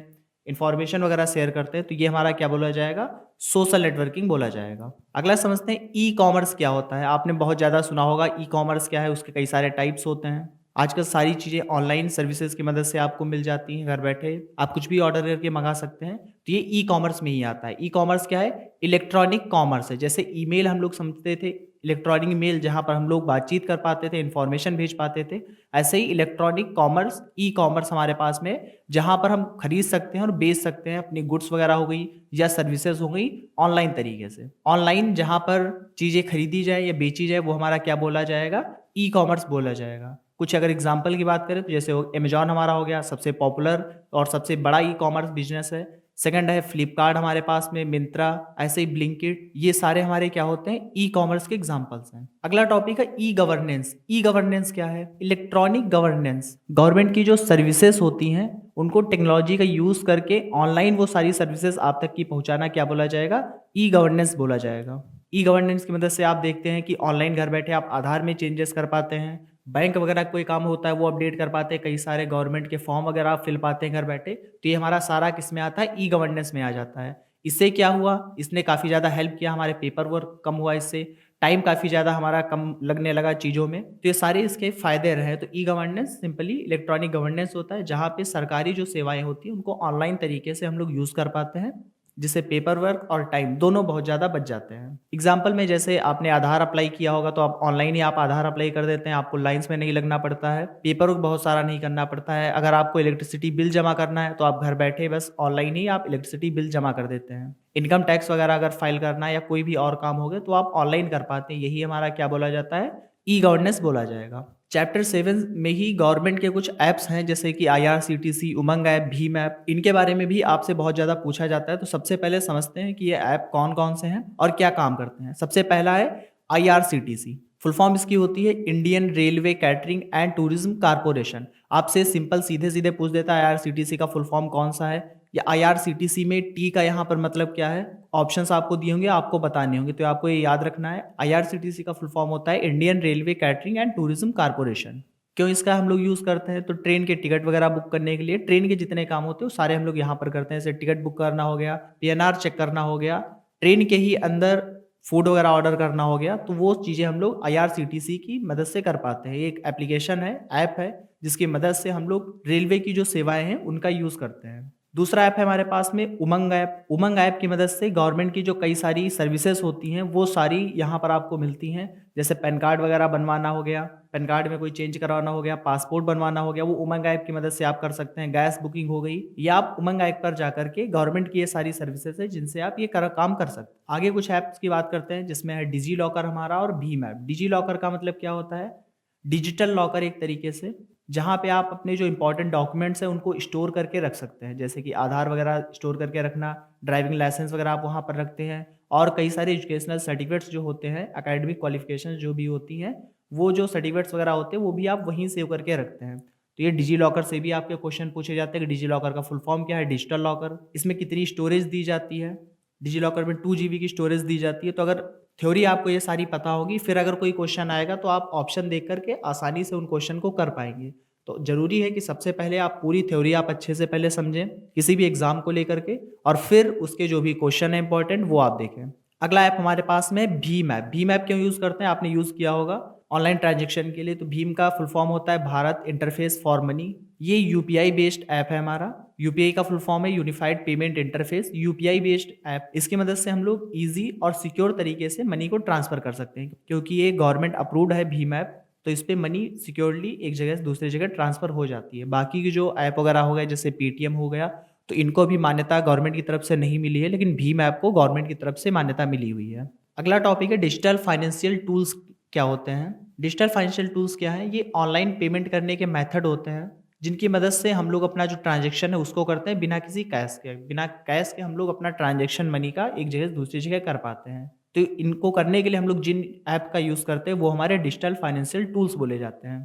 इन्फॉर्मेशन वगैरह शेयर करते हैं, तो ये हमारा क्या बोला जाएगा, सोशल नेटवर्किंग बोला जाएगा। अगला समझते हैं ई कॉमर्स क्या होता है। आपने बहुत ज़्यादा सुना होगा ई कॉमर्स क्या है, उसके कई सारे टाइप्स होते हैं। आजकल सारी चीज़ें ऑनलाइन सर्विसेज की मदद से आपको मिल जाती हैं, घर बैठे आप कुछ भी ऑर्डर करके मंगा सकते हैं, तो ये ई कॉमर्स में ही आता है। ई कॉमर्स क्या है, इलेक्ट्रॉनिक कॉमर्स है। जैसे ईमेल हम लोग समझते थे, इलेक्ट्रॉनिक मेल जहाँ पर हम लोग बातचीत कर पाते थे, इन्फॉर्मेशन भेज पाते थे, ऐसे ही इलेक्ट्रॉनिक कॉमर्स ई कॉमर्स हमारे पास में, जहाँ पर हम खरीद सकते हैं और बेच सकते हैं अपनी गुड्स वगैरह हो गई या सर्विसेज हो गई ऑनलाइन तरीके से। ऑनलाइन जहाँ पर चीज़ें खरीदी जाए या बेची जाए वो हमारा क्या बोला जाएगा, ई कॉमर्स बोला जाएगा। कुछ अगर एग्जाम्पल की बात करें तो जैसे अमेजॉन हमारा हो गया, सबसे पॉपुलर और सबसे बड़ा ई कॉमर्स बिजनेस है। सेकंड है फ्लिपकार्ट हमारे पास में, मिंत्रा, ऐसे ही ब्लिंकिट, ये सारे हमारे क्या होते हैं, ई कॉमर्स के एग्जांपल्स हैं। अगला टॉपिक है ई गवर्नेंस। ई गवर्नेंस क्या है, इलेक्ट्रॉनिक गवर्नेंस। गवर्नमेंट की जो सर्विसेज होती हैं उनको टेक्नोलॉजी का यूज करके ऑनलाइन वो सारी सर्विसेज आप तक की पहुंचाना क्या बोला जाएगा, ई गवर्नेंस बोला जाएगा। ई गवर्नेंस की मदद से आप देखते हैं कि ऑनलाइन घर बैठे आप आधार में चेंजेस कर पाते हैं, बैंक वगैरह कोई काम होता है वो अपडेट कर पाते हैं, कई सारे गवर्नमेंट के फॉर्म वगैरह आप फिल पाते हैं घर बैठे, तो ये हमारा सारा किस में आता है, ई गवर्नेंस में आ जाता है। इससे क्या हुआ, इसने काफ़ी ज़्यादा हेल्प किया, हमारे पेपर वर्क कम हुआ, इससे टाइम काफ़ी ज़्यादा हमारा कम लगने लगा चीज़ों में, तो ये सारे इसके फ़ायदे रहे। तो e governance simply electronic governance होता है, जहाँ पे सरकारी जो सेवाएं होती हैं उनको ऑनलाइन तरीके से हम लोग यूज़ कर पाते हैं, जिससे पेपर वर्क और टाइम दोनों बहुत ज़्यादा बच जाते हैं। एग्जाम्पल में जैसे आपने आधार अप्लाई किया होगा तो आप ऑनलाइन ही आप आधार अप्लाई कर देते हैं, आपको लाइंस में नहीं लगना पड़ता है, पेपर वर्क बहुत सारा नहीं करना पड़ता है। अगर आपको इलेक्ट्रिसिटी बिल जमा करना है तो आप घर बैठे बस ऑनलाइन ही आप इलेक्ट्रिसिटी बिल जमा कर देते हैं। इनकम टैक्स वगैरह अगर फाइल करना है या कोई भी और काम हो गए तो आप ऑनलाइन कर पाते हैं, यही हमारा क्या बोला जाता है, ई गवर्नेंस बोला जाएगा। चैप्टर 7 में ही गवर्नमेंट के कुछ ऐप्स हैं जैसे कि IRCTC, उमंग ऐप, भीम ऐप, इनके बारे में भी आपसे बहुत ज़्यादा पूछा जाता है। तो सबसे पहले समझते हैं कि ये ऐप कौन कौन से हैं और क्या काम करते हैं। सबसे पहला है IRCTC। फुल फॉर्म इसकी होती है Indian railway catering and tourism corporation. आपसे सिंपल सीधे सीधे पूछ देता है IRCTC का फुल फॉर्म कौन सा है, या IRCTC में टी का यहाँ पर मतलब क्या है। ऑप्शंस आपको दिए होंगे, आपको बताने होंगे, तो आपको ये याद रखना है। IRCTC का फुल फॉर्म होता है Indian railway catering and tourism corporation. क्यों इसका हम लोग यूज़ करते हैं, तो ट्रेन के टिकट वगैरह बुक करने के लिए, ट्रेन के जितने काम होते हैं वो सारे हम लोग यहाँ पर करते हैं। जैसे टिकट बुक करना हो गया, PNR चेक करना हो गया, ट्रेन के ही अंदर फूड वगैरह ऑर्डर करना हो गया, तो वो चीज़ें हम लोग IRCTC की मदद से कर पाते हैं। ये एक एप्लीकेशन है, ऐप है, जिसकी मदद से हम लोग रेलवे की जो सेवाएं हैं उनका यूज़ करते हैं। दूसरा ऐप है हमारे पास में उमंग ऐप। उमंग ऐप की मदद से गवर्नमेंट की जो कई सारी सर्विसेज होती हैं वो सारी यहाँ पर आपको मिलती हैं। जैसे पैन कार्ड वगैरह बनवाना हो गया, पैन कार्ड में कोई चेंज करवाना हो गया, पासपोर्ट बनवाना हो गया, वो उमंग ऐप की मदद से आप कर सकते हैं। गैस बुकिंग हो गई, या आप उमंग ऐप पर जाकर के गवर्नमेंट की ये सारी सर्विसेज है जिनसे आप ये काम कर सकते हैं। आगे कुछ ऐप्स की बात करते हैं जिसमें है डिजी लॉकर हमारा और भीम ऐप। डिजी लॉकर का मतलब क्या होता है, डिजिटल लॉकर एक तरीके से, जहाँ पे आप अपने जो इंपॉर्टेंट डॉक्यूमेंट्स हैं उनको स्टोर करके रख सकते हैं। जैसे कि आधार वगैरह स्टोर करके रखना, ड्राइविंग लाइसेंस वगैरह आप वहाँ पर रखते हैं, और कई सारे एजुकेशनल सर्टिफिकेट्स जो होते हैं, एकेडमिक क्वालिफिकेशन जो भी होती हैं, वो जो सर्टिफिकेट्स वगैरह होते हैं वो भी आप वहीं सेव करके रखते हैं। तो ये डिजी लॉकर से भी आपके क्वेश्चन पूछे जाते हैं कि डिजी लॉकर का फुल फॉर्म क्या है, डिजिटल लॉकर, इसमें कितनी स्टोरेज दी जाती है। डिजी लॉकर में 2 GB की स्टोरेज दी जाती है। तो अगर थ्योरी आपको ये सारी पता होगी, फिर अगर कोई क्वेश्चन आएगा तो आप ऑप्शन देख करके आसानी से उन क्वेश्चन को कर पाएंगे। तो ज़रूरी है कि सबसे पहले आप पूरी थ्योरी आप अच्छे से पहले समझें किसी भी एग्जाम को लेकर के, और फिर उसके जो भी क्वेश्चन है इंपॉर्टेंट वो आप देखें। अगला ऐप हमारे पास में भीम ऐप। भीम ऐप क्यों यूज़ करते हैं, आपने यूज़ किया होगा ऑनलाइन ट्रांजेक्शन के लिए। तो भीम का फुल फॉर्म होता है भारत इंटरफेस फॉर मनी। ये UPI बेस्ड ऐप है हमारा। UPI का फुल फॉर्म है unified payment interface. UPI based app, इसकी मदद से हम लोग ईजी और सिक्योर तरीके से मनी को ट्रांसफर कर सकते हैं, क्योंकि ये गवर्नमेंट अप्रूव्ड है भीम ऐप, तो इस पे मनी सिक्योरली एक जगह से दूसरी जगह ट्रांसफर हो जाती है। बाकी की जो ऐप वगैरह हो गए जैसे पेटीएम हो गया, तो इनको भी मान्यता गवर्नमेंट की तरफ से नहीं मिली है, लेकिन भीम ऐप को गवर्नमेंट की तरफ से मान्यता मिली हुई है। अगला टॉपिक है डिजिटल फाइनेंशियल टूल्स क्या होते हैं। डिजिटल फाइनेंशियल टूल्स क्या है, ये ऑनलाइन पेमेंट करने के मेथड होते हैं जिनकी मदद से हम लोग अपना जो ट्रांजेक्शन है उसको करते हैं बिना किसी कैश के। बिना कैश के हम लोग अपना ट्रांजेक्शन मनी का एक जगह से दूसरी जगह कर पाते हैं। तो इनको करने के लिए हम लोग जिन ऐप का यूज़ करते हैं वो हमारे डिजिटल फाइनेंशियल टूल्स बोले जाते हैं।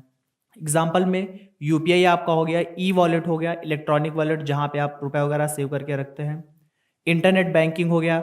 एग्जाम्पल में UPI आपका हो गया, ई वॉलेट हो गया, इलेक्ट्रॉनिक वॉलेट जहाँ पे आप रुपए वगैरह सेव करके रखते हैं, इंटरनेट बैंकिंग हो गया,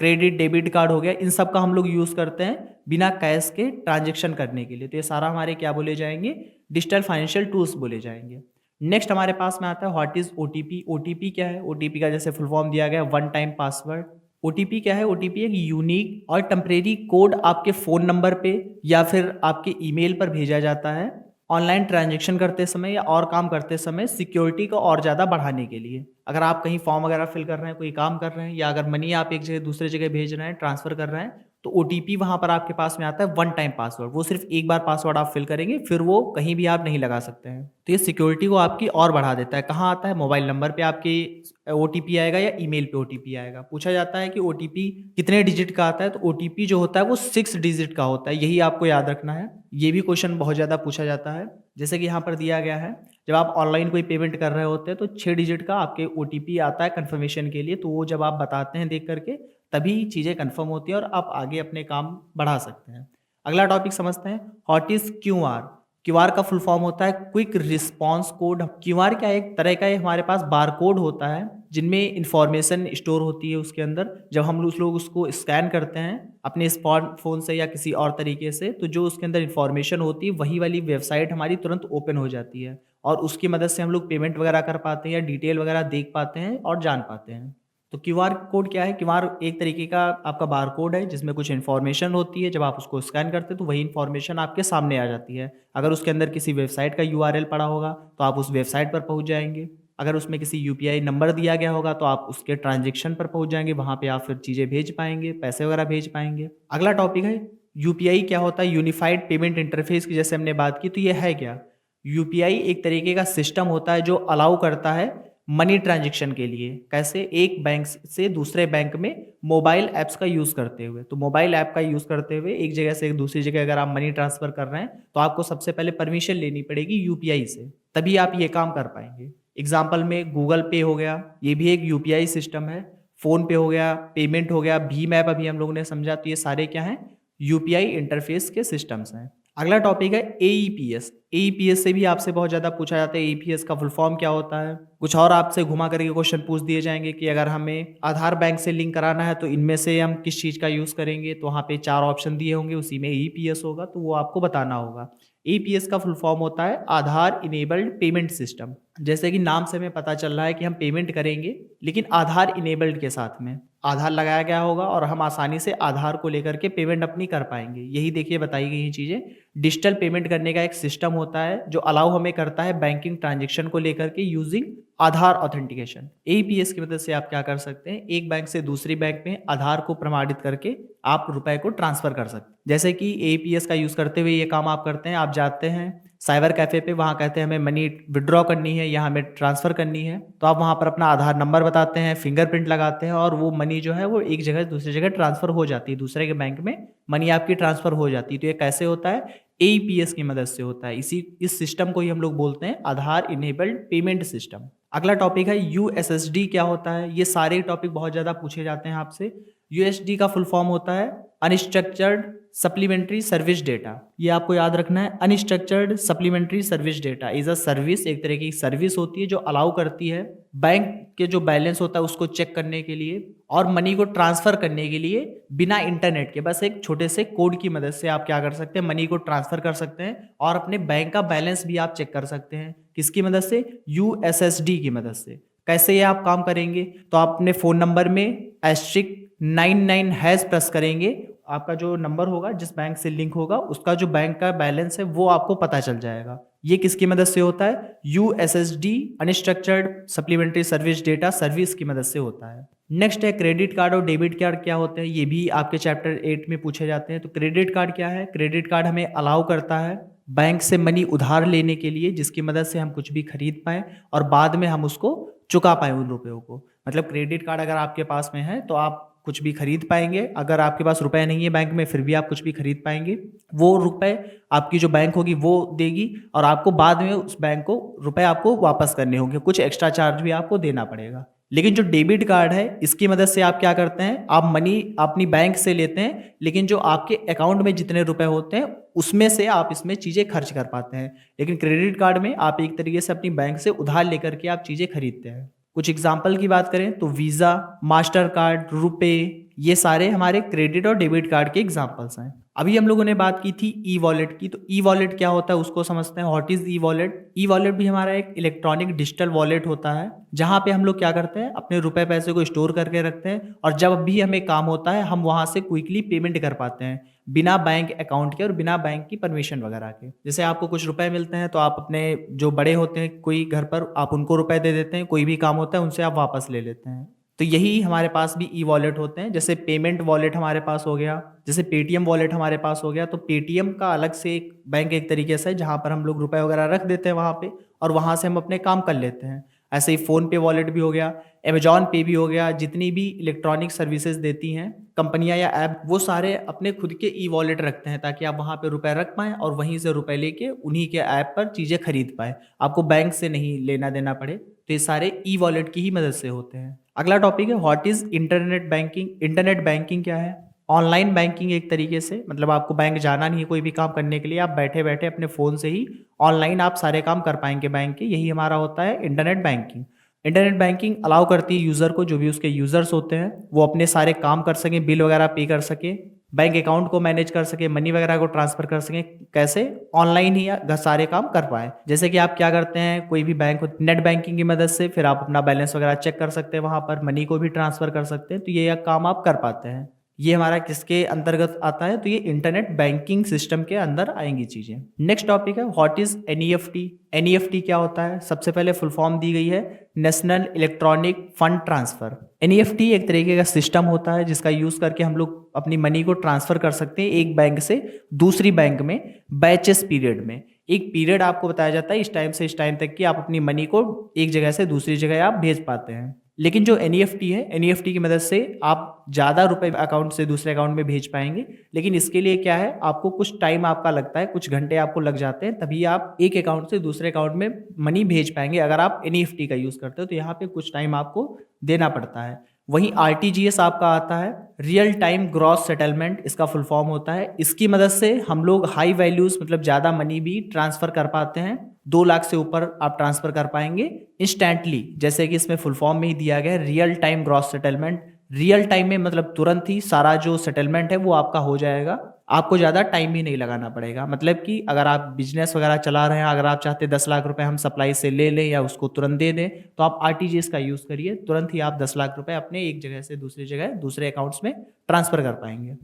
क्रेडिट डेबिट कार्ड हो गया, इन सब का हम लोग यूज़ करते हैं बिना कैश के ट्रांजेक्शन करने के लिए। तो ये सारा हमारे क्या बोले जाएंगे, डिजिटल फाइनेंशियल टूल्स बोले जाएंगे। नेक्स्ट हमारे पास में आता है व्हाट इज ओटीपी। ओटीपी क्या है? ओटीपी का जैसे फुल फॉर्म दिया गया वन टाइम पासवर्ड। ओटीपी क्या है? ओटीपी एक यूनिक और टेम्परेरी कोड आपके फ़ोन नंबर पे या फिर आपके ईमेल पर भेजा जाता है ऑनलाइन ट्रांजैक्शन करते समय या और काम करते समय सिक्योरिटी को और ज़्यादा बढ़ाने के लिए। अगर आप कहीं फॉर्म वगैरह फिल कर रहे हैं, कोई काम कर रहे हैं या अगर मनी आप एक जगह दूसरे जगह भेज रहे हैं, ट्रांसफ़र कर रहे हैं, तो ओटीपी वहाँ पर आपके पास में आता है वन टाइम पासवर्ड। वो सिर्फ एक बार पासवर्ड आप फिल करेंगे, फिर वो कहीं भी आप नहीं लगा सकते हैं। तो ये सिक्योरिटी को आपकी और बढ़ा देता है। कहाँ आता है? मोबाइल नंबर पे आपके ओटीपी आएगा या ईमेल पे ओटीपी आएगा। पूछा जाता है कि ओटीपी कितने डिजिट का आता है, तो ओटीपी जो होता है वो 6 डिजिट का होता है। यही आपको याद रखना है। ये भी क्वेश्चन बहुत ज़्यादा पूछा जाता है। जैसे कि यहाँ पर दिया गया है, जब आप ऑनलाइन कोई पेमेंट कर रहे होते हैं तो 6 डिजिट का आपके ओटीपी आता है कन्फर्मेशन के लिए। तो वो जब आप बताते हैं देख करके, तभी चीज़ें कन्फर्म होती हैं और आप आगे अपने काम बढ़ा सकते हैं। अगला टॉपिक समझते हैं, व्हाट इज़ क्यूआर। क्यूआर का फुल फॉर्म होता है क्विक रिस्पॉन्स कोड। क्यूआर क्या है? एक तरह का हमारे पास बार कोड होता है जिनमें इंफॉर्मेशन स्टोर होती है उसके अंदर। जब हम लोग उसको स्कैन करते हैं अपने स्मार्टफोन से या किसी और तरीके से, तो जो उसके अंदर इंफॉर्मेशन होती है वही वाली वेबसाइट हमारी तुरंत ओपन हो जाती है और उसकी मदद से हम लोग पेमेंट वगैरह कर पाते हैं या डिटेल वगैरह देख पाते हैं और जान पाते हैं। तो क्यूआर कोड क्या है? क्यूआर एक तरीके का आपका बार कोड है जिसमें कुछ इन्फॉर्मेशन होती है। जब आप उसको स्कैन करते हैं तो वही इन्फॉर्मेशन आपके सामने आ जाती है। अगर उसके अंदर किसी वेबसाइट का यूआरएल पड़ा होगा तो आप उस वेबसाइट पर पहुंच जाएंगे। अगर उसमें किसी यूपीआई नंबर दिया गया होगा तो आप उसके ट्रांजेक्शन पर पहुंच जाएंगे, वहां पे आप फिर चीज़ें भेज पाएंगे, पैसे वगैरह भेज पाएंगे। अगला टॉपिक है यूपीआई क्या होता है? यूनिफाइड पेमेंट इंटरफेस की जैसे हमने बात की, तो ये है क्या? यूपीआई एक तरीके का सिस्टम होता है जो अलाउ करता है मनी ट्रांजैक्शन के लिए। कैसे? एक बैंक से दूसरे बैंक में मोबाइल ऐप्स का यूज़ करते हुए। तो मोबाइल ऐप का यूज़ करते हुए एक जगह से एक दूसरी जगह अगर आप मनी ट्रांसफ़र कर रहे हैं तो आपको सबसे पहले परमिशन लेनी पड़ेगी यूपीआई से, तभी आप ये काम कर पाएंगे। एग्जाम्पल में गूगल पे हो गया, ये भी एक यूपीआई सिस्टम है। फ़ोन पे हो गया, पेमेंट हो गया, भीम ऐप अभी हम लोगों ने समझा, तो ये सारे क्या हैं? यूपीआई इंटरफेस के सिस्टम्स हैं। अगला टॉपिक है एईपीएस। एईपीएस से भी आपसे बहुत ज़्यादा पूछा जाता है। एईपीएस का फुल फॉर्म क्या होता है? कुछ और आपसे घुमा करके क्वेश्चन पूछ दिए जाएंगे कि अगर हमें आधार बैंक से लिंक कराना है तो इनमें से हम किस चीज़ का यूज़ करेंगे, तो वहाँ पे 4 ऑप्शन दिए होंगे, उसी में एईपीएस होगा, तो वो आपको बताना होगा। एईपीएस का फुल फॉर्म होता है आधार इनेबल्ड पेमेंट सिस्टम। जैसे कि नाम से हमें पता चल रहा है कि हम पेमेंट करेंगे लेकिन आधार इनेबल्ड के साथ में। आधार लगाया गया होगा और हम आसानी से आधार को लेकर के पेमेंट अपनी कर पाएंगे। यही देखिए बताई गई चीज़ें। डिजिटल पेमेंट करने का एक सिस्टम होता है जो अलाउ हमें करता है बैंकिंग ट्रांजैक्शन को लेकर के यूजिंग आधार ऑथेंटिकेशन। एईपीएस की मदद से आप क्या कर सकते हैं? एक बैंक से दूसरी बैंक में आधार को प्रमाणित करके आप रुपए को ट्रांसफर कर सकते हैं। जैसे कि एईपीएस का यूज़ करते हुए ये काम आप करते हैं, आप जाते हैं साइबर कैफ़े पे, वहाँ कहते हैं हमें मनी विड्रॉ करनी है या हमें ट्रांसफ़र करनी है, तो आप वहाँ पर अपना आधार नंबर बताते हैं, फिंगरप्रिंट लगाते हैं और वो मनी जो है वो एक जगह से दूसरी जगह ट्रांसफ़र हो जाती है, दूसरे के बैंक में मनी आपकी ट्रांसफ़र हो जाती है। तो ये कैसे होता है? एईपीएस की मदद से होता है। इस सिस्टम को ही हम लोग बोलते हैं आधार इनेबल्ड पेमेंट सिस्टम। अगला टॉपिक है यूएसएसडी क्या होता है? ये सारे टॉपिक बहुत ज़्यादा पूछे जाते हैं आपसे। यूएसडी का फुल फॉर्म होता है अनस्ट्रक्चर्ड सप्लीमेंट्री सर्विस डेटा। ये आपको याद रखना है। Unstructured supplementary service data is a service, एक तरह की सर्विस होती है जो अलाउ करती है बैंक के जो बैलेंस होता है उसको चेक करने के लिए और मनी को ट्रांसफर करने के लिए बिना इंटरनेट के, बस एक छोटे से कोड की मदद से आप क्या कर सकते हैं? मनी को ट्रांसफर कर सकते हैं और अपने बैंक का बैलेंस भी आप चेक कर सकते हैं। किसकी मदद से? यूएसएसडी की मदद से। कैसे ये आप काम करेंगे? तो आप अपने फ़ोन नंबर में *99# प्रेस करेंगे, आपका जो नंबर होगा जिस बैंक से लिंक होगा उसका जो बैंक का बैलेंस है वो आपको पता चल जाएगा। ये किसकी मदद से होता है? USSD unstructured supplementary service data service की मदद से होता है। नेक्स्ट है क्रेडिट कार्ड और डेबिट कार्ड क्या होते हैं? ये भी आपके चैप्टर 8 में पूछे जाते हैं। तो क्रेडिट कार्ड क्या है? क्रेडिट कार्ड हमें अलाउ करता है बैंक से मनी उधार लेने के लिए, जिसकी मदद से हम कुछ भी खरीद पाएँ और बाद में हम उसको चुका पाएँ उन रुपयों को। मतलब क्रेडिट कार्ड अगर आपके पास में है तो आप कुछ भी खरीद पाएंगे। अगर आपके पास रुपए नहीं है बैंक में फिर भी आप कुछ भी खरीद पाएंगे। वो रुपए आपकी जो बैंक होगी वो देगी और आपको बाद में उस बैंक को रुपए आपको वापस करने होंगे, कुछ एक्स्ट्रा चार्ज भी आपको देना पड़ेगा। लेकिन जो डेबिट कार्ड है इसकी मदद से आप क्या करते हैं? आप मनी अपनी बैंक से लेते हैं लेकिन जो आपके अकाउंट में जितने रुपए होते हैं उसमें से आप इसमें चीज़ें खर्च कर पाते हैं। लेकिन क्रेडिट कार्ड में आप एक तरीके से अपनी बैंक से उधार लेकर के आप चीज़ें खरीदते हैं। कुछ एग्जाम्पल की बात करें तो वीज़ा, मास्टर कार्ड, रुपे, ये सारे हमारे क्रेडिट और डेबिट कार्ड के एग्जाम्पल्स हैं। अभी हम लोगों ने बात की थी ई वॉलेट की, तो ई वॉलेट क्या होता है उसको समझते हैं। What is e wallet? E wallet भी हमारा एक इलेक्ट्रॉनिक डिजिटल वॉलेट होता है, जहां पे हम लोग क्या करते हैं, अपने रुपए पैसे को स्टोर करके रखते हैं और जब भी हमें काम होता है हम वहां से क्विकली पेमेंट कर पाते हैं बिना बैंक अकाउंट के और बिना बैंक की परमिशन वगैरह के। जैसे आपको कुछ रुपए मिलते हैं तो आप अपने जो बड़े होते हैं कोई घर पर, आप उनको रुपए दे देते हैं, कोई भी काम होता है उनसे आप वापस ले लेते हैं। तो यही हमारे पास भी ई वॉलेट होते हैं। जैसे पेमेंट वॉलेट हमारे पास हो गया, जैसे पेटीएम वॉलेट हमारे पास हो गया, तो पेटीएम का अलग से एक बैंक एक तरीके से है जहाँ पर हम लोग रुपए वगैरह रख देते हैं वहाँ पे और वहाँ से हम अपने काम कर लेते हैं। ऐसे ही फ़ोन पे वॉलेट भी हो गया, अमेजॉन पे भी हो गया, जितनी भी इलेक्ट्रॉनिक सर्विसेज देती हैं कंपनियां या ऐप, वो सारे अपने खुद के ई वॉलेट रखते हैं ताकि आप वहाँ पे रुपए रख पाएँ और वहीं से रुपए लेके उन्हीं के ऐप पर चीज़ें खरीद पाएँ, आपको बैंक से नहीं लेना देना पड़े। तो ये सारे ई वॉलेट की ही मदद से होते हैं। अगला टॉपिक है what is internet banking. Internet banking क्या है? ऑनलाइन बैंकिंग एक तरीके से, मतलब आपको बैंक जाना नहीं है कोई भी काम करने के लिए, आप बैठे बैठे अपने फ़ोन से ही ऑनलाइन आप सारे काम कर पाएंगे बैंक के, यही हमारा होता है internet banking. Internet banking allow करती है यूज़र को, जो भी उसके यूज़र्स होते हैं वो अपने सारे काम कर सकें, बिल वगैरह पे कर सकें, बैंक अकाउंट को मैनेज कर सके, मनी वगैरह को ट्रांसफर कर सकें, कैसे? ऑनलाइन ही सारे काम कर पाए। जैसे कि आप क्या करते हैं, कोई भी बैंक नेट बैंकिंग की मदद से फिर आप अपना बैलेंस वगैरह चेक कर सकते हैं, वहाँ पर मनी को भी ट्रांसफर कर सकते हैं, तो ये काम आप कर पाते हैं। ये हमारा किसके अंतर्गत आता है? तो ये इंटरनेट बैंकिंग सिस्टम के अंदर आएंगी चीजें। नेक्स्ट टॉपिक है व्हाट इज एनईएफटी। एनईएफटी क्या होता है? सबसे पहले फुल फॉर्म दी गई है national electronic fund transfer. NEFT एक तरीके का सिस्टम होता है जिसका यूज करके हम लोग अपनी मनी को ट्रांसफर कर सकते हैं एक बैंक से दूसरी बैंक में बैचेस पीरियड में। एक पीरियड आपको बताया जाता है इस टाइम से इस टाइम तक कि आप अपनी मनी को एक जगह से दूसरी जगह आप भेज पाते हैं। लेकिन जो एनईएफटी है, एनईएफटी की मदद से आप ज़्यादा रुपए अकाउंट से दूसरे अकाउंट में भेज पाएंगे, लेकिन इसके लिए क्या है, आपको कुछ टाइम आपका लगता है, कुछ घंटे आपको लग जाते हैं, तभी आप एक अकाउंट से दूसरे अकाउंट में मनी भेज पाएंगे अगर आप एनईएफटी का यूज़ करते हो, तो यहाँ पे कुछ टाइम आपको देना पड़ता है। वहीं आरटीजीएस आपका आता है रियल टाइम ग्रॉस सेटलमेंट, इसका फुल फॉर्म होता है। इसकी मदद से हम लोग हाई वैल्यूज मतलब ज़्यादा मनी भी ट्रांसफ़र कर पाते हैं। 2 लाख से ऊपर आप ट्रांसफ़र कर पाएंगे इंस्टेंटली, जैसे कि इसमें फुल फॉर्म में ही दिया गया है real time gross settlement. Real time में मतलब तुरंत ही सारा जो सेटलमेंट है वो आपका हो जाएगा, आपको ज़्यादा टाइम भी नहीं लगाना पड़ेगा। मतलब कि अगर आप बिजनेस वगैरह चला रहे हैं, अगर आप चाहते 10 लाख रुपए हम सप्लाई से ले लें या उसको तुरंत दे दें, तो आप आरटीजीएस का यूज़ करिए, तुरंत ही आप 10 लाख रुपए अपने एक जगह से दूसरी जगह दूसरे अकाउंट्स में ट्रांसफ़र कर पाएंगे।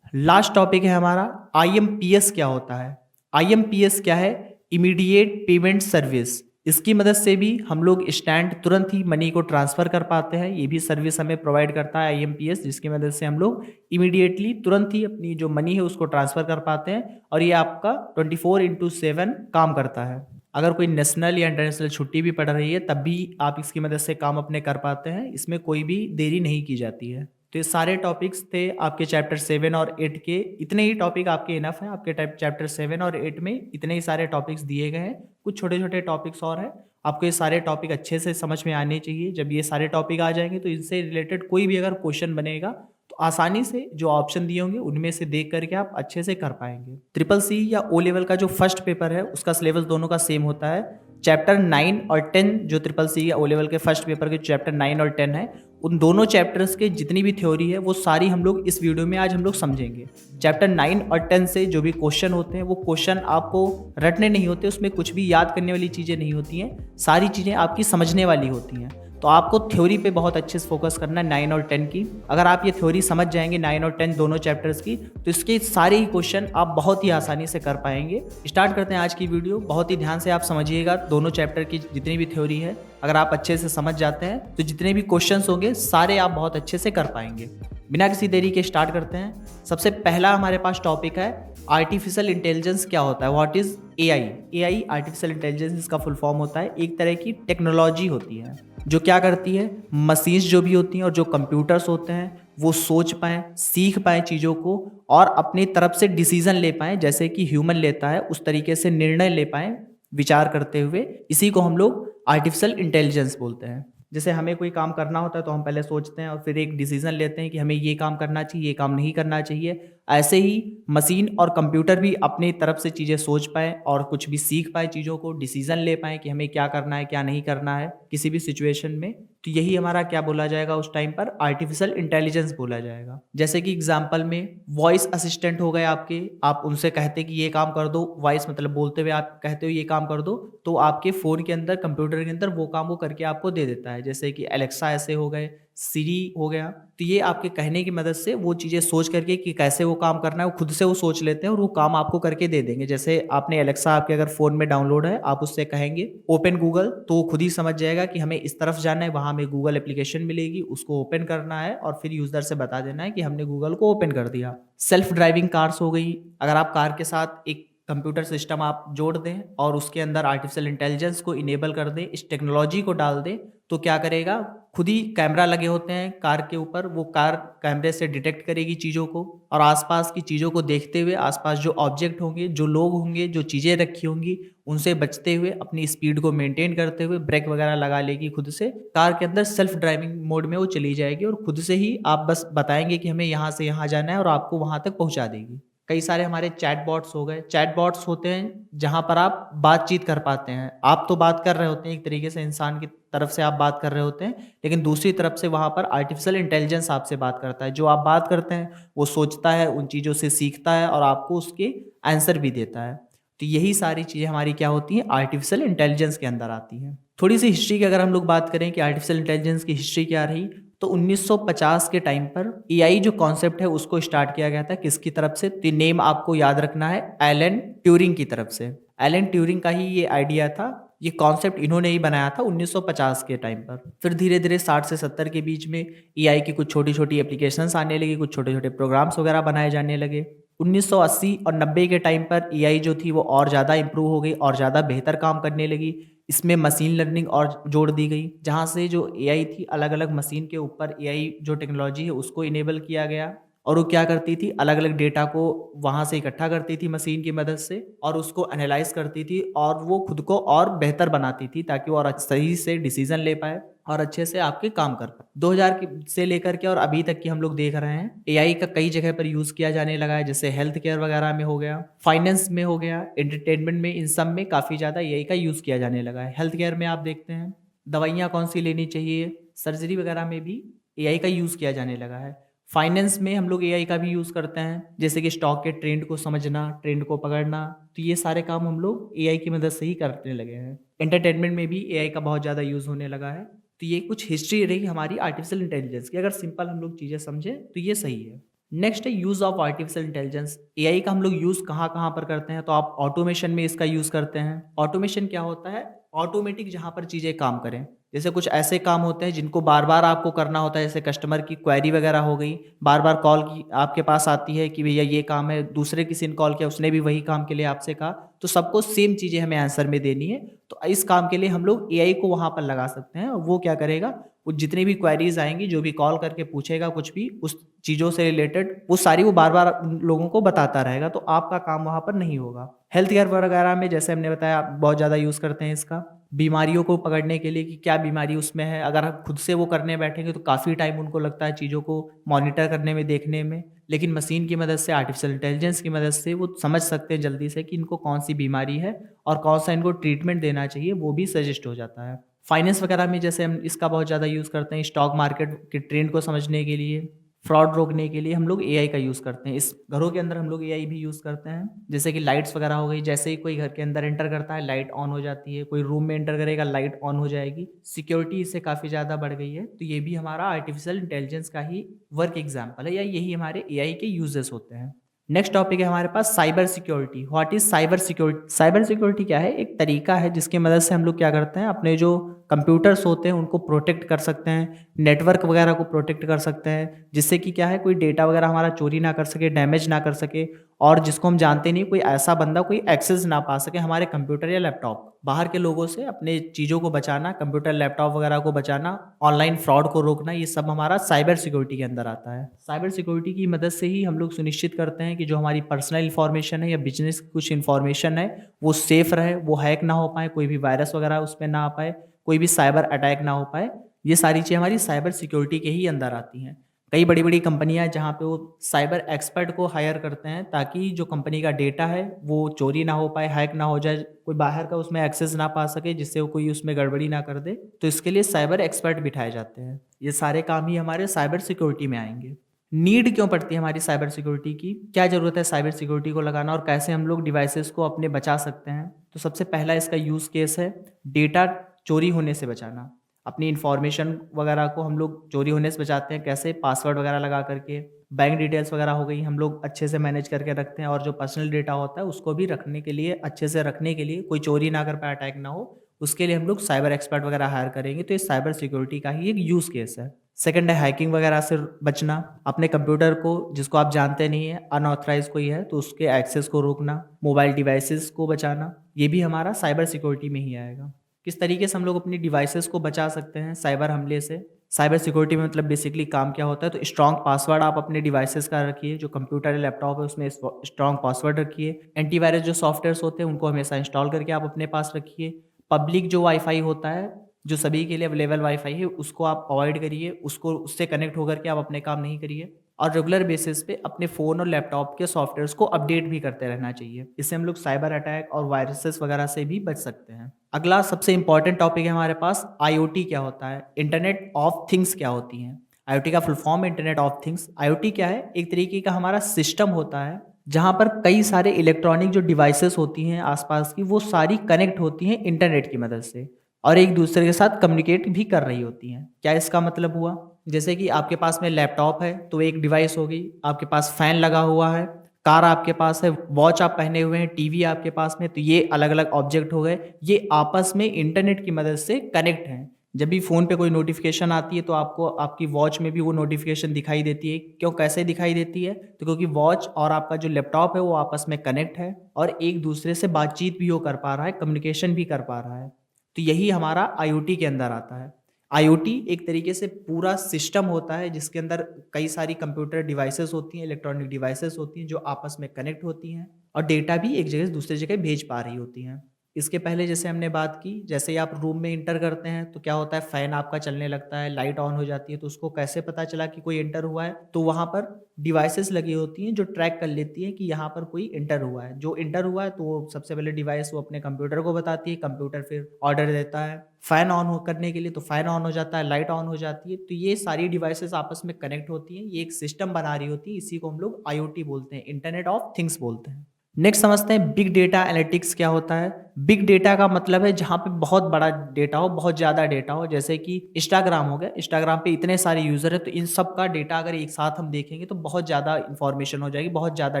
लास्ट टॉपिक है हमारा आईएमपीएस क्या होता है। आईएमपीएस क्या है? Immediate payment service. इसकी मदद से भी हम लोग इंस्टेंट तुरंत ही मनी को ट्रांसफ़र कर पाते हैं। ये भी सर्विस हमें प्रोवाइड करता है आईएमपीएस, जिसकी मदद से हम लोग इमीडिएटली तुरंत ही अपनी जो मनी है उसको ट्रांसफ़र कर पाते हैं और ये आपका 24/7 काम करता है। अगर कोई नेशनल या इंटरनेशनल छुट्टी भी पड़ रही है तब भी आप इसकी मदद से काम अपने कर पाते हैं, इसमें कोई भी देरी नहीं की जाती है। तो ये सारे टॉपिक्स थे आपके चैप्टर 7 और 8 के। इतने ही टॉपिक आपके इनफ हैं, आपके चैप्टर 7 और 8 में इतने ही सारे टॉपिक्स दिए गए हैं। कुछ छोटे छोटे टॉपिक्स और हैं, आपको ये सारे टॉपिक अच्छे से समझ में आने चाहिए। जब ये सारे टॉपिक आ जाएंगे तो इनसे रिलेटेड कोई भी अगर क्वेश्चन बनेगा तो आसानी से जो ऑप्शन दिए होंगे उनमें से देख करके आप अच्छे से कर पाएंगे। ट्रिपल सी या ओ लेवल का जो फर्स्ट पेपर है उसका सिलेबस दोनों का सेम होता है। चैप्टर 9 और 10 जो ट्रिपल सी या ओ लेवल के फर्स्ट पेपर के चैप्टर 9 और 10 है, उन दोनों चैप्टर्स के जितनी भी थ्योरी है वो सारी हम लोग इस वीडियो में आज हम लोग समझेंगे। चैप्टर 9 और 10 से जो भी क्वेश्चन होते हैं वो क्वेश्चन आपको रटने नहीं होते, उसमें कुछ भी याद करने वाली चीज़ें नहीं होती हैं, सारी चीज़ें आपकी समझने वाली होती हैं। तो आपको थ्योरी पे बहुत अच्छे से फोकस करना है 9 और 10 की। अगर आप ये थ्योरी समझ जाएंगे 9 और 10 दोनों चैप्टर्स की, तो इसके सारे ही क्वेश्चन आप बहुत ही आसानी से कर पाएंगे। स्टार्ट करते हैं आज की वीडियो। बहुत ही ध्यान से आप समझिएगा, दोनों चैप्टर की जितनी भी थ्योरी है अगर आप अच्छे से समझ जाते हैं तो जितने भी क्वेश्चंस होंगे सारे आप बहुत अच्छे से कर पाएंगे। बिना किसी देरी के स्टार्ट करते हैं। सबसे पहला हमारे पास टॉपिक है आर्टिफिशियल इंटेलिजेंस क्या होता है, what is AI. AI artificial intelligence इसका फुल फॉर्म होता है, एक तरह की टेक्नोलॉजी होती है जो क्या करती है, मशीन्स जो भी होती हैं और जो कंप्यूटर्स होते हैं वो सोच पाएँ, सीख पाएँ चीज़ों को और अपनी तरफ से डिसीजन ले पाएँ, जैसे कि ह्यूमन लेता है उस तरीके से निर्णय ले पाएँ विचार करते हुए। इसी को हम लोग आर्टिफिशियल इंटेलिजेंस बोलते हैं। जैसे हमें कोई काम करना होता है तो हम पहले सोचते हैं और फिर एक डिसीजन लेते हैं कि हमें ये काम करना चाहिए, ये काम नहीं करना चाहिए। ऐसे ही मशीन और कंप्यूटर भी अपनी तरफ से चीज़ें सोच पाए और कुछ भी सीख पाए चीज़ों को, डिसीजन ले पाए कि हमें क्या करना है क्या नहीं करना है किसी भी सिचुएशन में। तो यही हमारा क्या बोला जाएगा उस टाइम पर, आर्टिफिशियल इंटेलिजेंस बोला जाएगा। जैसे कि एग्जांपल में वॉइस असिस्टेंट हो गए आपके, आप उनसे कहते कि ये काम कर दो, वॉइस मतलब बोलते हुए आप कहते हो ये काम कर दो, तो आपके फ़ोन के अंदर, कंप्यूटर के अंदर वो काम वो करके आपको दे देता है। जैसे कि एलेक्सा ऐसे हो गए, सिरी हो गया। तो ये आपके कहने की मदद से वो चीज़ें सोच करके कि कैसे वो काम करना है, वो खुद से वो सोच लेते हैं और वो काम आपको करके दे देंगे। जैसे आपने एलेक्सा आपके अगर फ़ोन में डाउनलोड है, आप उससे कहेंगे ओपन गूगल, तो वो खुद ही समझ जाएगा कि हमें इस तरफ जाना है, वहाँ हमें गूगल एप्लीकेशन मिलेगी, उसको ओपन करना है और फिर यूज़र से बता देना है कि हमने गूगल को ओपन कर दिया। सेल्फ ड्राइविंग कार्स हो गई, अगर आप कार के साथ एक कंप्यूटर सिस्टम आप जोड़ दें और उसके अंदर आर्टिफिशियल इंटेलिजेंस को इनेबल कर दें, इस टेक्नोलॉजी को डाल दें, तो क्या करेगा, खुद ही कैमरा लगे होते हैं कार के ऊपर, वो कार कैमरे से डिटेक्ट करेगी चीज़ों को और आसपास की चीज़ों को देखते हुए, आसपास जो ऑब्जेक्ट होंगे, जो लोग होंगे, जो चीज़ें रखी होंगी, उनसे बचते हुए, अपनी स्पीड को मेंटेन करते हुए ब्रेक वगैरह लगा लेगी खुद से। कार के अंदर सेल्फ ड्राइविंग मोड में वो चली जाएगी और खुद से ही आप बस बताएंगे कि हमें यहाँ से यहाँ जाना है और आपको वहाँ तक पहुँचा देगी। कई सारे हमारे चैटबॉट्स हो गए, चैटबॉट्स होते हैं जहाँ पर आप बातचीत कर पाते हैं। आप तो बात कर रहे होते हैं एक तरीके से, इंसान की तरफ से आप बात कर रहे होते हैं, लेकिन दूसरी तरफ से वहाँ पर आर्टिफिशियल इंटेलिजेंस आपसे बात करता है। जो आप बात करते हैं वो सोचता है, उन चीज़ों से सीखता है और आपको उसके आंसर भी देता है। तो यही सारी चीज़ें हमारी क्या होती हैं, आर्टिफिशियल इंटेलिजेंस के अंदर आती हैं। थोड़ी सी हिस्ट्री की अगर हम लोग बात करें कि आर्टिफिशियल इंटेलिजेंस की हिस्ट्री क्या रही, तो 1950 के टाइम पर एआई जो कॉन्सेप्ट है उसको स्टार्ट किया गया था। किसकी तरफ से, तो नेम आपको याद रखना है, एलन ट्यूरिंग की तरफ से। एलन ट्यूरिंग का ही ये आइडिया था, ये कॉन्सेप्ट इन्होंने ही बनाया था 1950 के टाइम पर। फिर धीरे धीरे 60 से 70 के बीच में एआई की कुछ छोटी छोटी एप्लीकेशंस आने लगी, कुछ छोटे छोटे प्रोग्राम्स वगैरह बनाए जाने लगे। 1980 और 90 के टाइम पर एआई जो थी वो और ज़्यादा इंप्रूव हो गई और ज़्यादा बेहतर काम करने लगी। इसमें मशीन लर्निंग और जोड़ दी गई, जहाँ से जो एआई थी, अलग अलग मशीन के ऊपर एआई जो टेक्नोलॉजी है उसको इनेबल किया गया और वो क्या करती थी, अलग अलग डेटा को वहाँ से इकट्ठा करती थी मशीन की मदद से और उसको एनालाइज करती थी और वो खुद को और बेहतर बनाती थी ताकि वो और सही से डिसीजन ले पाए और अच्छे से आपके काम कर पाए। 2000 से लेकर के और अभी तक की हम लोग देख रहे हैं एआई का कई जगह पर यूज़ किया जाने लगा है। जैसे हेल्थ केयर वगैरह में हो गया, फाइनेंस में हो गया, एंटरटेनमेंट में, इन सब में काफ़ी ज़्यादा एआई का यूज़ किया जाने लगा है। हेल्थ केयर में आप देखते हैं दवाइयाँ कौन सी लेनी चाहिए, सर्जरी वगैरह में भी एआई का यूज़ किया जाने लगा है। फाइनेंस में हम लोग एआई का भी यूज़ करते हैं, जैसे कि स्टॉक के ट्रेंड को समझना, ट्रेंड को पकड़ना, तो ये सारे काम हम लोग एआई की मदद से ही करने लगे हैं। एंटरटेनमेंट में भी एआई का बहुत ज़्यादा यूज़ होने लगा है। तो ये कुछ हिस्ट्री रही हमारी आर्टिफिशियल इंटेलिजेंस की। अगर सिंपल हम लोग चीज़ें समझें तो ये सही है। नेक्स्ट है use of artificial intelligence. AI का हम लोग यूज़ कहाँ कहाँ पर करते हैं, तो आप ऑटोमेशन में इसका यूज़ करते हैं। ऑटोमेशन क्या होता है, ऑटोमेटिक जहाँ पर चीज़ें काम करें। जैसे कुछ ऐसे काम होते हैं जिनको बार बार आपको करना होता है, जैसे कस्टमर की क्वेरी वगैरह हो गई, बार बार कॉल की आपके पास आती है कि भैया ये काम है, दूसरे किसी ने कॉल किया, उसने भी वही काम के लिए आपसे कहा, तो सबको सेम चीज़ें हमें आंसर में देनी है। तो इस काम के लिए हम लोग एआई को वहाँ पर लगा सकते हैं और वो क्या करेगा, वो जितनी भी क्वेरीज आएंगी, जो भी कॉल करके पूछेगा कुछ भी उस चीज़ों से रिलेटेड, वो सारी वो बार बार लोगों को बताता रहेगा, तो आपका काम वहाँ पर नहीं होगा। हेल्थ केयर वगैरह में जैसे हमने बताया, आप बहुत ज़्यादा यूज़ करते हैं इसका, बीमारियों को पकड़ने के लिए कि क्या बीमारी उसमें है। अगर आप खुद से वो करने बैठेंगे तो काफ़ी टाइम उनको लगता है चीज़ों को मॉनिटर करने में, देखने में, लेकिन मशीन की मदद से, आर्टिफिशियल इंटेलिजेंस की मदद से वो समझ सकते हैं जल्दी से कि इनको कौन सी बीमारी है और कौन सा इनको ट्रीटमेंट देना चाहिए, वो भी सजेस्ट हो जाता है। फाइनेंस वगैरह में जैसे हम इसका बहुत ज़्यादा यूज़ करते हैं, स्टॉक मार्केट के ट्रेंड को समझने के लिए, फ्रॉड रोकने के लिए हम लोग एआई का यूज़ करते हैं। इस घरों के अंदर हम लोग एआई भी यूज़ करते हैं, जैसे कि लाइट्स वगैरह हो गई, जैसे ही कोई घर के अंदर एंटर करता है लाइट ऑन हो जाती है, कोई रूम में एंटर करेगा लाइट ऑन हो जाएगी। सिक्योरिटी इससे काफ़ी ज़्यादा बढ़ गई है, तो ये भी हमारा आर्टिफिशियल इंटेलिजेंस का ही वर्क एग्जाम्पल है, या यही हमारे एआई के यूजेस होते हैं। नेक्स्ट टॉपिक है हमारे पास cyber security. What is cyber security? Cyber security क्या है, एक तरीका है जिसकी मदद से हम लोग क्या करते हैं, अपने जो कंप्यूटर्स होते हैं उनको प्रोटेक्ट कर सकते हैं, नेटवर्क वगैरह को प्रोटेक्ट कर सकते हैं, जिससे कि क्या है, कोई डेटा वगैरह हमारा चोरी ना कर सके, डैमेज ना कर सके, और जिसको हम जानते नहीं, कोई ऐसा बंदा कोई एक्सेस ना पा सके हमारे कंप्यूटर या लैपटॉप। बाहर के लोगों से अपने चीज़ों को बचाना, कंप्यूटर लैपटॉप वगैरह को बचाना, ऑनलाइन फ्रॉड को रोकना, ये सब हमारा साइबर सिक्योरिटी के अंदर आता है। साइबर सिक्योरिटी की मदद से ही हम लोग सुनिश्चित करते हैं कि जो हमारी पर्सनल इन्फॉर्मेशन है या बिजनेस की कुछ इन्फॉर्मेशन है वो सेफ रहे, वो हैक ना हो पाए, कोई भी वायरस वगैरह उस पर ना आ पाए, कोई भी साइबर अटैक ना हो पाए। ये सारी चीज़ें हमारी साइबर सिक्योरिटी के ही अंदर आती हैं। कई बड़ी बड़ी कंपनियां जहां पे वो साइबर एक्सपर्ट को हायर करते हैं ताकि जो कंपनी का डेटा है वो चोरी ना हो पाए, हैक ना हो जाए, कोई बाहर का उसमें एक्सेस ना पा सके, जिससे वो कोई उसमें गड़बड़ी ना कर दे। तो इसके लिए साइबर एक्सपर्ट बिठाए जाते हैं। ये सारे काम ही हमारे साइबर सिक्योरिटी में आएंगे। नीड क्यों पड़ती है हमारी साइबर सिक्योरिटी की, क्या ज़रूरत है साइबर सिक्योरिटी को लगाना, और कैसे हम लोग डिवाइसेस को अपने बचा सकते हैं। तो सबसे पहला इसका यूज़ केस है डेटा चोरी होने से बचाना। अपनी इंफॉर्मेशन वगैरह को हम लोग चोरी होने से बचाते हैं कैसे, पासवर्ड वगैरह लगा करके। बैंक डिटेल्स वगैरह हो गई, हम लोग अच्छे से मैनेज करके रखते हैं, और जो पर्सनल डेटा होता है उसको भी रखने के लिए, अच्छे से रखने के लिए, कोई चोरी ना कर पाए, अटैक ना हो, उसके लिए हम लोग साइबर एक्सपर्ट वगैरह हायर करेंगे। तो ये साइबर सिक्योरिटी का ही एक यूज़ केस है। सेकंड है हैकिंग वगैरह से बचना। अपने कंप्यूटर को, जिसको आप जानते नहीं है, अनऑथराइज कोई है तो उसके एक्सेस को रोकना। मोबाइल डिवाइसेस को बचाना, ये भी हमारा साइबर सिक्योरिटी में ही आएगा। किस तरीके से हम लोग अपनी डिवाइसेस को बचा सकते हैं साइबर हमले से। साइबर सिक्योरिटी में मतलब बेसिकली काम क्या होता है, तो स्ट्रॉन्ग पासवर्ड आप अपने डिवाइसेस का रखिए। जो कंप्यूटर या लैपटॉप है उसमें स्ट्रॉन्ग पासवर्ड रखिए। एंटीवायरस जो सॉफ्टवेयर्स होते हैं उनको हमेशा इंस्टॉल करके आप अपने पास रखिए। पब्लिक जो वाईफाई होता है, जो सभी के लिए अवेलेबल वाईफाई है, उसको आप अवॉइड करिए, उसको उससे कनेक्ट होकर के आप अपने काम नहीं करिए। और रेगुलर बेसिस पे अपने फ़ोन और लैपटॉप के सॉफ्टवेयर्स को अपडेट भी करते रहना चाहिए। इससे हम लोग साइबर अटैक और वायरसेस वगैरह से भी बच सकते हैं। अगला सबसे इंपॉर्टेंट टॉपिक है हमारे पास, आईओटी क्या होता है, इंटरनेट ऑफ थिंग्स क्या होती हैं। आईओटी का फुल फॉर्म है इंटरनेट ऑफ थिंग्स। आईओटी क्या है, एक तरीके का हमारा सिस्टम होता है जहाँ पर कई सारे इलेक्ट्रॉनिक जो डिवाइसेस होती हैं आसपास की, वो सारी कनेक्ट होती हैं इंटरनेट की मदद से, और एक दूसरे के साथ कम्युनिकेट भी कर रही होती हैं। क्या इसका मतलब हुआ, जैसे कि आपके पास में लैपटॉप है तो एक डिवाइस होगी, आपके पास फैन लगा हुआ है, कार आपके पास है, वॉच आप पहने हुए हैं, टीवी आपके पास में, तो ये अलग अलग ऑब्जेक्ट हो गए। ये आपस में इंटरनेट की मदद से कनेक्ट हैं। जब भी फ़ोन पे कोई नोटिफिकेशन आती है तो आपको आपकी वॉच में भी वो नोटिफिकेशन दिखाई देती है। क्यों, कैसे दिखाई देती है, तो क्योंकि वॉच और आपका जो लैपटॉप है वो आपस में कनेक्ट है और एक दूसरे से बातचीत भी वो कर पा रहा है, कम्युनिकेशन भी कर पा रहा है। तो यही हमारा आईओटी के अंदर आता है। आईओटी एक तरीके से पूरा सिस्टम होता है जिसके अंदर कई सारी कंप्यूटर डिवाइसेस होती हैं, इलेक्ट्रॉनिक डिवाइसेस होती हैं जो आपस में कनेक्ट होती हैं और डेटा भी एक जगह से दूसरी जगह भेज पा रही होती हैं। इसके पहले जैसे हमने बात की, जैसे ही आप रूम में इंटर करते हैं तो क्या होता है, फैन आपका चलने लगता है, लाइट ऑन हो जाती है, तो उसको कैसे पता चला कि कोई एंटर हुआ है, तो वहाँ पर डिवाइसेस लगी होती हैं जो ट्रैक कर लेती हैं कि यहाँ पर कोई एंटर हुआ है। जो एंटर हुआ है तो वो सबसे पहले डिवाइस वो अपने कंप्यूटर को बताती है, कंप्यूटर फिर ऑर्डर देता है फैन ऑन हो करने के लिए, तो फैन ऑन हो जाता है, लाइट ऑन हो जाती है। तो ये सारी डिवाइसेस आपस में कनेक्ट होती हैं, ये एक सिस्टम बना रही होती है। इसी को हम लोग आईओटी बोलते हैं, इंटरनेट ऑफ थिंग्स बोलते हैं। नेक्स्ट समझते हैं बिग डेटा एनालिटिक्स क्या होता है। बिग डेटा का मतलब है जहाँ पे बहुत बड़ा डेटा हो, बहुत ज़्यादा डेटा हो। जैसे कि इंस्टाग्राम हो गया, इंस्टाग्राम पे इतने सारे यूज़र है तो इन सब का डेटा अगर एक साथ हम देखेंगे तो बहुत ज़्यादा इंफॉर्मेशन हो जाएगी, बहुत ज़्यादा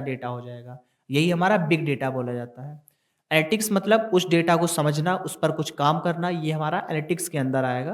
डेटा हो जाएगा। यही हमारा बिग डेटा बोला जाता है। एनालिटिक्स मतलब उस डेटा को समझना, उस पर कुछ काम करना, ये हमारा एनालिटिक्स के अंदर आएगा।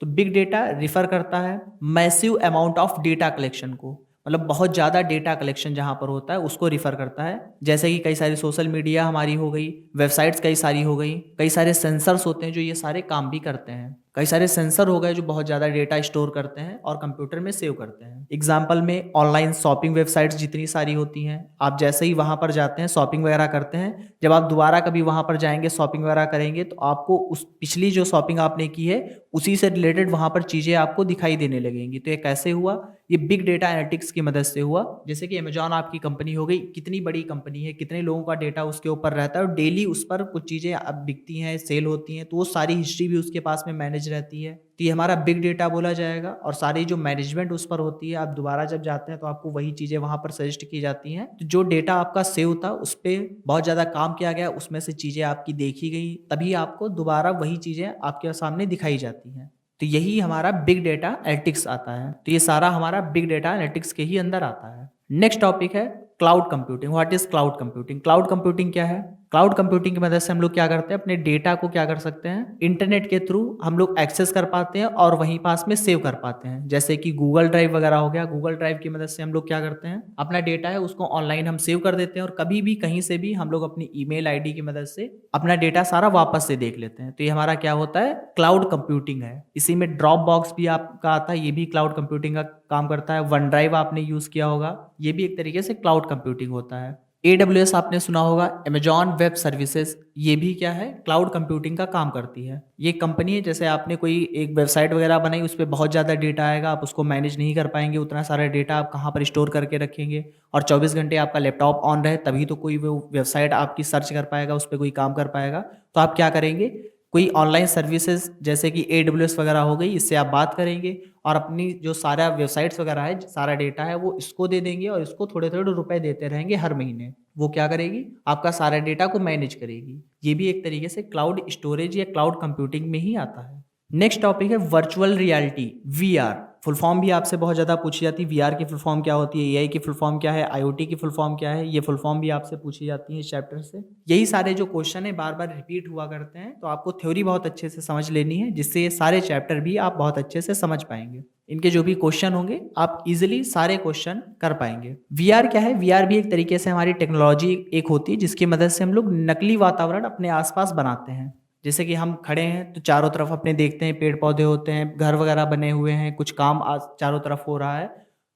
तो बिग डेटा रिफर करता है massive amount of data collection को, मतलब बहुत ज़्यादा डेटा कलेक्शन जहाँ पर होता है उसको रिफ़र करता है। जैसे कि कई सारी सोशल मीडिया हमारी हो गई, वेबसाइट्स कई सारी हो गई, कई सारे सेंसर्स होते हैं जो ये सारे काम भी करते हैं। कई सारे सेंसर हो गए जो बहुत ज़्यादा डेटा स्टोर करते हैं और कंप्यूटर में सेव करते हैं। एग्जाम्पल में ऑनलाइन शॉपिंग वेबसाइट्स जितनी सारी होती हैं, आप जैसे ही वहाँ पर जाते हैं शॉपिंग वगैरह करते हैं, जब आप दोबारा कभी वहाँ पर जाएंगे शॉपिंग वगैरह करेंगे तो आपको उस पिछली जो शॉपिंग आपने की है उसी से रिलेटेड वहाँ पर चीज़ें आपको दिखाई देने लगेंगी। तो ये कैसे हुआ, ये बिग डेटा एनालिटिक्स की मदद से हुआ। जैसे कि अमेजॉन आपकी कंपनी हो गई, कितनी बड़ी कंपनी है, कितने लोगों का डेटा उसके ऊपर रहता है और डेली उस पर कुछ चीज़ें अब बिकती हैं, सेल होती हैं, तो वो सारी हिस्ट्री भी उसके पास में मैनेज रहती है। तो ये हमारा बिग डेटा बोला जाएगा। और सारी जो मैनेजमेंट उस पर होती है, आप दोबारा जब जाते हैं तो आपको वही चीज़ें वहाँ पर सजेस्ट की जाती हैं। तो जो डेटा आपका सेव था उस पर बहुत ज़्यादा काम किया गया, उसमें से चीज़ें आपकी देखी गई, तभी आपको दोबारा वही चीज़ें आपके सामने दिखाई जाती हैं। तो यही हमारा बिग डेटा एनालिटिक्स आता है। तो ये सारा हमारा बिग डेटा एनालिटिक्स के ही अंदर आता है। नेक्स्ट टॉपिक है cloud computing. What is cloud computing. Cloud computing क्या है, क्लाउड कंप्यूटिंग की मदद से हम लोग क्या करते हैं, अपने डेटा को क्या कर सकते हैं, इंटरनेट के थ्रू हम लोग एक्सेस कर पाते हैं और वहीं पास में सेव कर पाते हैं। जैसे कि गूगल ड्राइव वगैरह हो गया, गूगल ड्राइव की मदद से हम लोग क्या करते हैं, अपना डेटा है उसको ऑनलाइन हम सेव कर देते हैं और कभी भी कहीं से भी हम लोग अपनी ईमेल आईडी की मदद से अपना डेटा सारा वापस से देख लेते हैं। तो ये हमारा क्या होता है, क्लाउड कंप्यूटिंग है। इसी में ड्रॉप बॉक्स भी आपका आता है, ये भी क्लाउड कंप्यूटिंग का काम करता है। वन ड्राइव आपने यूज किया होगा, ये भी एक तरीके से क्लाउड कंप्यूटिंग होता है। AWS आपने सुना होगा, अमेजॉन वेब सर्विसेज, ये भी क्या है, क्लाउड कंप्यूटिंग का काम करती है। ये कंपनी है, जैसे आपने कोई एक वेबसाइट वगैरह बनाई, उस पर बहुत ज़्यादा डेटा आएगा, आप उसको मैनेज नहीं कर पाएंगे, उतना सारा डेटा आप कहाँ पर स्टोर करके रखेंगे, और 24 घंटे आपका लैपटॉप ऑन रहे तभी तो कोई वो वेबसाइट आपकी सर्च कर पाएगा, उस पर कोई काम कर पाएगा। तो आप क्या करेंगे, कोई ऑनलाइन सर्विसेज जैसे कि AWS वगैरह हो गई, इससे आप बात करेंगे और अपनी जो सारा वेबसाइट्स वगैरह है, सारा डेटा है, वो इसको दे देंगे और इसको थोड़े थोड़े रुपए देते रहेंगे हर महीने। वो क्या करेगी, आपका सारा डेटा को मैनेज करेगी। ये भी एक तरीके से क्लाउड स्टोरेज या क्लाउड कंप्यूटिंग में ही आता है। नेक्स्ट टॉपिक है virtual reality, VR। Full form भी आपसे बहुत ज़्यादा पूछी जाती है, VR की फुल फॉर्म क्या होती है, AI की फुल फॉर्म क्या है, IoT की फुल फॉर्म क्या है, ये फुल फॉर्म भी आपसे पूछी जाती है इस चैप्टर से। यही सारे जो क्वेश्चन है बार बार रिपीट हुआ करते हैं, तो आपको थ्योरी बहुत अच्छे से समझ लेनी है, जिससे ये सारे चैप्टर भी आप बहुत अच्छे से समझ पाएंगे। इनके जो भी क्वेश्चन होंगे आप इजीली सारे क्वेश्चन कर पाएंगे। VR क्या है, VR भी एक तरीके से हमारी टेक्नोलॉजी एक होती है, जिसकी मदद से हम लोग नकली वातावरण अपने आसपास बनाते हैं। जैसे कि हम खड़े हैं तो चारों तरफ अपने देखते हैं पेड़ पौधे होते हैं, घर वगैरह बने हुए हैं, कुछ काम चारों तरफ हो रहा है।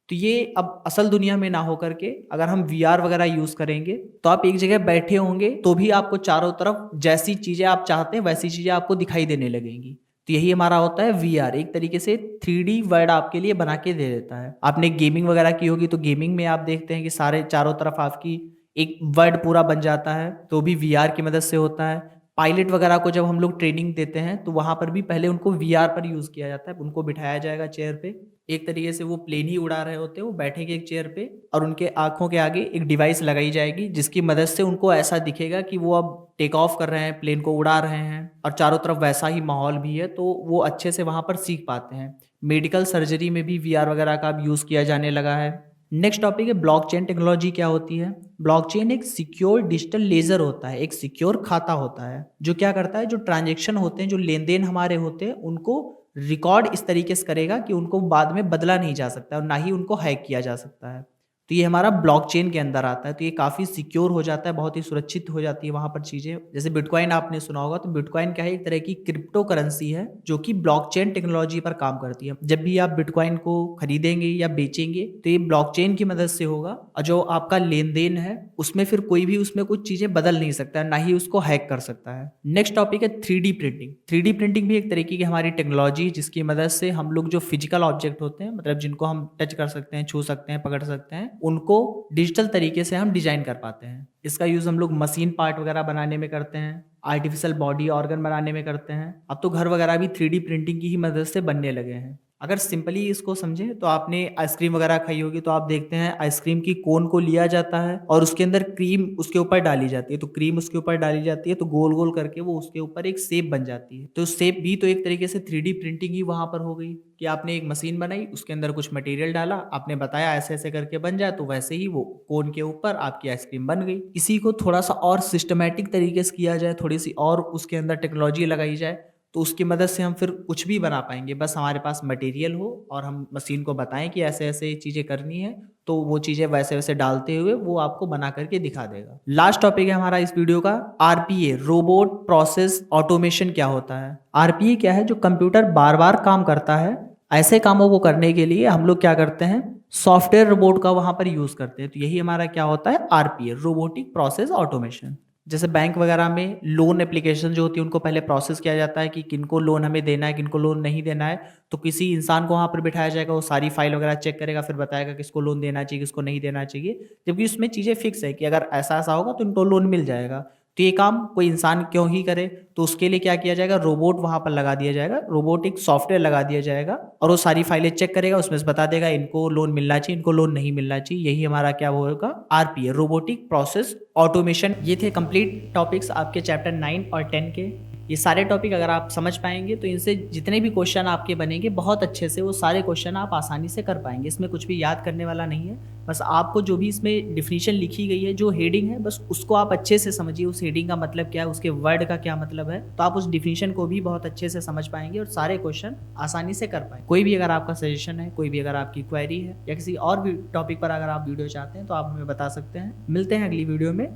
तो ये अब असल दुनिया में ना हो करके अगर हम VR वगैरह यूज़ करेंगे, तो आप एक जगह बैठे होंगे तो भी आपको चारों तरफ जैसी चीज़ें आप चाहते हैं वैसी चीज़ें आपको दिखाई देने लगेंगी। तो यही हमारा होता है VR, एक तरीके से 3D वर्ल्ड आपके लिए बना के दे देता है। आपने गेमिंग वगैरह की होगी, तो गेमिंग में आप देखते हैं कि सारे चारों तरफ आपकी एक वर्ल्ड पूरा बन जाता है, तो भी VR की मदद से होता है। पायलट वगैरह को जब हम लोग ट्रेनिंग देते हैं, तो वहाँ पर भी पहले उनको VR पर यूज़ किया जाता है। उनको बिठाया जाएगा चेयर पे, एक तरीके से वो प्लेन ही उड़ा रहे होते हैं, वो बैठेंगे एक चेयर पे और उनके आँखों के आगे एक डिवाइस लगाई जाएगी, जिसकी मदद से उनको ऐसा दिखेगा कि वो अब टेक ऑफ कर रहे हैं, प्लेन को उड़ा रहे हैं, और चारों तरफ वैसा ही माहौल भी है, तो वो अच्छे से वहाँ पर सीख पाते हैं। मेडिकल सर्जरी में भी VR वगैरह का अब यूज़ किया जाने लगा है। नेक्स्ट टॉपिक है ब्लॉकचेन टेक्नोलॉजी। क्या होती है, ब्लॉकचेन एक सिक्योर डिजिटल लेजर होता है, एक सिक्योर खाता होता है, जो क्या करता है, जो ट्रांजैक्शन होते हैं, जो लेन देन हमारे होते हैं, उनको रिकॉर्ड इस तरीके से करेगा कि उनको बाद में बदला नहीं जा सकता और ना ही उनको हैक किया जा सकता है। तो ये हमारा ब्लॉकचेन के अंदर आता है, तो ये काफ़ी सिक्योर हो जाता है, बहुत ही सुरक्षित हो जाती है वहाँ पर चीज़ें। जैसे बिटकॉइन आपने सुना होगा, तो बिटकॉइन क्या है, एक तरह की क्रिप्टो करेंसी है जो कि ब्लॉकचेन टेक्नोलॉजी पर काम करती है। जब भी आप बिटकॉइन को खरीदेंगे या बेचेंगे, तो ये ब्लॉकचेन की मदद से होगा, और जो आपका लेन देन है उसमें फिर कोई भी उसमें कुछ चीज़ें बदल नहीं सकता है, ना ही उसको हैक कर सकता है। नेक्स्ट टॉपिक है 3D प्रिंटिंग। 3D प्रिंटिंग भी एक तरीके की हमारी टेक्नोलॉजी है, जिसकी मदद से हम लोग जो फिजिकल ऑब्जेक्ट होते हैं, मतलब जिनको हम टच कर सकते हैं, छू सकते हैं, पकड़ सकते हैं, उनको डिजिटल तरीके से हम डिजाइन कर पाते हैं। इसका यूज़ हम लोग मशीन पार्ट वगैरह बनाने में करते हैं, आर्टिफिशियल बॉडी ऑर्गन बनाने में करते हैं। अब तो घर वगैरह भी 3D प्रिंटिंग की ही मदद से बनने लगे हैं। अगर सिंपली इसको समझें, तो आपने आइसक्रीम वगैरह खाई होगी, तो आप देखते हैं आइसक्रीम की कोन को लिया जाता है और उसके अंदर क्रीम उसके ऊपर डाली जाती है, तो क्रीम उसके ऊपर डाली जाती है, तो गोल गोल करके वो उसके ऊपर एक शेप बन जाती है। तो शेप भी तो एक तरीके से 3D प्रिंटिंग ही वहां पर हो गई, कि आपने एक मशीन बनाई, उसके अंदर कुछ मटेरियल डाला, आपने बताया ऐसे ऐसे करके बन जाए, तो वैसे ही वो कोन के ऊपर आपकी आइसक्रीम बन गई। इसी को थोड़ा सा और सिस्टमेटिक तरीके से किया जाए, थोड़ी सी और उसके अंदर टेक्नोलॉजी लगाई जाए, तो उसकी मदद से हम फिर कुछ भी बना पाएंगे। बस हमारे पास मटेरियल हो और हम मशीन को बताएं कि ऐसे ऐसे चीज़ें करनी है, तो वो चीज़ें वैसे वैसे डालते हुए वो आपको बना करके दिखा देगा। लास्ट टॉपिक है हमारा इस वीडियो का, RPA, रोबोट प्रोसेस ऑटोमेशन। क्या होता है RPA, क्या है, जो कंप्यूटर बार बार काम करता है, ऐसे कामों को करने के लिए हम लोग क्या करते हैं, सॉफ्टवेयर रोबोट का वहां पर यूज करते हैं। तो यही हमारा क्या होता है, RPA, रोबोटिक प्रोसेस ऑटोमेशन। जैसे बैंक वगैरह में लोन एप्लीकेशन जो होती है, उनको पहले प्रोसेस किया जाता है कि किनको लोन हमें देना है, किनको लोन नहीं देना है, तो किसी इंसान को वहाँ पर बिठाया जाएगा, वो सारी फाइल वगैरह चेक करेगा, फिर बताएगा किसको लोन देना चाहिए, किसको नहीं देना चाहिए। जबकि उसमें चीज़ें फिक्स है कि अगर ऐसा ऐसा होगा तो इनको लोन मिल जाएगा। तो ये काम कोई इंसान क्यों ही करे, तो उसके लिए क्या किया जाएगा, रोबोट वहां पर लगा दिया जाएगा, रोबोट एक सॉफ्टवेयर लगा दिया जाएगा और वो सारी फाइलें चेक करेगा, उसमें से बता देगा इनको लोन मिलना चाहिए, इनको लोन नहीं मिलना चाहिए। यही हमारा क्या होगा, RPA, रोबोटिक प्रोसेस ऑटोमेशन। ये थे कंप्लीट टॉपिक्स आपके चैप्टर 9 और 10 के। ये सारे टॉपिक अगर आप समझ पाएंगे, तो इनसे जितने भी क्वेश्चन आपके बनेंगे बहुत अच्छे से, वो सारे क्वेश्चन आप आसानी से कर पाएंगे। इसमें कुछ भी याद करने वाला नहीं है, बस आपको जो भी इसमें डिफिनीशन लिखी गई है, जो हेडिंग है, बस उसको आप अच्छे से समझिए, उस हेडिंग का मतलब क्या है, उसके वर्ड का क्या मतलब है, तो आप उस डिफिनीशन को भी बहुत अच्छे से समझ पाएंगे और सारे क्वेश्चन आसानी से कर पाएंगे। कोई भी अगर आपका सजेशन है, कोई भी अगर आपकी क्वेरी है, या किसी और भी टॉपिक पर अगर आप वीडियो चाहते हैं, तो आप हमें बता सकते हैं। मिलते हैं अगली वीडियो में।